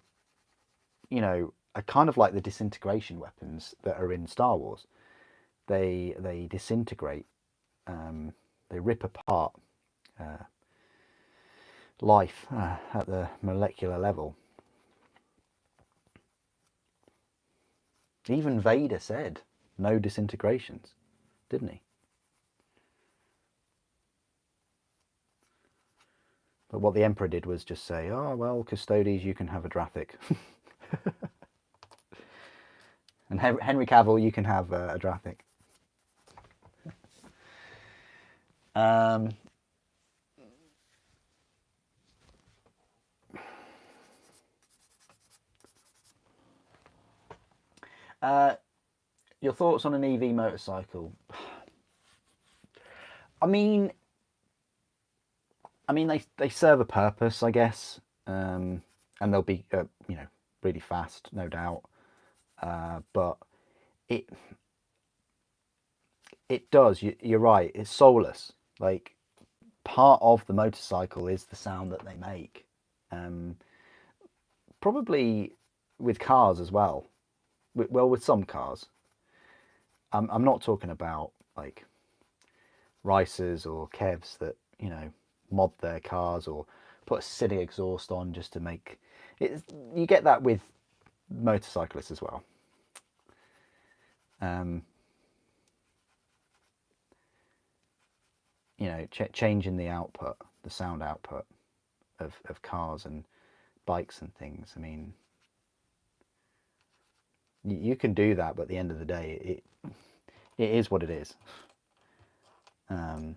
kind of like the disintegration weapons that are in Star Wars. They disintegrate, they rip apart life at the molecular level. Even Vader said no disintegrations, didn't he? But what the Emperor did was just say, oh, well, Custodes, you can have a Drathic. And Henry Cavill, you can have a Drathic. Your thoughts on an EV motorcycle? I mean, they serve a purpose, I guess, and they'll be, you know, really fast, no doubt. But it does. You're right. It's soulless. Like, part of the motorcycle is the sound that they make. Probably with cars as well. Well, with some cars. I'm not talking about like Ricers or Kevs that, you know, mod their cars or put a silly exhaust on just to make it. You get that with motorcyclists as well. You know, changing the output, the sound output of cars and bikes and things. I mean, you can do that, but at the end of the day, it is what it is. But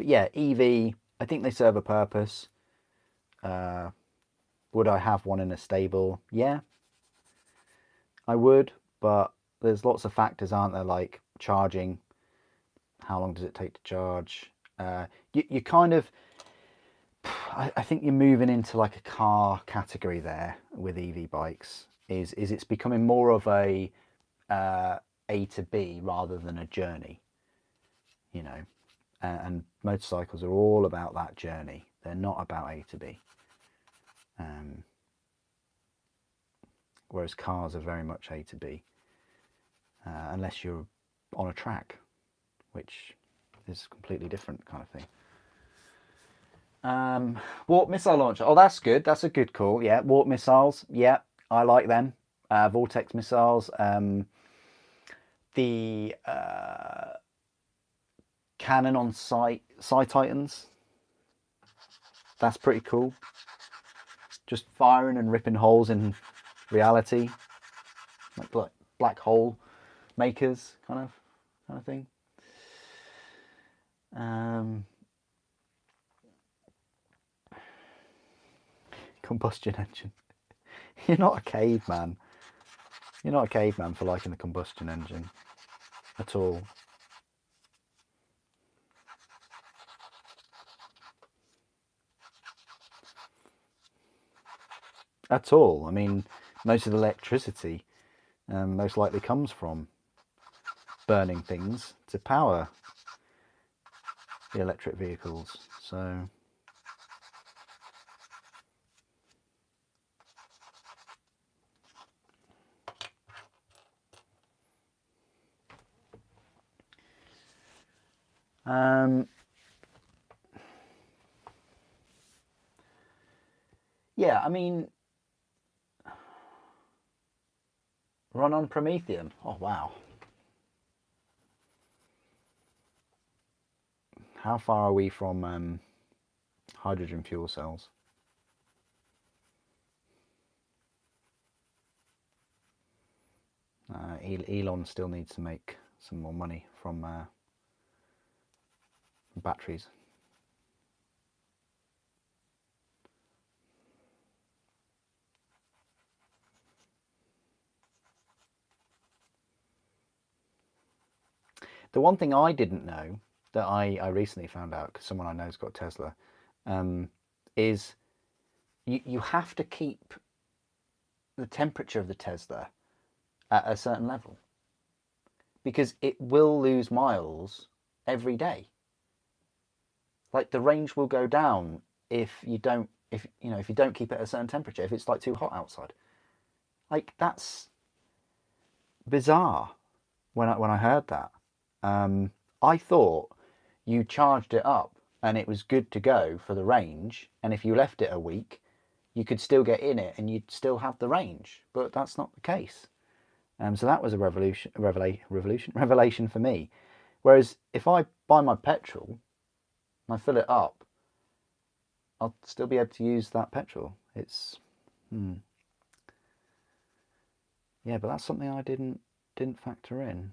yeah, EV, I think they serve a purpose. Would I have one in a stable? Yeah, I would, but there's lots of factors, aren't there? Like charging, how long does it take to charge? You kind of, I think you're moving into like a car category there with EV bikes. Is it's becoming more of a to B rather than a journey, you know. And motorcycles are all about that journey. They're not about A to B. Whereas cars are very much A to B, unless you're on a track, which is a completely different kind of thing. Warp missile launcher. Oh, that's good. That's a good call. Yeah, warp missiles. Yeah, I like them. Vortex missiles. The cannon on sight Titans. That's pretty cool. Just firing and ripping holes in reality, like black hole makers kind of thing. Combustion engine. You're not a caveman. You're not a caveman for liking the combustion engine at all. At all. I mean, most of the electricity most likely comes from burning things to power the electric vehicles. So yeah, I mean, run on Promethium. Oh wow. How far are we from hydrogen fuel cells? Elon still needs to make some more money from batteries. The one thing I didn't know that I recently found out, because someone I know's got Tesla, is you have to keep the temperature of the Tesla at a certain level, because it will lose miles every day. Like the range will go down if you don't keep it at a certain temperature, if it's like too hot outside. Like, that's bizarre when I heard that. I thought you charged it up and it was good to go for the range, and if you left it a week, you could still get in it and you'd still have the range, but that's not the case. So that was a revelation for me. Whereas if I buy my petrol and I fill it up, I'll still be able to use that petrol. It's yeah, but that's something I didn't factor in.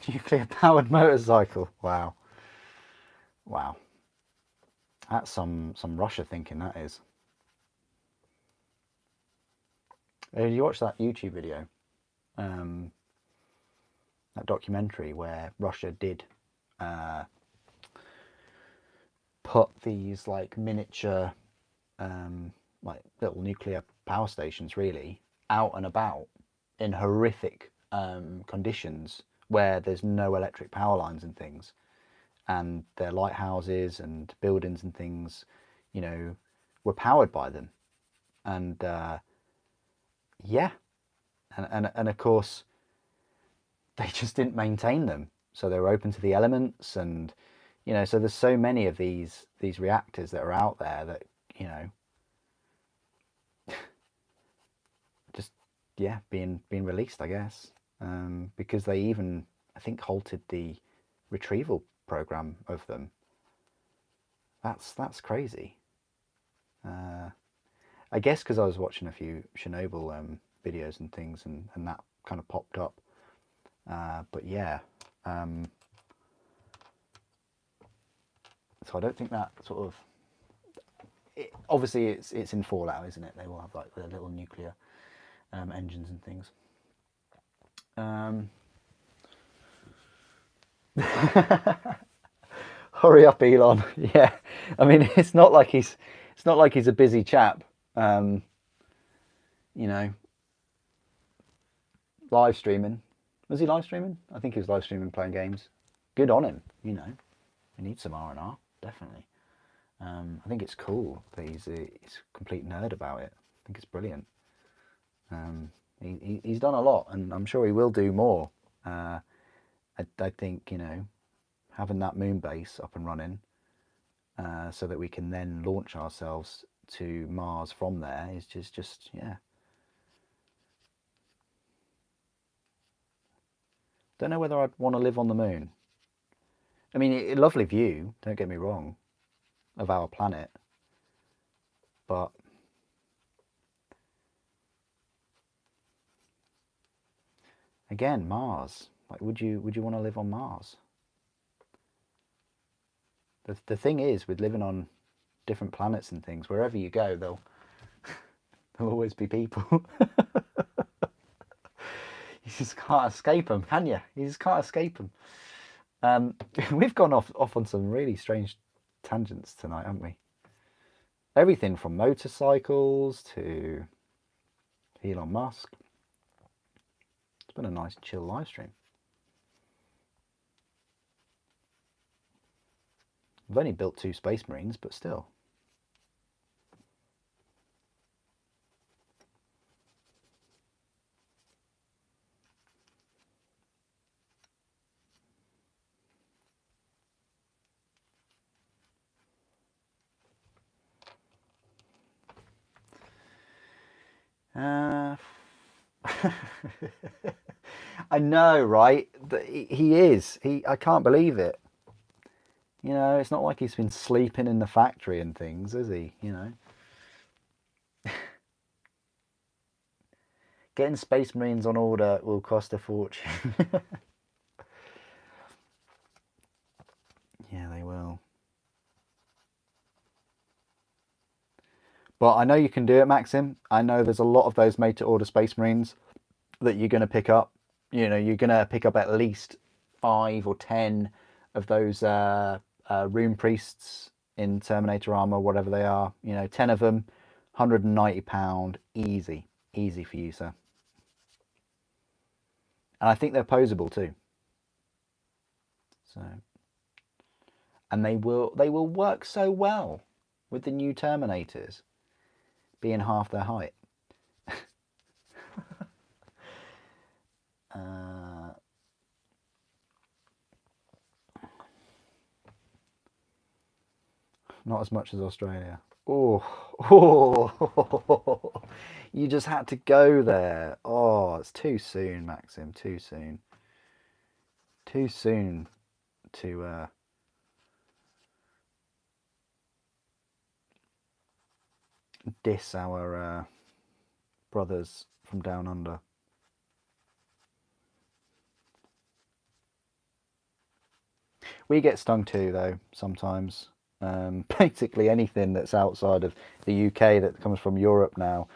Nuclear powered motorcycle. Wow. That's some Russia thinking, that is. Did you watch that YouTube video? That documentary where Russia did put these like miniature like little nuclear power stations really out and about in horrific conditions where there's no electric power lines and things, and their lighthouses and buildings and things, you know, were powered by them. And yeah, and of course they just didn't maintain them, so they were open to the elements. And you know, so there's so many of these reactors that are out there that, you know, just yeah, being released, I guess, because they even, I think, halted the retrieval program of them. That's crazy. I guess because I was watching a few Chernobyl videos and things, and that kind of popped up. But yeah, so I don't think that sort of. Obviously, it's in Fallout, isn't it? They will have like their little nuclear engines and things. Hurry up, Elon! Yeah, I mean, it's not like he's a busy chap. You know, live streaming. Was he live streaming? I think he was live streaming playing games. Good on him. You know, he needs some R&R, definitely. I think it's cool that he's a complete nerd about it. I think it's brilliant. He's done a lot, and I'm sure he will do more. I think, you know, having that moon base up and running, so that we can then launch ourselves to Mars from there is just yeah. Don't know whether I'd want to live on the moon. I mean, a lovely view, don't get me wrong, of our planet, but again, Mars. Like, would you want to live on Mars? The thing is, with living on different planets and things, wherever you go, there'll always be people. You just can't escape them, can you? You just can't escape them. We've gone off on some really strange tangents tonight, haven't we? Everything from motorcycles to Elon Musk. It's been a nice chill live stream. I've only built 2 Space Marines, but still. I know, right? He is. I can't believe it. You know, it's not like he's been sleeping in the factory and things, is he? You know. Getting Space Marines on order will cost a fortune. Yeah, they will. But I know you can do it, Maxim. I know there's a lot of those made to order Space Marines that you're going to pick up. You know, you're going to pick up at least 5 or 10 of those Rune Priests in Terminator armor, whatever they are. You know, 10 of them, £190, easy for you, sir. And I think they're posable too. So, and they will work so well with the new Terminators being half their height. not as much as Australia. Oh, oh, you just had to go there. Oh, it's too soon, Maxim. Too soon. Too soon to diss our brothers from down under. We get stung too, though, sometimes. Basically anything that's outside of the UK that comes from Europe now,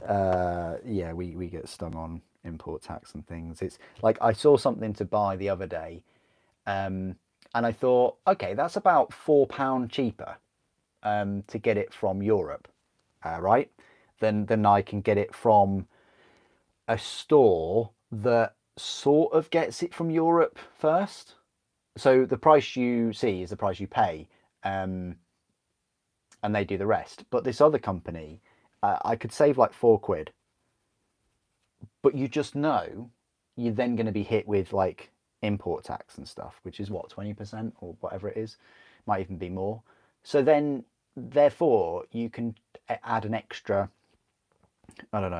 yeah, we get stung on import tax and things. It's like I saw something to buy the other day, and I thought, okay, that's about £4 cheaper to get it from Europe, right? Then I can get it from a store that sort of gets it from Europe first. So the price you see is the price you pay, and they do the rest. But this other company, I could save like £4, but you just know you're then going to be hit with like import tax and stuff, which is what, 20% or whatever it is, might even be more. So then, therefore, you can add an extra, I don't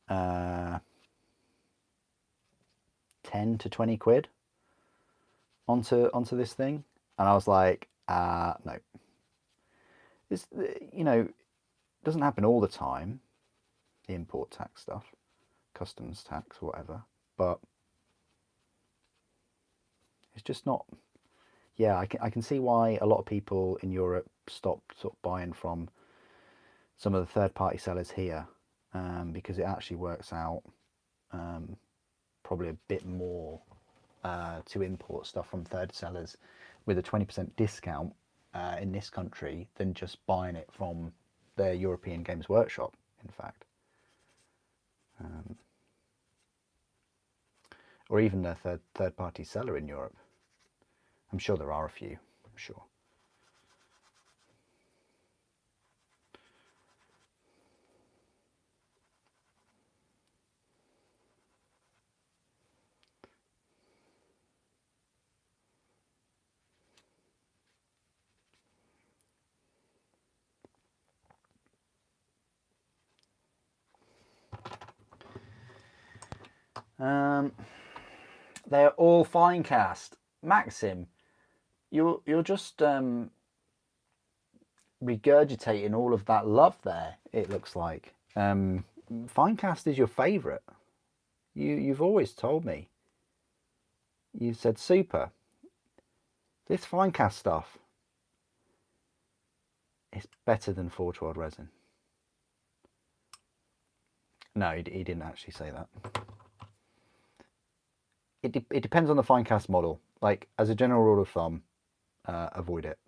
know, 10 to 20 quid onto this thing, and I was like, no. It's, you know, it doesn't happen all the time, the import tax stuff, customs tax or whatever, but it's just not. Yeah, I can see why a lot of people in Europe stopped sort of buying from some of the third-party sellers here, because it actually works out probably a bit more to import stuff from third sellers with a 20% discount in this country than just buying it from their European Games Workshop, in fact. Or even a third-party seller in Europe. I'm sure there are a few, I'm sure. They're all Finecast. Maxim, you're just regurgitating all of that love there. It looks like Finecast is your favourite. You've always told me. You said super. This Finecast stuff is better than Forge World Resin. No, he didn't actually say that. It depends on the Finecast model. Like, as a general rule of thumb, avoid it.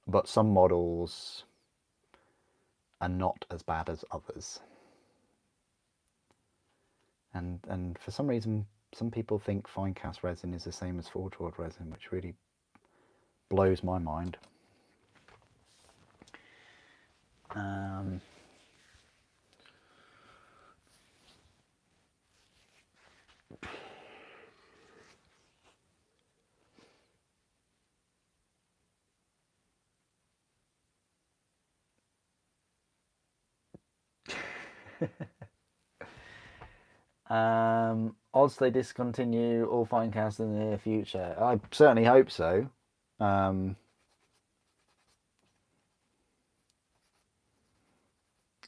But some models are not as bad as others. And for some reason, some people think Finecast resin is the same as Forge World resin, which really blows my mind. Odds they discontinue all Finecast in the near future. I certainly hope so. I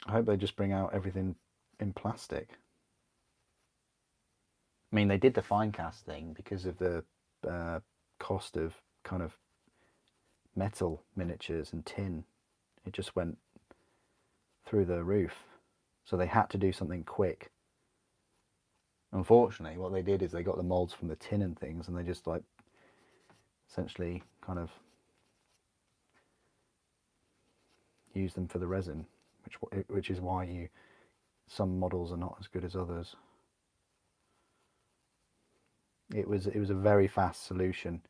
hope they just bring out everything in plastic. I mean, they did the Finecast thing because of the cost of kind of metal miniatures and tin. It just went through the roof. So they had to do something quick. Unfortunately, what they did is they got the molds from the tin and things, and they just like essentially kind of use them for the resin, which is why some models are not as good as others. It was a very fast solution.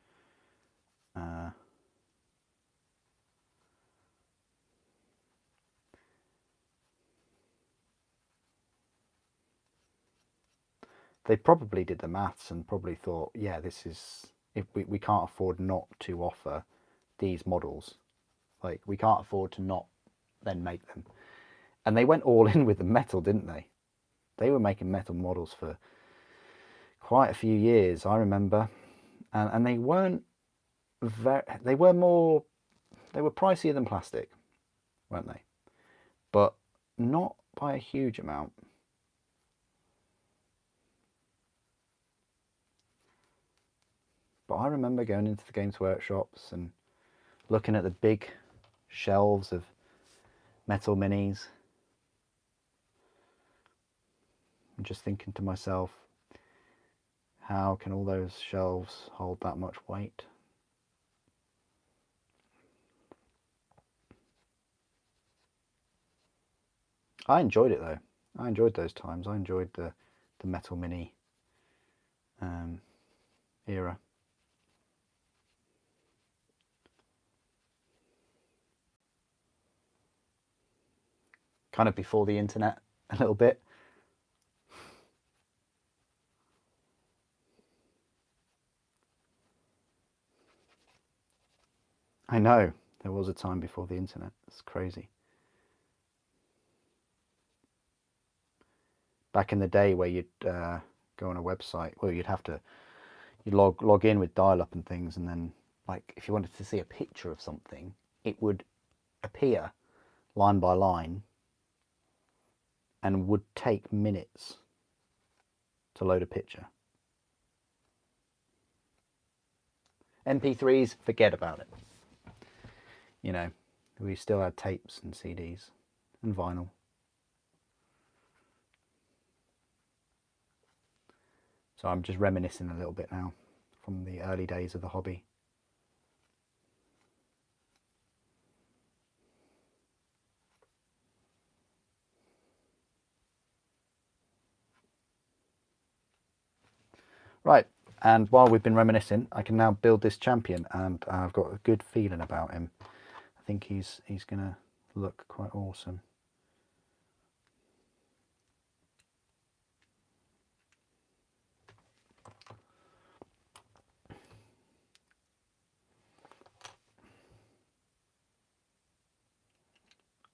they probably did the maths and probably thought, yeah, this is, if we can't afford not to offer these models, like we can't afford to not then make them. And they went all in with the metal, didn't they? They were making metal models for quite a few years, I remember, and they weren't very, they were pricier than plastic, weren't they? But not by a huge amount. But I remember going into the Games Workshops and looking at the big shelves of metal minis and just thinking to myself, how can all those shelves hold that much weight? I enjoyed it though. I enjoyed those times. I enjoyed the metal mini era. Kind of before the internet a little bit. I know, there was a time before the internet. It's crazy. Back in the day where you'd go on a website, well, you'd log in with dial-up and things, and then like if you wanted to see a picture of something, it would appear line by line and would take minutes to load a picture. MP3s, forget about it. You know, we still had tapes and CDs and vinyl. So I'm just reminiscing a little bit now from the early days of the hobby. Right, and while we've been reminiscing, I can now build this champion, and I've got a good feeling about him. I think he's gonna look quite awesome.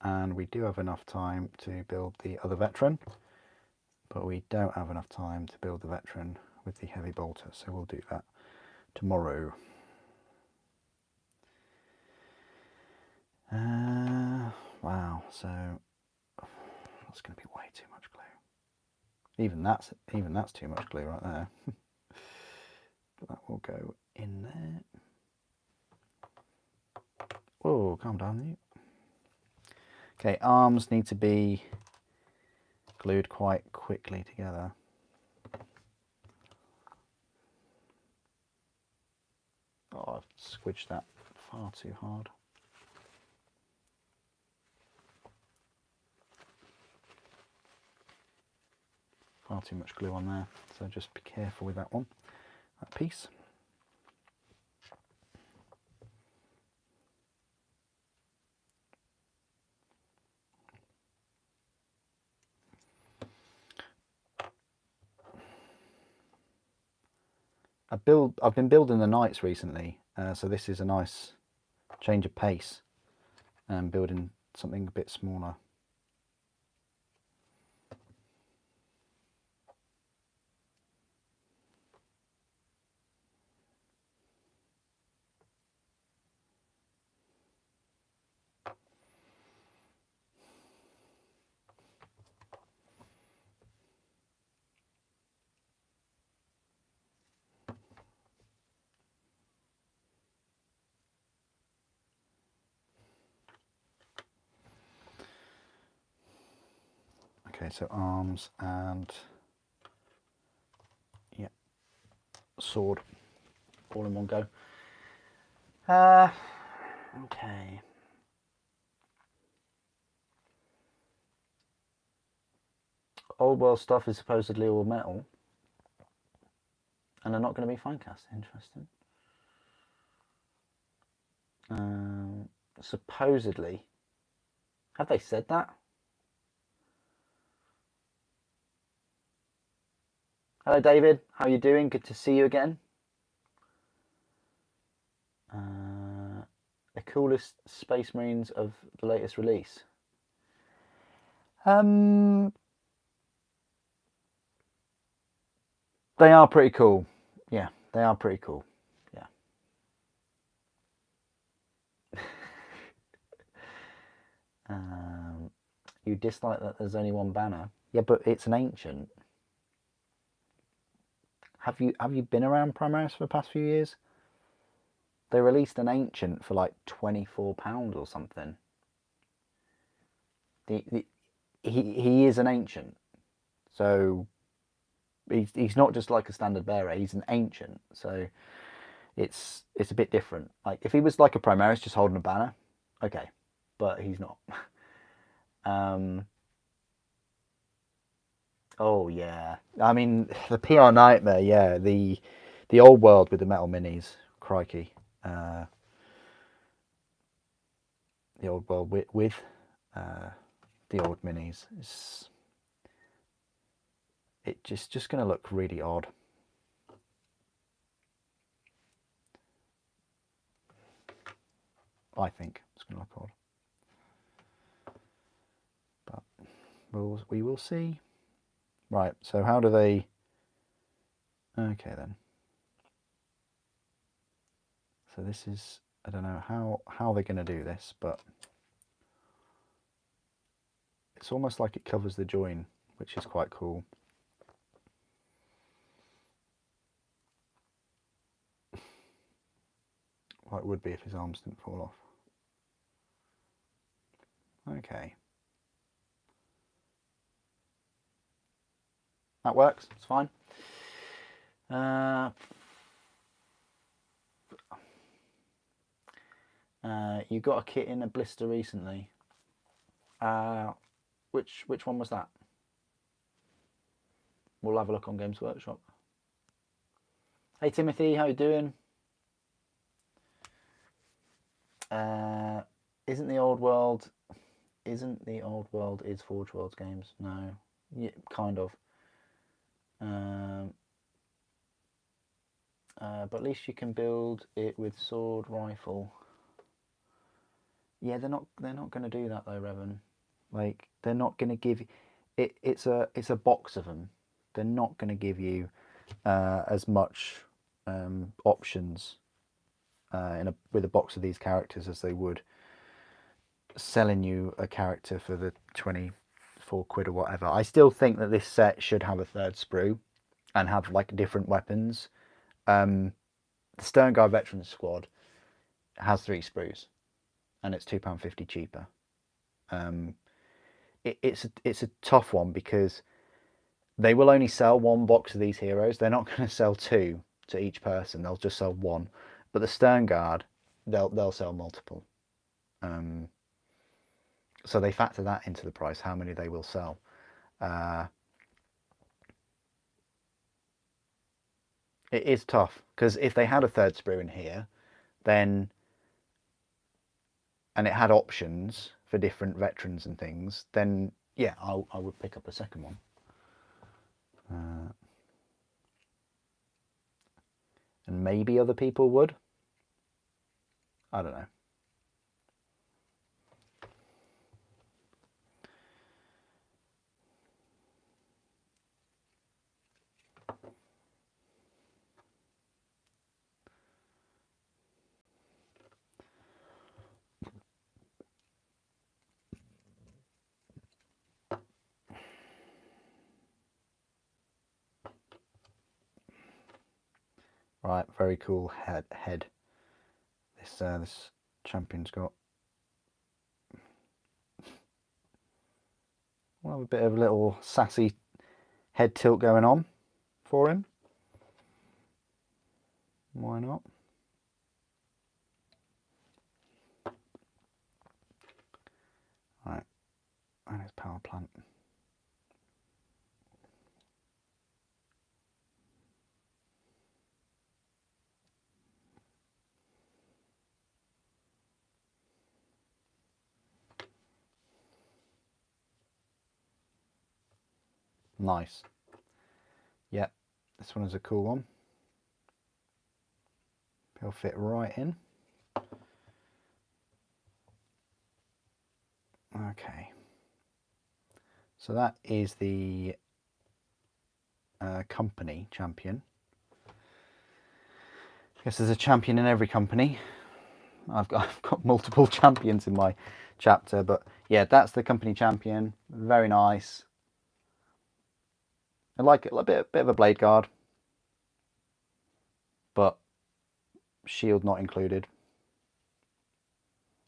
And we do have enough time to build the other veteran, but we don't have enough time to build the veteran with the heavy bolter, so we'll do that tomorrow. Wow, so that's going to be way too much glue. Even that's too much glue right there. But that will go in there. Whoa, calm down you. Okay, arms need to be glued quite quickly together. Oh, I've squidged that far too hard. Far too much glue on there, so just be careful with that one, that piece. I've been building the knights recently, so this is a nice change of pace and building something a bit smaller. Okay, so arms and yeah, sword, all in one go. Okay. Old world stuff is supposedly all metal, and they're not going to be fine cast. Interesting. Supposedly, have they said that? Hello, David. How are you doing? Good to see you again. The coolest Space Marines of the latest release. They are pretty cool. Yeah, they are pretty cool. Yeah. You dislike that there's only one banner? Yeah, but it's an ancient. Have you been around Primaris for the past few years? They released an ancient for like £24 or something. He is an ancient, so he's not just like a standard bearer. He's an ancient, so it's a bit different. Like if he was like a Primaris just holding a banner, okay, but he's not. Oh yeah, I mean the PR nightmare. Yeah, the old world with the metal minis. Crikey, the old world with the old minis. It's just going to look really odd. I think it's going to look odd, but we will see. Right. So how do they? Okay then. So this is, I don't know how they're going to do this, but it's almost like it covers the join, which is quite cool. Well, it would be if his arms didn't fall off. Okay. That works, it's fine. You got a kit in a blister recently. Which one was that? We'll have a look on Games Workshop. Hey Timothy, how you doing? Isn't the old world is Forge Worlds games? No, yeah, kind of. But at least you can build it with sword rifle. Yeah, they're not going to do that though, Revan. Like they're not going to give it. It's a box of them. They're not going to give you as much options with a box of these characters as they would selling you a character for the 24 quid or whatever. I still think that this set should have a third sprue and have like different weapons. The Sternguard Veterans Squad has 3 sprues and it's £2.50 cheaper. It's a tough one because they will only sell 1 box of these heroes. They're not going to sell 2 to each person. They'll just sell 1. But the Sternguard, they'll sell multiple. So they factor that into the price, how many they will sell. It is tough because if they had a third sprue in here, then and it had options for different veterans and things, then yeah, I would pick up a second one. And maybe other people would. I don't know. Right, very cool head. This champion's got well a bit of a little sassy head tilt going on for him. Why not? Right, and his power plant. Nice. Yep, This one is a cool one. It'll fit right in. Okay. So that is the company champion. I guess there's a champion in every company. I've got multiple champions in my chapter, but yeah, that's the company champion. Very nice. I like it, a bit of a blade guard, but shield not included.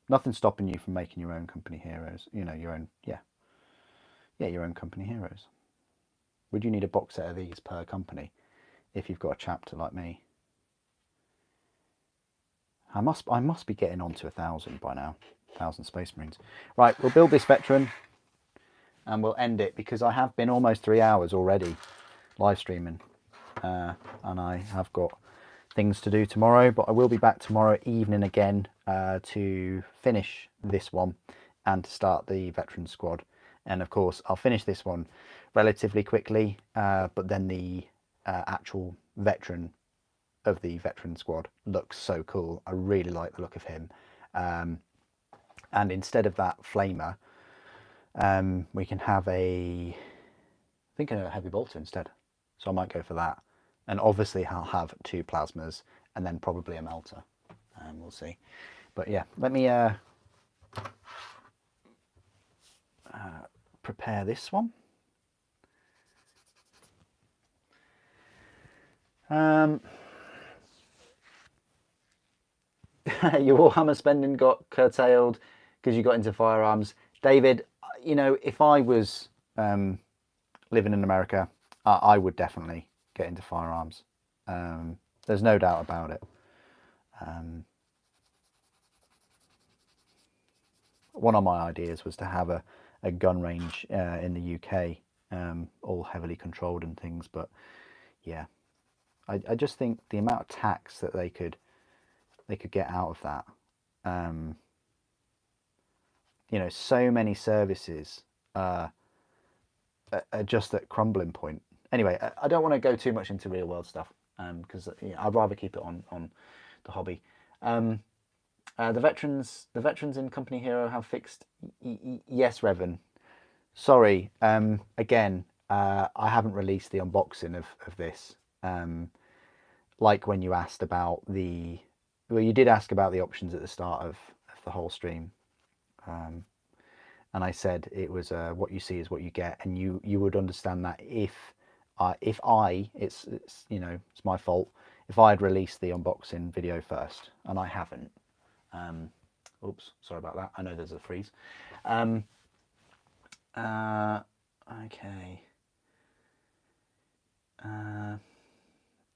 Nothing stopping you from making your own company heroes. You know, your own, yeah, your own company heroes. Would you need a box set of these per company if you've got a chapter like me? I must be getting on to 1,000 by now. 1,000 Space Marines. Right, we'll build this veteran and we'll end it because I have been almost 3 hours already live streaming, and I have got things to do tomorrow, but I will be back tomorrow evening again to finish this one and to start the veteran squad. And of course I'll finish this one relatively quickly, but then the actual veteran of the veteran squad looks so cool. I really like the look of him, and instead of that flamer, we can have a heavy bolter instead, so I might go for that. And obviously I'll have 2 plasmas and then probably a melter, and we'll see. But yeah, let me prepare this one. Your Warhammer spending got curtailed because you got into firearms. David, you know, if I was living in America, I would definitely get into firearms. There's no doubt about it. One of my ideas was to have a gun range in the UK, all heavily controlled and things, but yeah, I just think the amount of tax that they could get out of that, you know, so many services are just at crumbling point. Anyway, I don't want to go too much into real world stuff because you know, I'd rather keep it on the hobby. The veterans in Company Hero have fixed. Yes, Revan. Sorry. Again, I haven't released the unboxing of this. Like when you asked about the, well, you did ask about the options at the start of the whole stream, and I said it was what you see is what you get, and you would understand that if it's you know, it's my fault if I had released the unboxing video first, and I haven't. Oops, sorry about that. I know there's a freeze. Okay.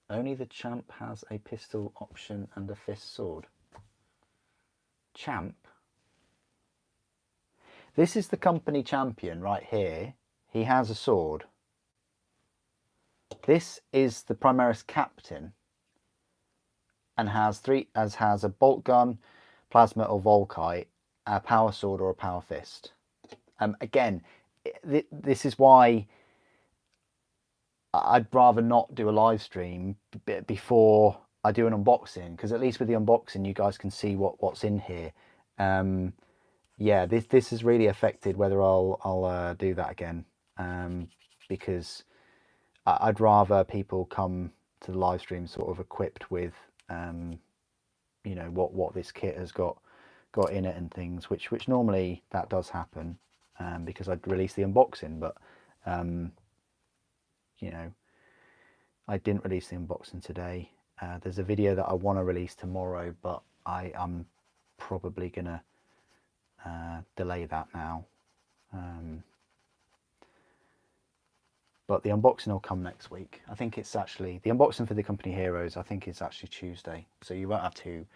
Only the champ has a pistol option and a fist sword. Champ? This is the company champion right here. He has a sword. This is the Primaris captain and has a bolt gun, plasma or volkite, a power sword or a power fist. Again, this is why I'd rather not do a live stream before I do an unboxing, because at least with the unboxing you guys can see what's in here. Yeah, this has really affected whether I'll do that again, because I'd rather people come to the live stream sort of equipped with you know, what this kit has got in it and things, which normally that does happen, because I'd release the unboxing, but you know, I didn't release the unboxing today. There's a video that I want to release tomorrow, but I'm probably gonna delay that now. But the unboxing will come next week. I think it's actually the unboxing for the Company Heroes. I think it's actually Tuesday, so you won't have too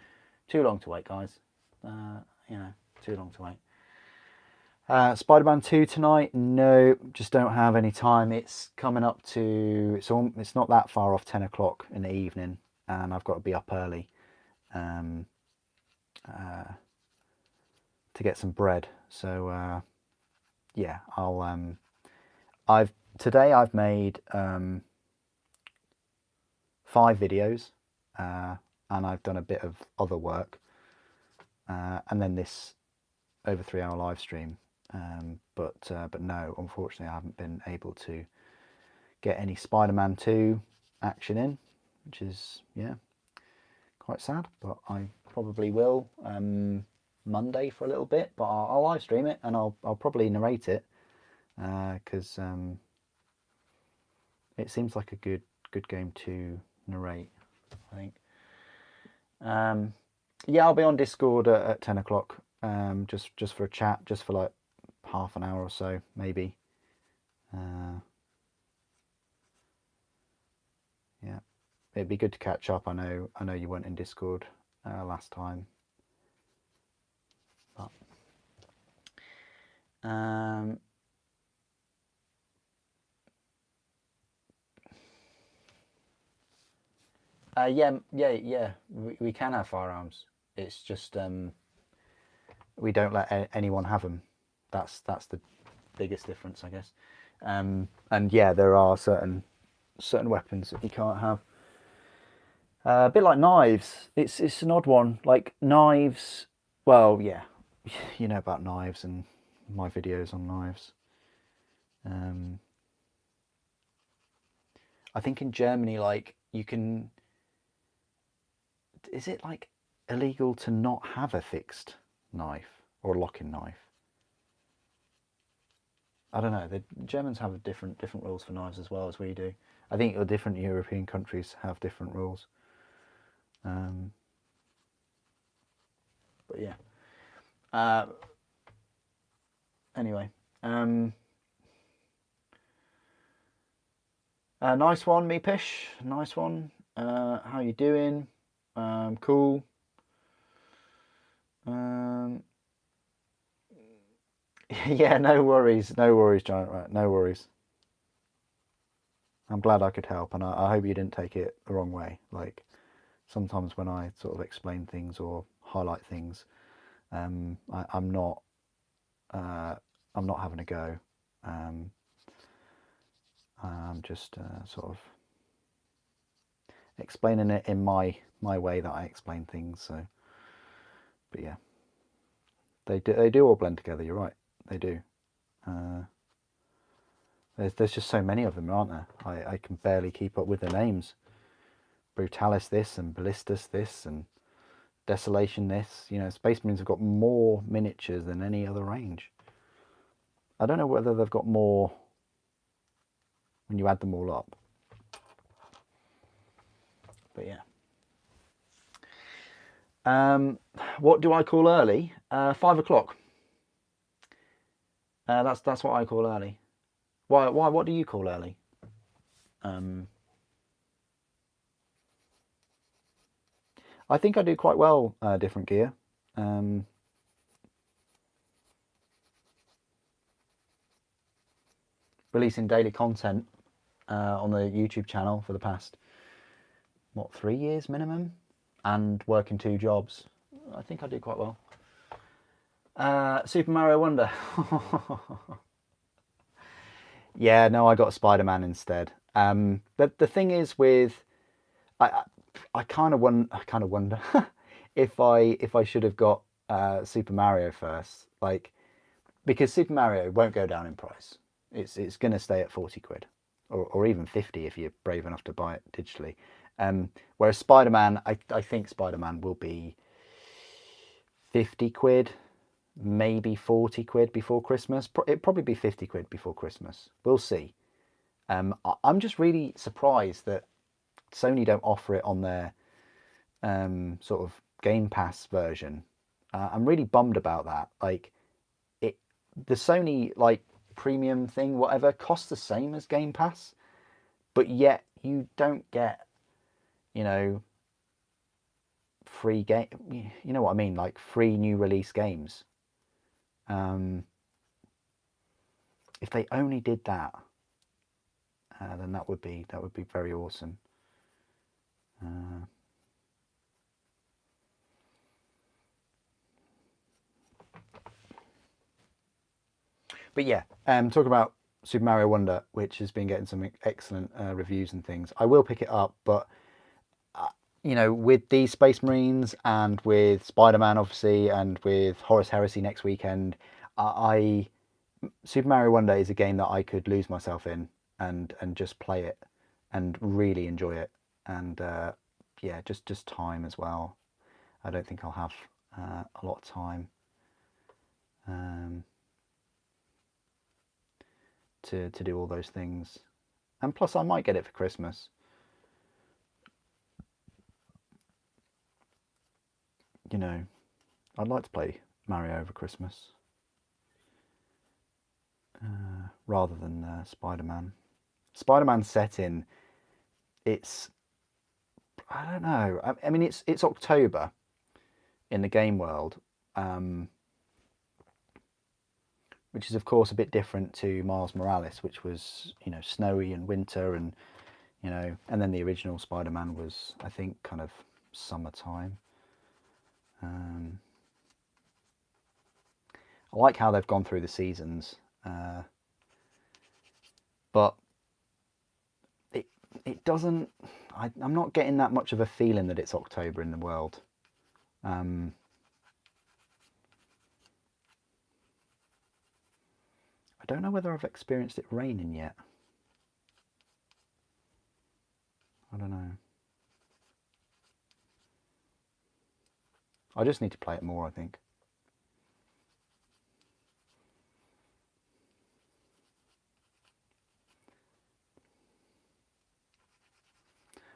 long to wait, guys. You know, too long to wait. Spider-Man 2 tonight? No, just don't have any time. It's coming up to, it's not that far off 10 o'clock in the evening, and I've got to be up early to get some bread. So yeah, I've made 5 videos, and I've done a bit of other work, and then this over 3-hour live stream. But no, unfortunately, I haven't been able to get any Spider-Man 2 action in, which is, yeah, quite sad. But I probably will Monday for a little bit. But I'll live stream it, and I'll probably narrate it, because it seems like a good game to narrate, I think. Yeah, I'll be on Discord at 10 o'clock, just for a chat, just for like half an hour or so, maybe. Yeah, it'd be good to catch up. I know you weren't in Discord last time, but yeah. We can have firearms. It's just we don't let anyone have them. That's the biggest difference, I guess. And yeah, there are certain weapons that you can't have. A bit like knives. It's an odd one. Like knives. Well, yeah, you know about knives and my videos on knives. I think in Germany, like, you can. Is it like illegal to not have a fixed knife or a locking knife? I don't know. The Germans have different rules for knives as well as we do. I think the different European countries have different rules. But yeah. Anyway. Nice one, Meepish. Nice one. How you doing? Cool. Yeah, no worries, Giant Rat, no worries. I'm glad I could help, and I hope you didn't take it the wrong way. Like, sometimes when I sort of explain things or highlight things, I'm not having a go. I'm just sort of explaining it in my way that I explain things. So, but yeah, they do all blend together. You're right, they do. There's just so many of them, aren't there? I can barely keep up with the names. Brutalis this, and Ballistus this, and Desolation this. You know, Space Marines have got more miniatures than any other range. I don't know whether they've got more when you add them all up. But yeah. What do I call early? 5 o'clock. That's what I call early. Why? What do you call early? I think I do quite well different gear. Releasing daily content on the YouTube channel for the past, 3 years minimum, and working 2 jobs. I think I do quite well. Super Mario Wonder. Yeah, no, I got Spider-Man instead. But the thing is with, I kind of wonder if I should have got Super Mario first, like, because Super Mario won't go down in price. It's going to stay at 40 quid, or even 50 if you're brave enough to buy it digitally. Whereas Spider-Man, I think Spider-Man will be 50 quid, maybe 40 quid before Christmas. It'll probably be 50 quid before Christmas. We'll see. I'm just really surprised that Sony don't offer it on their sort of Game Pass version. I'm really bummed about that. Like, the Sony like premium thing, whatever, costs the same as Game Pass, but yet you don't get, you know, free game. You know what I mean? Like free new release games. If they only did that, then that would be very awesome. But yeah, talk about Super Mario Wonder, which has been getting some excellent reviews and things. I will pick it up, but you know, with these Space Marines and with Spider-Man, obviously, and with Horus Heresy next weekend, Super Mario Wonder is a game that I could lose myself in and just play it and really enjoy it. And yeah, just time as well. I don't think I'll have a lot of time to do all those things. And plus, I might get it for Christmas. You know, I'd like to play Mario over Christmas rather than Spider-Man. Spider-Man set in, it's, I don't know. I mean, it's October in the game world, which is of course a bit different to Miles Morales, which was, you know, snowy and winter, and you know, and then the original Spider-Man was, I think, kind of summertime. I like how they've gone through the seasons, but it doesn't. I'm not getting that much of a feeling that it's October in the world. I don't know whether I've experienced it raining yet. I don't know. I just need to play it more, I think.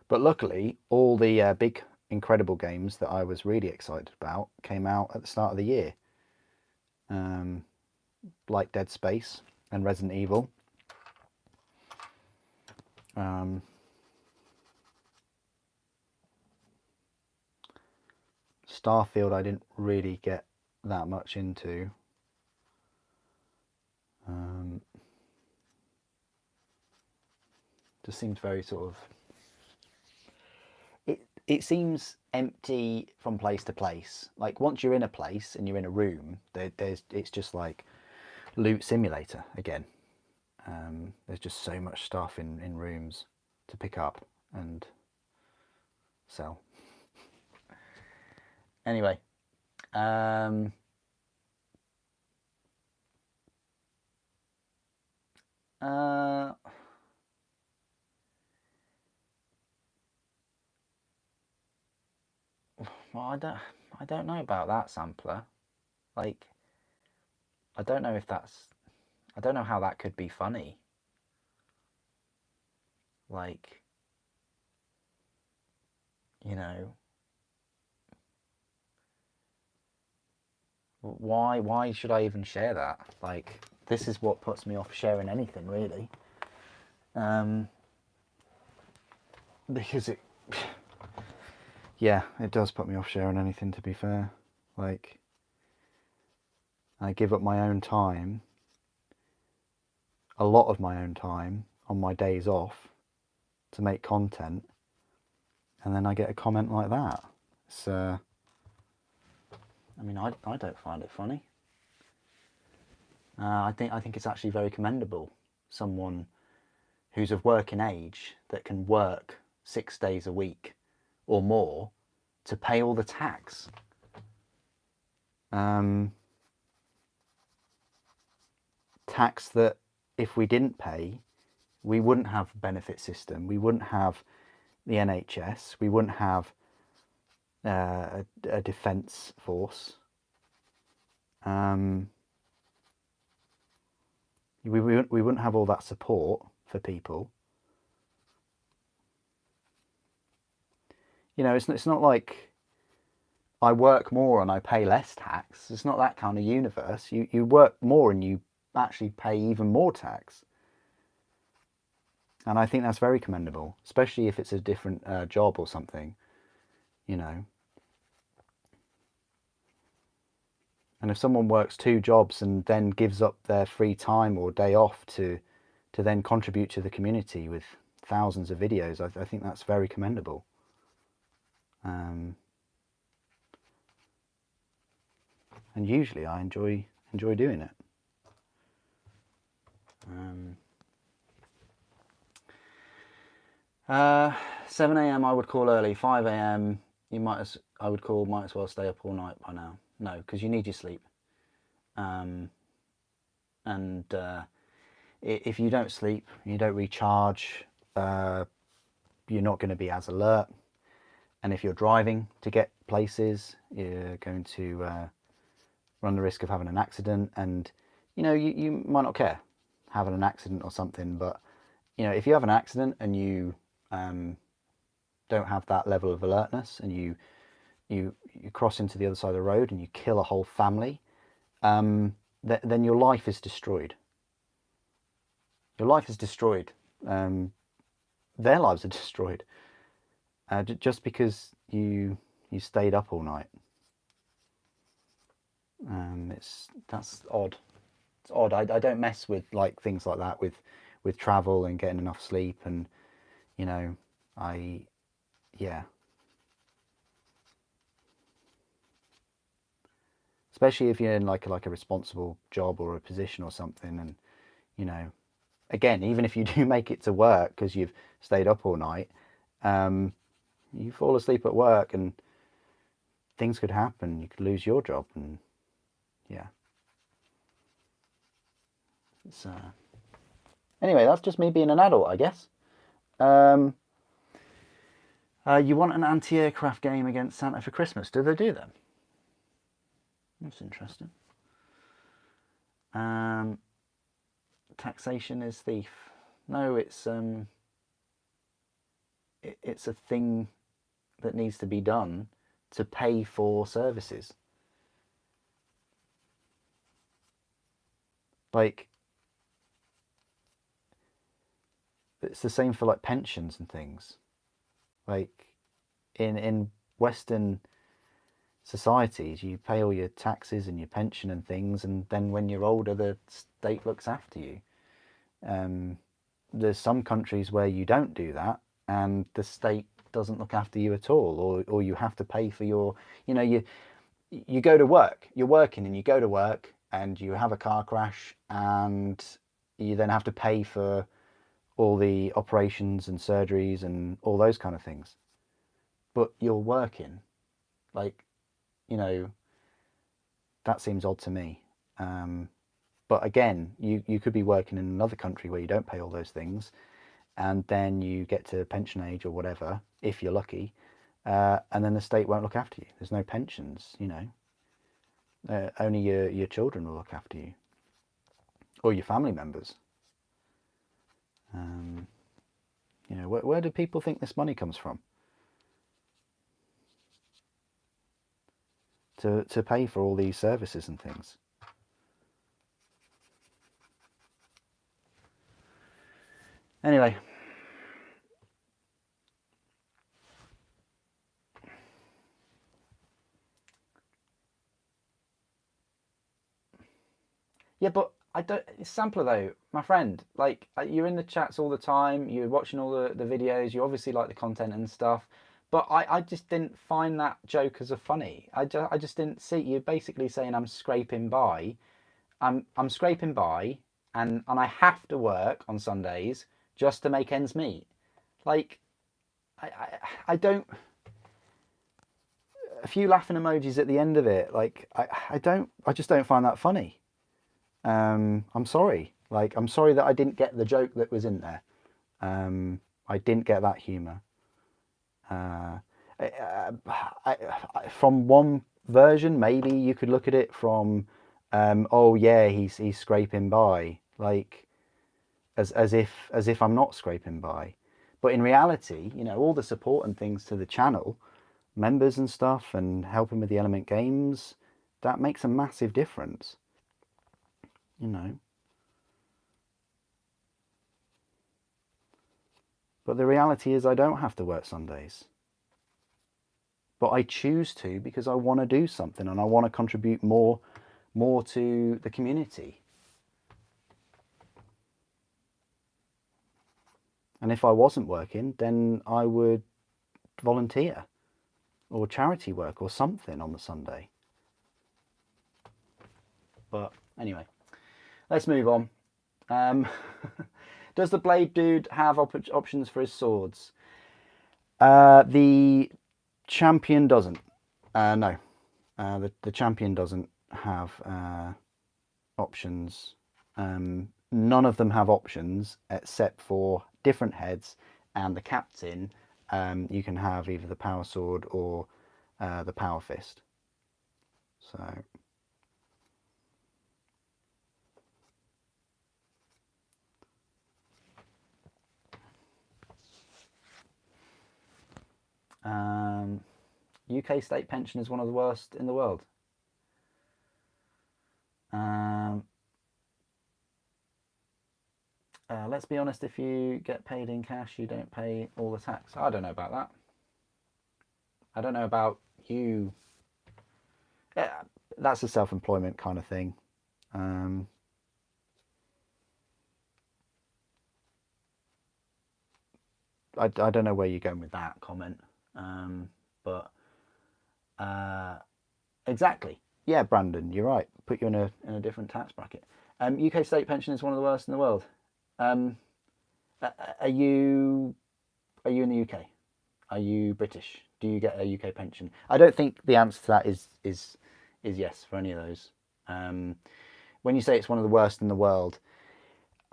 But luckily, all the big, incredible games that I was really excited about came out at the start of the year. Like Dead Space and Resident Evil. Starfield I didn't really get that much into. Just seems very sort of, it seems empty from place to place. Like once you're in a place and you're in a room, it's just like Loot Simulator again. There's just so much stuff in rooms to pick up and sell. Anyway, well, I don't know about that sampler. Like, I don't know if that's, I don't know how that could be funny. Like, you know, why should I even share that? Like, this is what puts me off sharing anything, really. Because it, yeah, it does put me off sharing anything, to be fair. Like, I give up my own time, a lot of my own time, on my days off to make content, and then I get a comment like that. It's, I mean, I don't find it funny. I think it's actually very commendable. Someone who's of working age that can work 6 days a week or more to pay all the tax. Tax that if we didn't pay, we wouldn't have a benefit system, we wouldn't have the NHS, we wouldn't have a defence force. We wouldn't have all that support for people. You know, it's not like I work more and I pay less tax. It's not that kind of universe. You work more and you actually pay even more tax. And I think that's very commendable, especially if it's a different job or something, you know. And if someone works 2 jobs and then gives up their free time or day off to then contribute to the community with thousands of videos, I think that's very commendable. And usually I enjoy doing it. 7 a.m. I would call early. 5 a.m. I would call might as well stay up all night by now. No, because you need your sleep. And if you don't sleep, you don't recharge, you're not going to be as alert. And if you're driving to get places, you're going to run the risk of having an accident. And you might not care having an accident or something, but if you have an accident and you don't have that level of alertness, and you cross into the other side of the road and you kill a whole family, then your life is destroyed. Your life is destroyed. Their lives are destroyed. Just because you stayed up all night. That's odd. It's odd. I don't mess with like things like that with travel and getting enough sleep, and yeah. Especially if you're in like a responsible job or a position or something, and again, even if you do make it to work because you've stayed up all night, you fall asleep at work and things could happen. You could lose your job, and yeah. Anyway, that's just me being an adult, I guess. You want an anti-aircraft game against Santa for Christmas? Do they do them? That's interesting. Taxation is thief. No, it's a thing that needs to be done to pay for services. Like, it's the same for like pensions and things. Like in Western societies, you pay all your taxes and your pension and things, and then when you're older, the state looks after you. There's some countries where you don't do that, and the state doesn't look after you at all, or you have to pay for your, you go to work, you're working and you go to work and you have a car crash, and you then have to pay for all the operations and surgeries and all those kind of things. But you're working, like, that seems odd to me. But again, you could be working in another country where you don't pay all those things, and then you get to pension age or whatever, if you're lucky, and then the state won't look after you. There's no pensions, only your children will look after you, or your family members. Where do people think this money comes from? To pay for all these services and things. Anyway. Yeah, but I don't. Sampler though, my friend. Like, you're in the chats all the time. You're watching all the videos. You obviously like the content and stuff. But I just didn't find that joke as a funny. I just didn't see. You're basically saying I'm scraping by. I'm scraping by, and I have to work on Sundays just to make ends meet. Like, I don't. A few laughing emojis at the end of it. Like, I just don't find that funny. I'm sorry. Like, I'm sorry that I didn't get the joke that was in there. I didn't get that humour. From one version, maybe you could look at it from, oh yeah, he's scraping by, like, as if I'm not scraping by. But in reality, all the support and things to the channel, members and stuff, and helping with the Element Games, that makes a massive difference. But the reality is I don't have to work Sundays. But I choose to because I want to do something and I want to contribute more to the community. And if I wasn't working, then I would volunteer or charity work or something on the Sunday. But anyway, let's move on. Does the Blade Dude have options for his swords? The champion doesn't. No, the champion doesn't have options. None of them have options except for different heads, and the captain. You can have either the power sword or the power fist. So. UK state pension is one of the worst in the world. Let's be honest, if you get paid in cash, you don't pay all the tax. I don't know about that. I don't know about you. Yeah, that's a self-employment kind of thing. I don't know where you're going with that comment. But exactly. Yeah, Brandon, you're right. Put you in a different tax bracket. UK state pension is one of the worst in the world. Are you in the UK? Are you British? Do you get a UK pension? I don't think the answer to that is yes for any of those. When you say it's one of the worst in the world,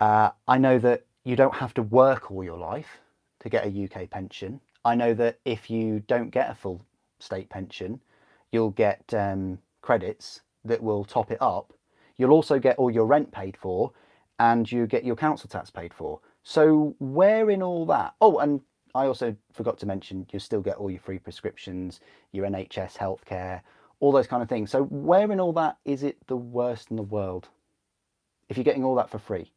I know that you don't have to work all your life to get a UK pension. I know that if you don't get a full state pension, you'll get credits that will top it up. You'll also get all your rent paid for, and you get your council tax paid for. So where in all that? Oh, and I also forgot to mention you still get all your free prescriptions, your NHS healthcare, all those kind of things. So where in all that is it the worst in the world? If you're getting all that for free.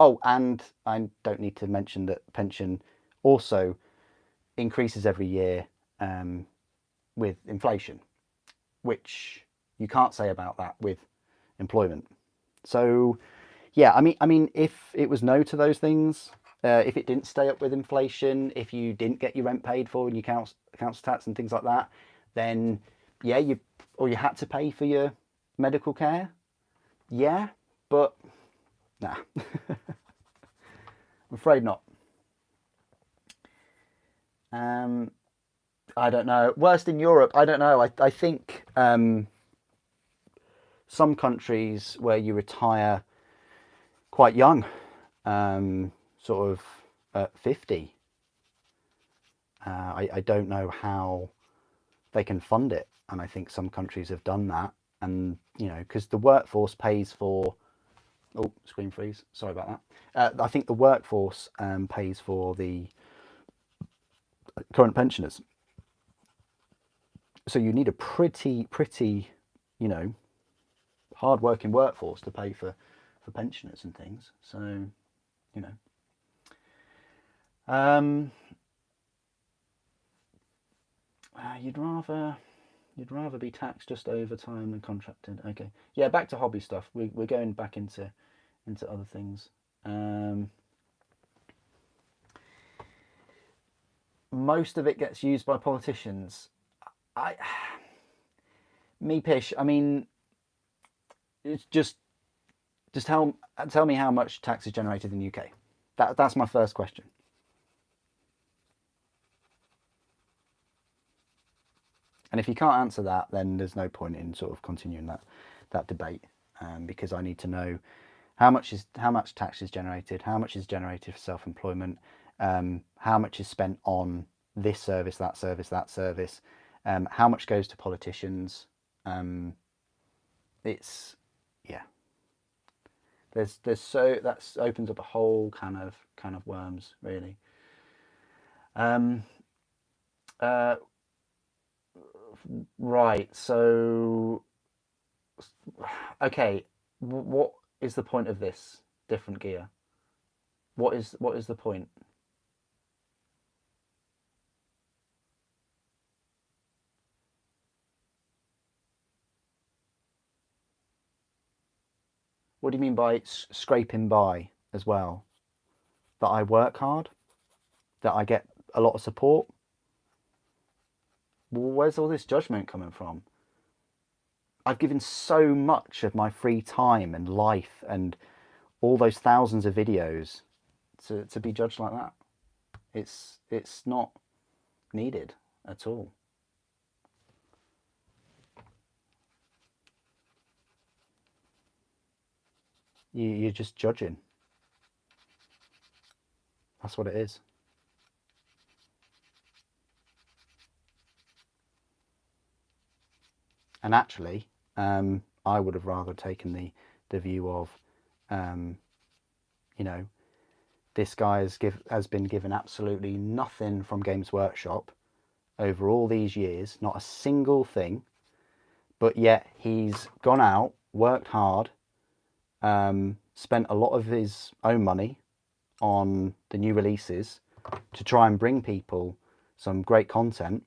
Oh, and I don't need to mention that pension also increases every year with inflation, which you can't say about that with employment. So, yeah, I mean, if it was no to those things, if it didn't stay up with inflation, if you didn't get your rent paid for and your council tax and things like that, then yeah, you had to pay for your medical care. Yeah, but nah, I'm afraid not. I don't know. Worst in Europe, I don't know. I think some countries where you retire quite young, sort of at 50. I don't know how they can fund it, and I think some countries have done that. And because the workforce pays for. Oh, screen freeze. Sorry about that. I think the workforce pays for the current pensioners. So you need a pretty, hard-working workforce to pay for pensioners and things. So, you'd rather be taxed just over time than contracted. Okay, yeah. Back to hobby stuff. We're going back into other things. Most of it gets used by politicians. Pish. I mean, it's just tell me how much tax is generated in the UK. That's my first question. And if you can't answer that, then there's no point in sort of continuing that debate, because I need to know how much tax is generated, how much is generated for self-employment, how much is spent on this service, that service, how much goes to politicians. It's yeah. There's so that opens up a whole can of worms, really. Right. So, okay, what is the point of this different gear? What is the point? What do you mean by scraping by as well? That I work hard? That I get a lot of support? Well, where's all this judgment coming from? I've given so much of my free time and life and all those thousands of videos to be judged like that. It's not needed at all. You're just judging. That's what it is. And actually, I would have rather taken the view of, you know, this guy has been given absolutely nothing from Games Workshop over all these years, not a single thing, but yet he's gone out, worked hard, spent a lot of his own money on the new releases to try and bring people some great content,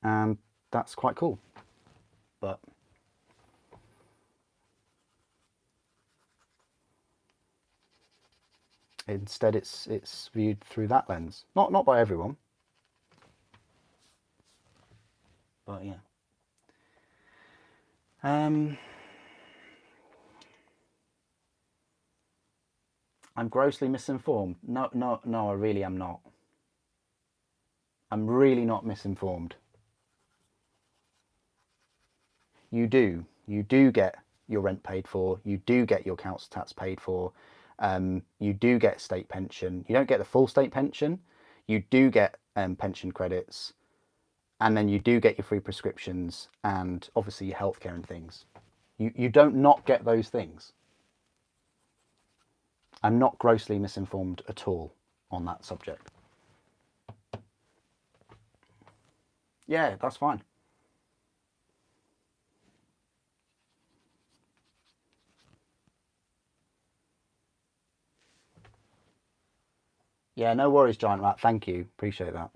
and that's quite cool. But instead it's viewed through that lens, not by everyone, but yeah. I'm grossly misinformed. No, I really am not. I'm really not misinformed. You do get your rent paid for. You do get your council tax paid for. You do get state pension. You don't get the full state pension. You do get pension credits, and then you do get your free prescriptions and obviously your healthcare and things. You don't not get those things. I'm not grossly misinformed at all on that subject. Yeah, that's fine. Yeah, no worries, Giant Rat. Thank you. Appreciate that.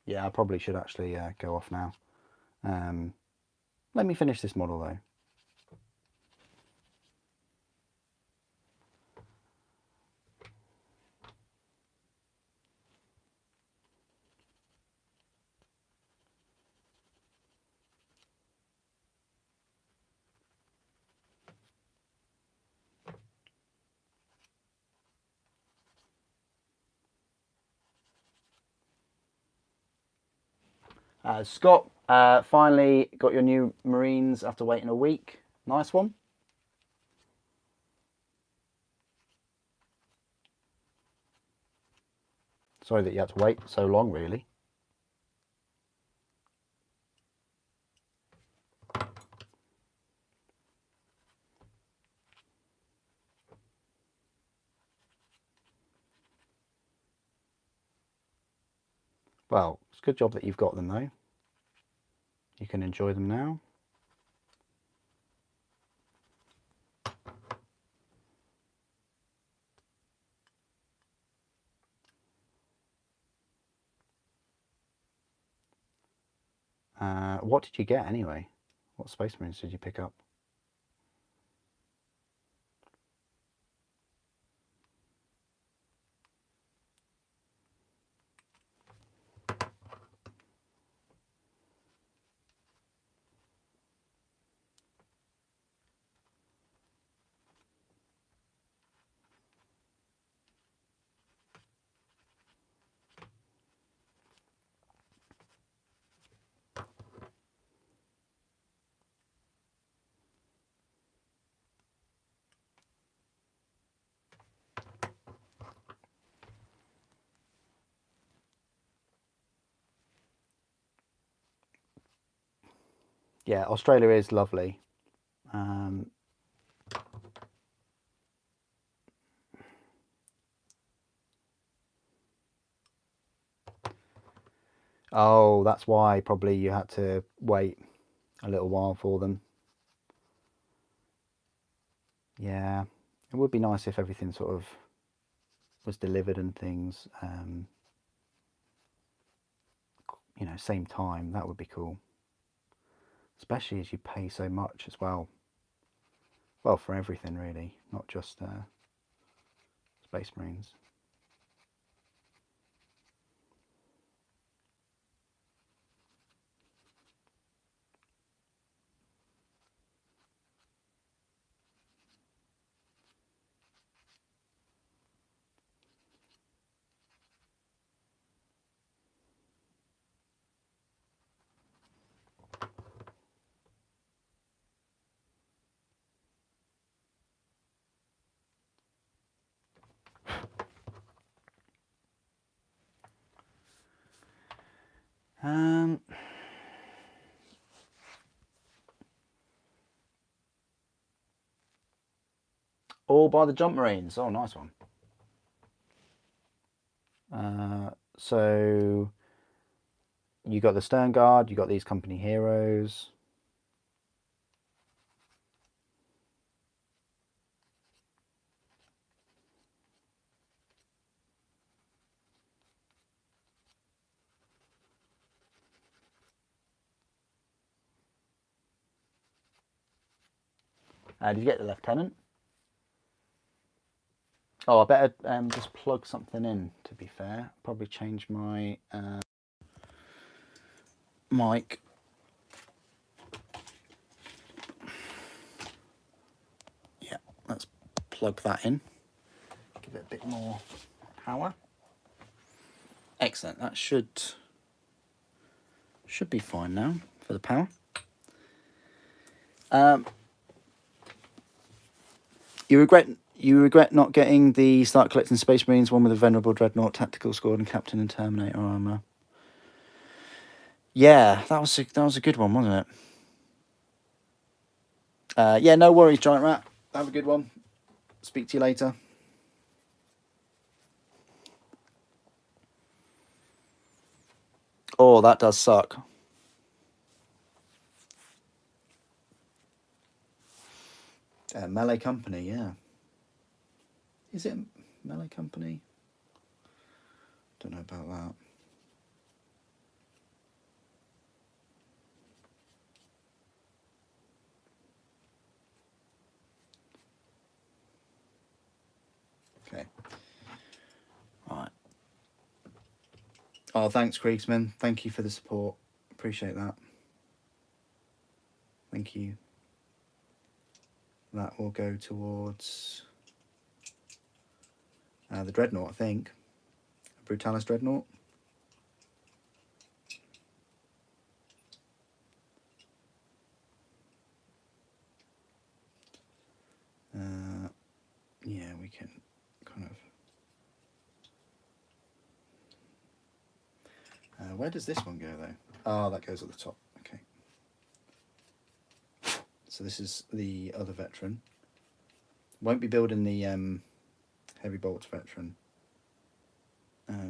Yeah, I probably should actually go off now. Let me finish this model though. Scott, finally got your new Marines after waiting a week. Nice one. Sorry that you had to wait so long, really. Well, it's a good job that you've got them though. You can enjoy them now. What did you get anyway? What Space Marines did you pick up? Yeah, Australia is lovely. Oh, that's why probably you had to wait a little while for them. Yeah, it would be nice if everything sort of was delivered and things, you know, same time. That would be cool. Especially as you pay so much as well. Well, for everything really, not just Space Marines. All by the Jump Marines. Oh, nice one. So you got the Stern Guard, you got these company heroes. Did you get the Lieutenant? Oh, I better just plug something in, to be fair. Probably change my mic. Yeah, let's plug that in. Give it a bit more power. Excellent. That should be fine now for the power. You regret not getting the Start Collecting Space Marines one with the Venerable Dreadnought, Tactical Squad, and Captain and Terminator armor. Yeah, that was a good one, wasn't it? Yeah, no worries, Giant Rat. Have a good one. Speak to you later. Oh, that does suck. Melee Company, yeah. Is it Melee Company? Don't know about that. Okay. All right. Oh, thanks, Kriegsman. Thank you for the support. Appreciate that. Thank you. That will go towards the Dreadnought, I think. Brutalis Dreadnought. Yeah, we can kind of... where does this one go, though? Oh, that goes at the top. Okay. So this is the other veteran. Won't be building the heavy bolts veteran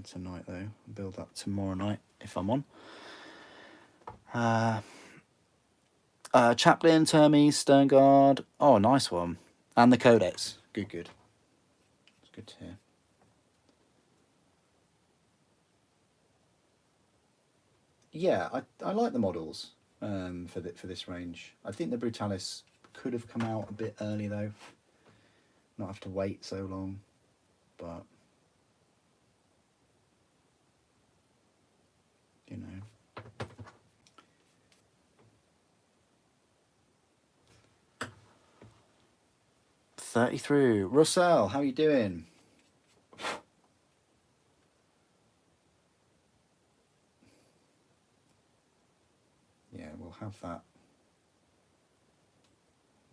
tonight, though. I'll build that tomorrow night, if I'm on. Chaplain, Termes, Stern Guard. Oh, nice one. And the Codex. Good, good. It's good to hear. Yeah, I like the models for this range. I think the Brutalis could have come out a bit early, though. Not have to wait so long, but you know. $30 through. Russell, how you doing? Yeah, we'll have that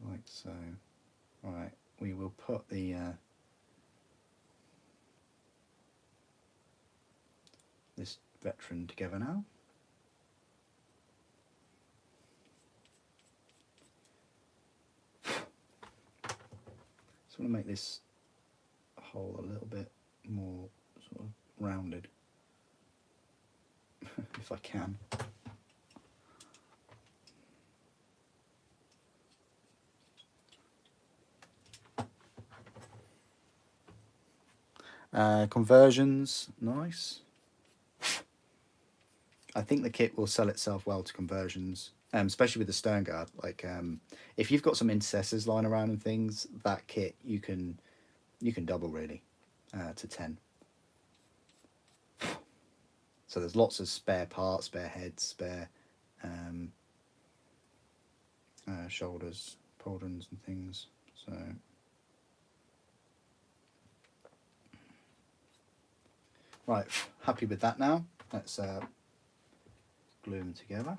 like so. All right, we will put the this veteran together now. Just want to make this hole a little bit more sort of rounded, if I can. Conversions, nice. I think the kit will sell itself well to conversions, especially with the Stern Guard. Like, if you've got some intercessors lying around and things, that kit you can double really to 10. So there's lots of spare parts, spare heads, spare shoulders, pauldrons and things. So right, happy with that now. Let's glue them together.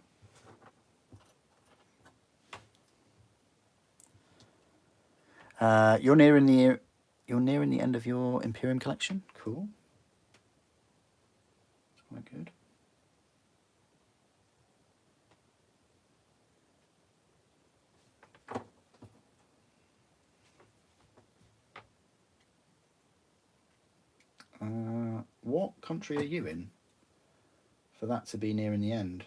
You're nearing the end of your Imperium collection. Cool. That's quite good. what country are you in for that to be nearing the end?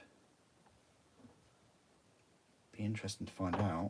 Be interesting to find out.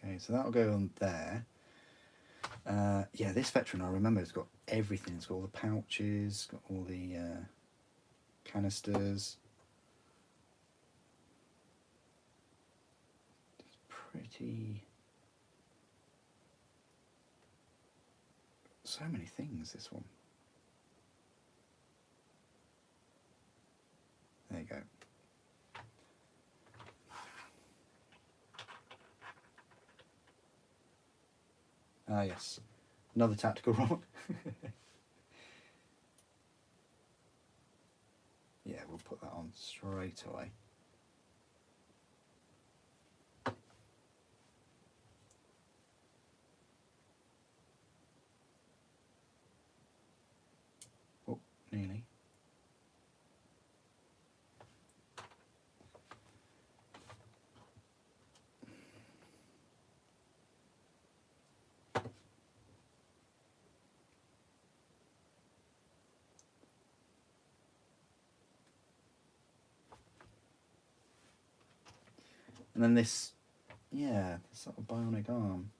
Okay, so that'll go on there. Yeah, this veteran, I remember, has got everything. It's got all the pouches, got all the canisters. It's pretty... So many things, this one. There you go. Ah, yes. Another tactical rock. Yeah, we'll put that on straight away. Oh, nearly. And then this, yeah, this sort of bionic arm.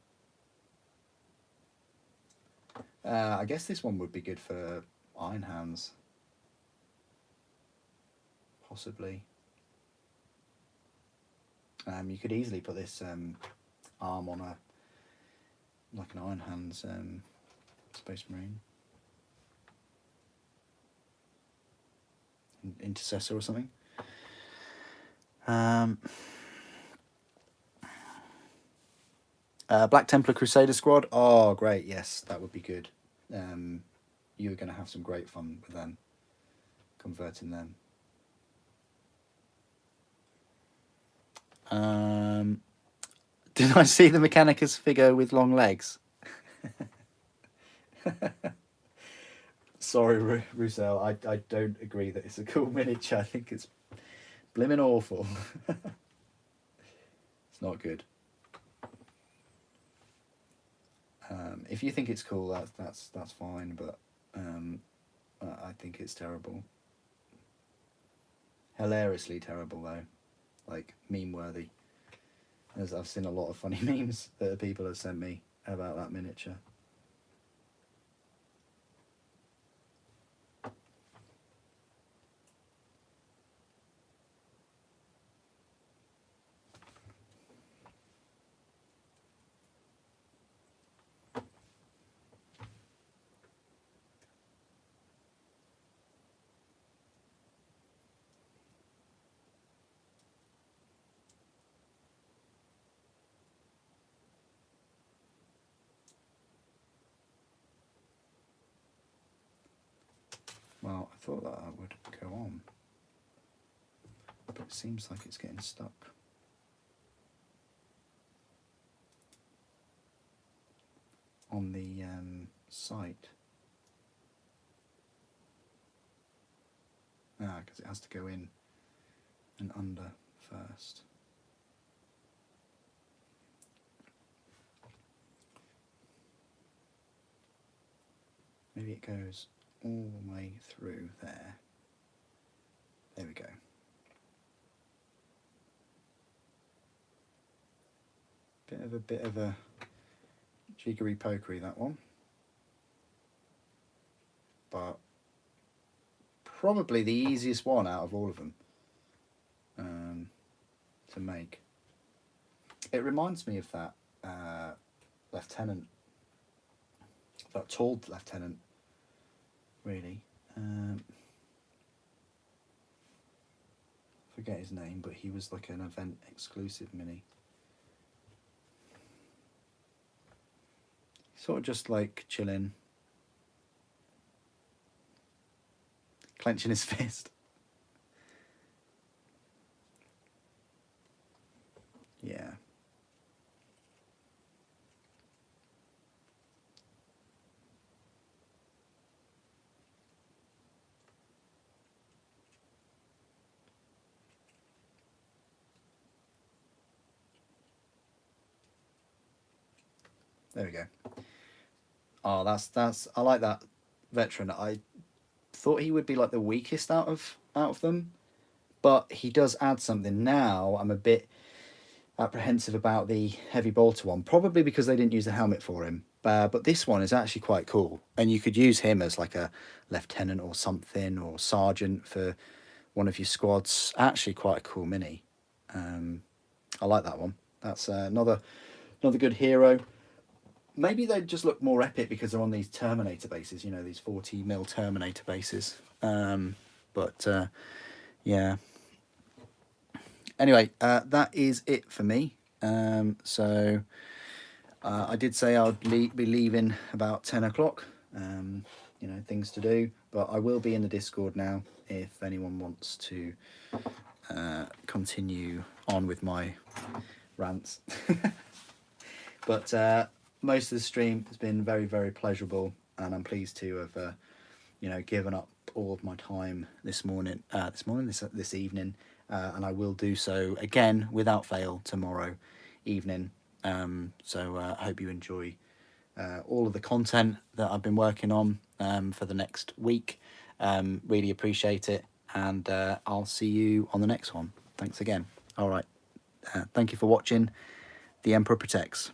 I guess this one would be good for Iron Hands. Possibly. You could easily put this arm on a, like an Iron Hands Space Marine. Intercessor or something. Black Templar Crusader Squad. Oh, great. Yes, that would be good. You were going to have some great fun with them. Converting them. Did I see the Mechanicus figure with long legs? Sorry, Roussel. I don't agree that it's a cool miniature. I think it's blimmin' awful. It's not good. If you think it's cool, that's fine, but I think it's terrible. Hilariously terrible, though. Like, meme-worthy. As I've seen a lot of funny memes that people have sent me about that miniature. Well, I thought that would go on, but it seems like it's getting stuck. On the site. Because it has to go in and under first. Maybe it goes all the way through there. There we go. Bit of a jiggery pokery, that one, but probably the easiest one out of all of them to make. It reminds me of that lieutenant, that tall lieutenant, really. forget his name, but he was like an event exclusive mini. Sort of just like chilling, clenching his fist. Yeah. There we go. Oh, that's I like that veteran. I thought he would be like the weakest out of them, but he does add something. Now I'm a bit apprehensive about the heavy bolter one, probably because they didn't use the helmet for him. But this one is actually quite cool, and you could use him as like a lieutenant or something, or sergeant for one of your squads. Actually, quite a cool mini. I like that one. That's another good hero. Maybe they just look more epic because they're on these Terminator bases, you know, these 40mm Terminator bases. But yeah. Anyway, that is it for me. So I did say I'd be leaving about 10 o'clock. You know, things to do. But I will be in the Discord now if anyone wants to continue on with my rants. But most of the stream has been very, very pleasurable, and I'm pleased to have, you know, given up all of my time this evening, and I will do so again without fail tomorrow evening. So I hope you enjoy all of the content that I've been working on for the next week. Really appreciate it, and I'll see you on the next one. Thanks again. All right. Thank you for watching. The Emperor protects.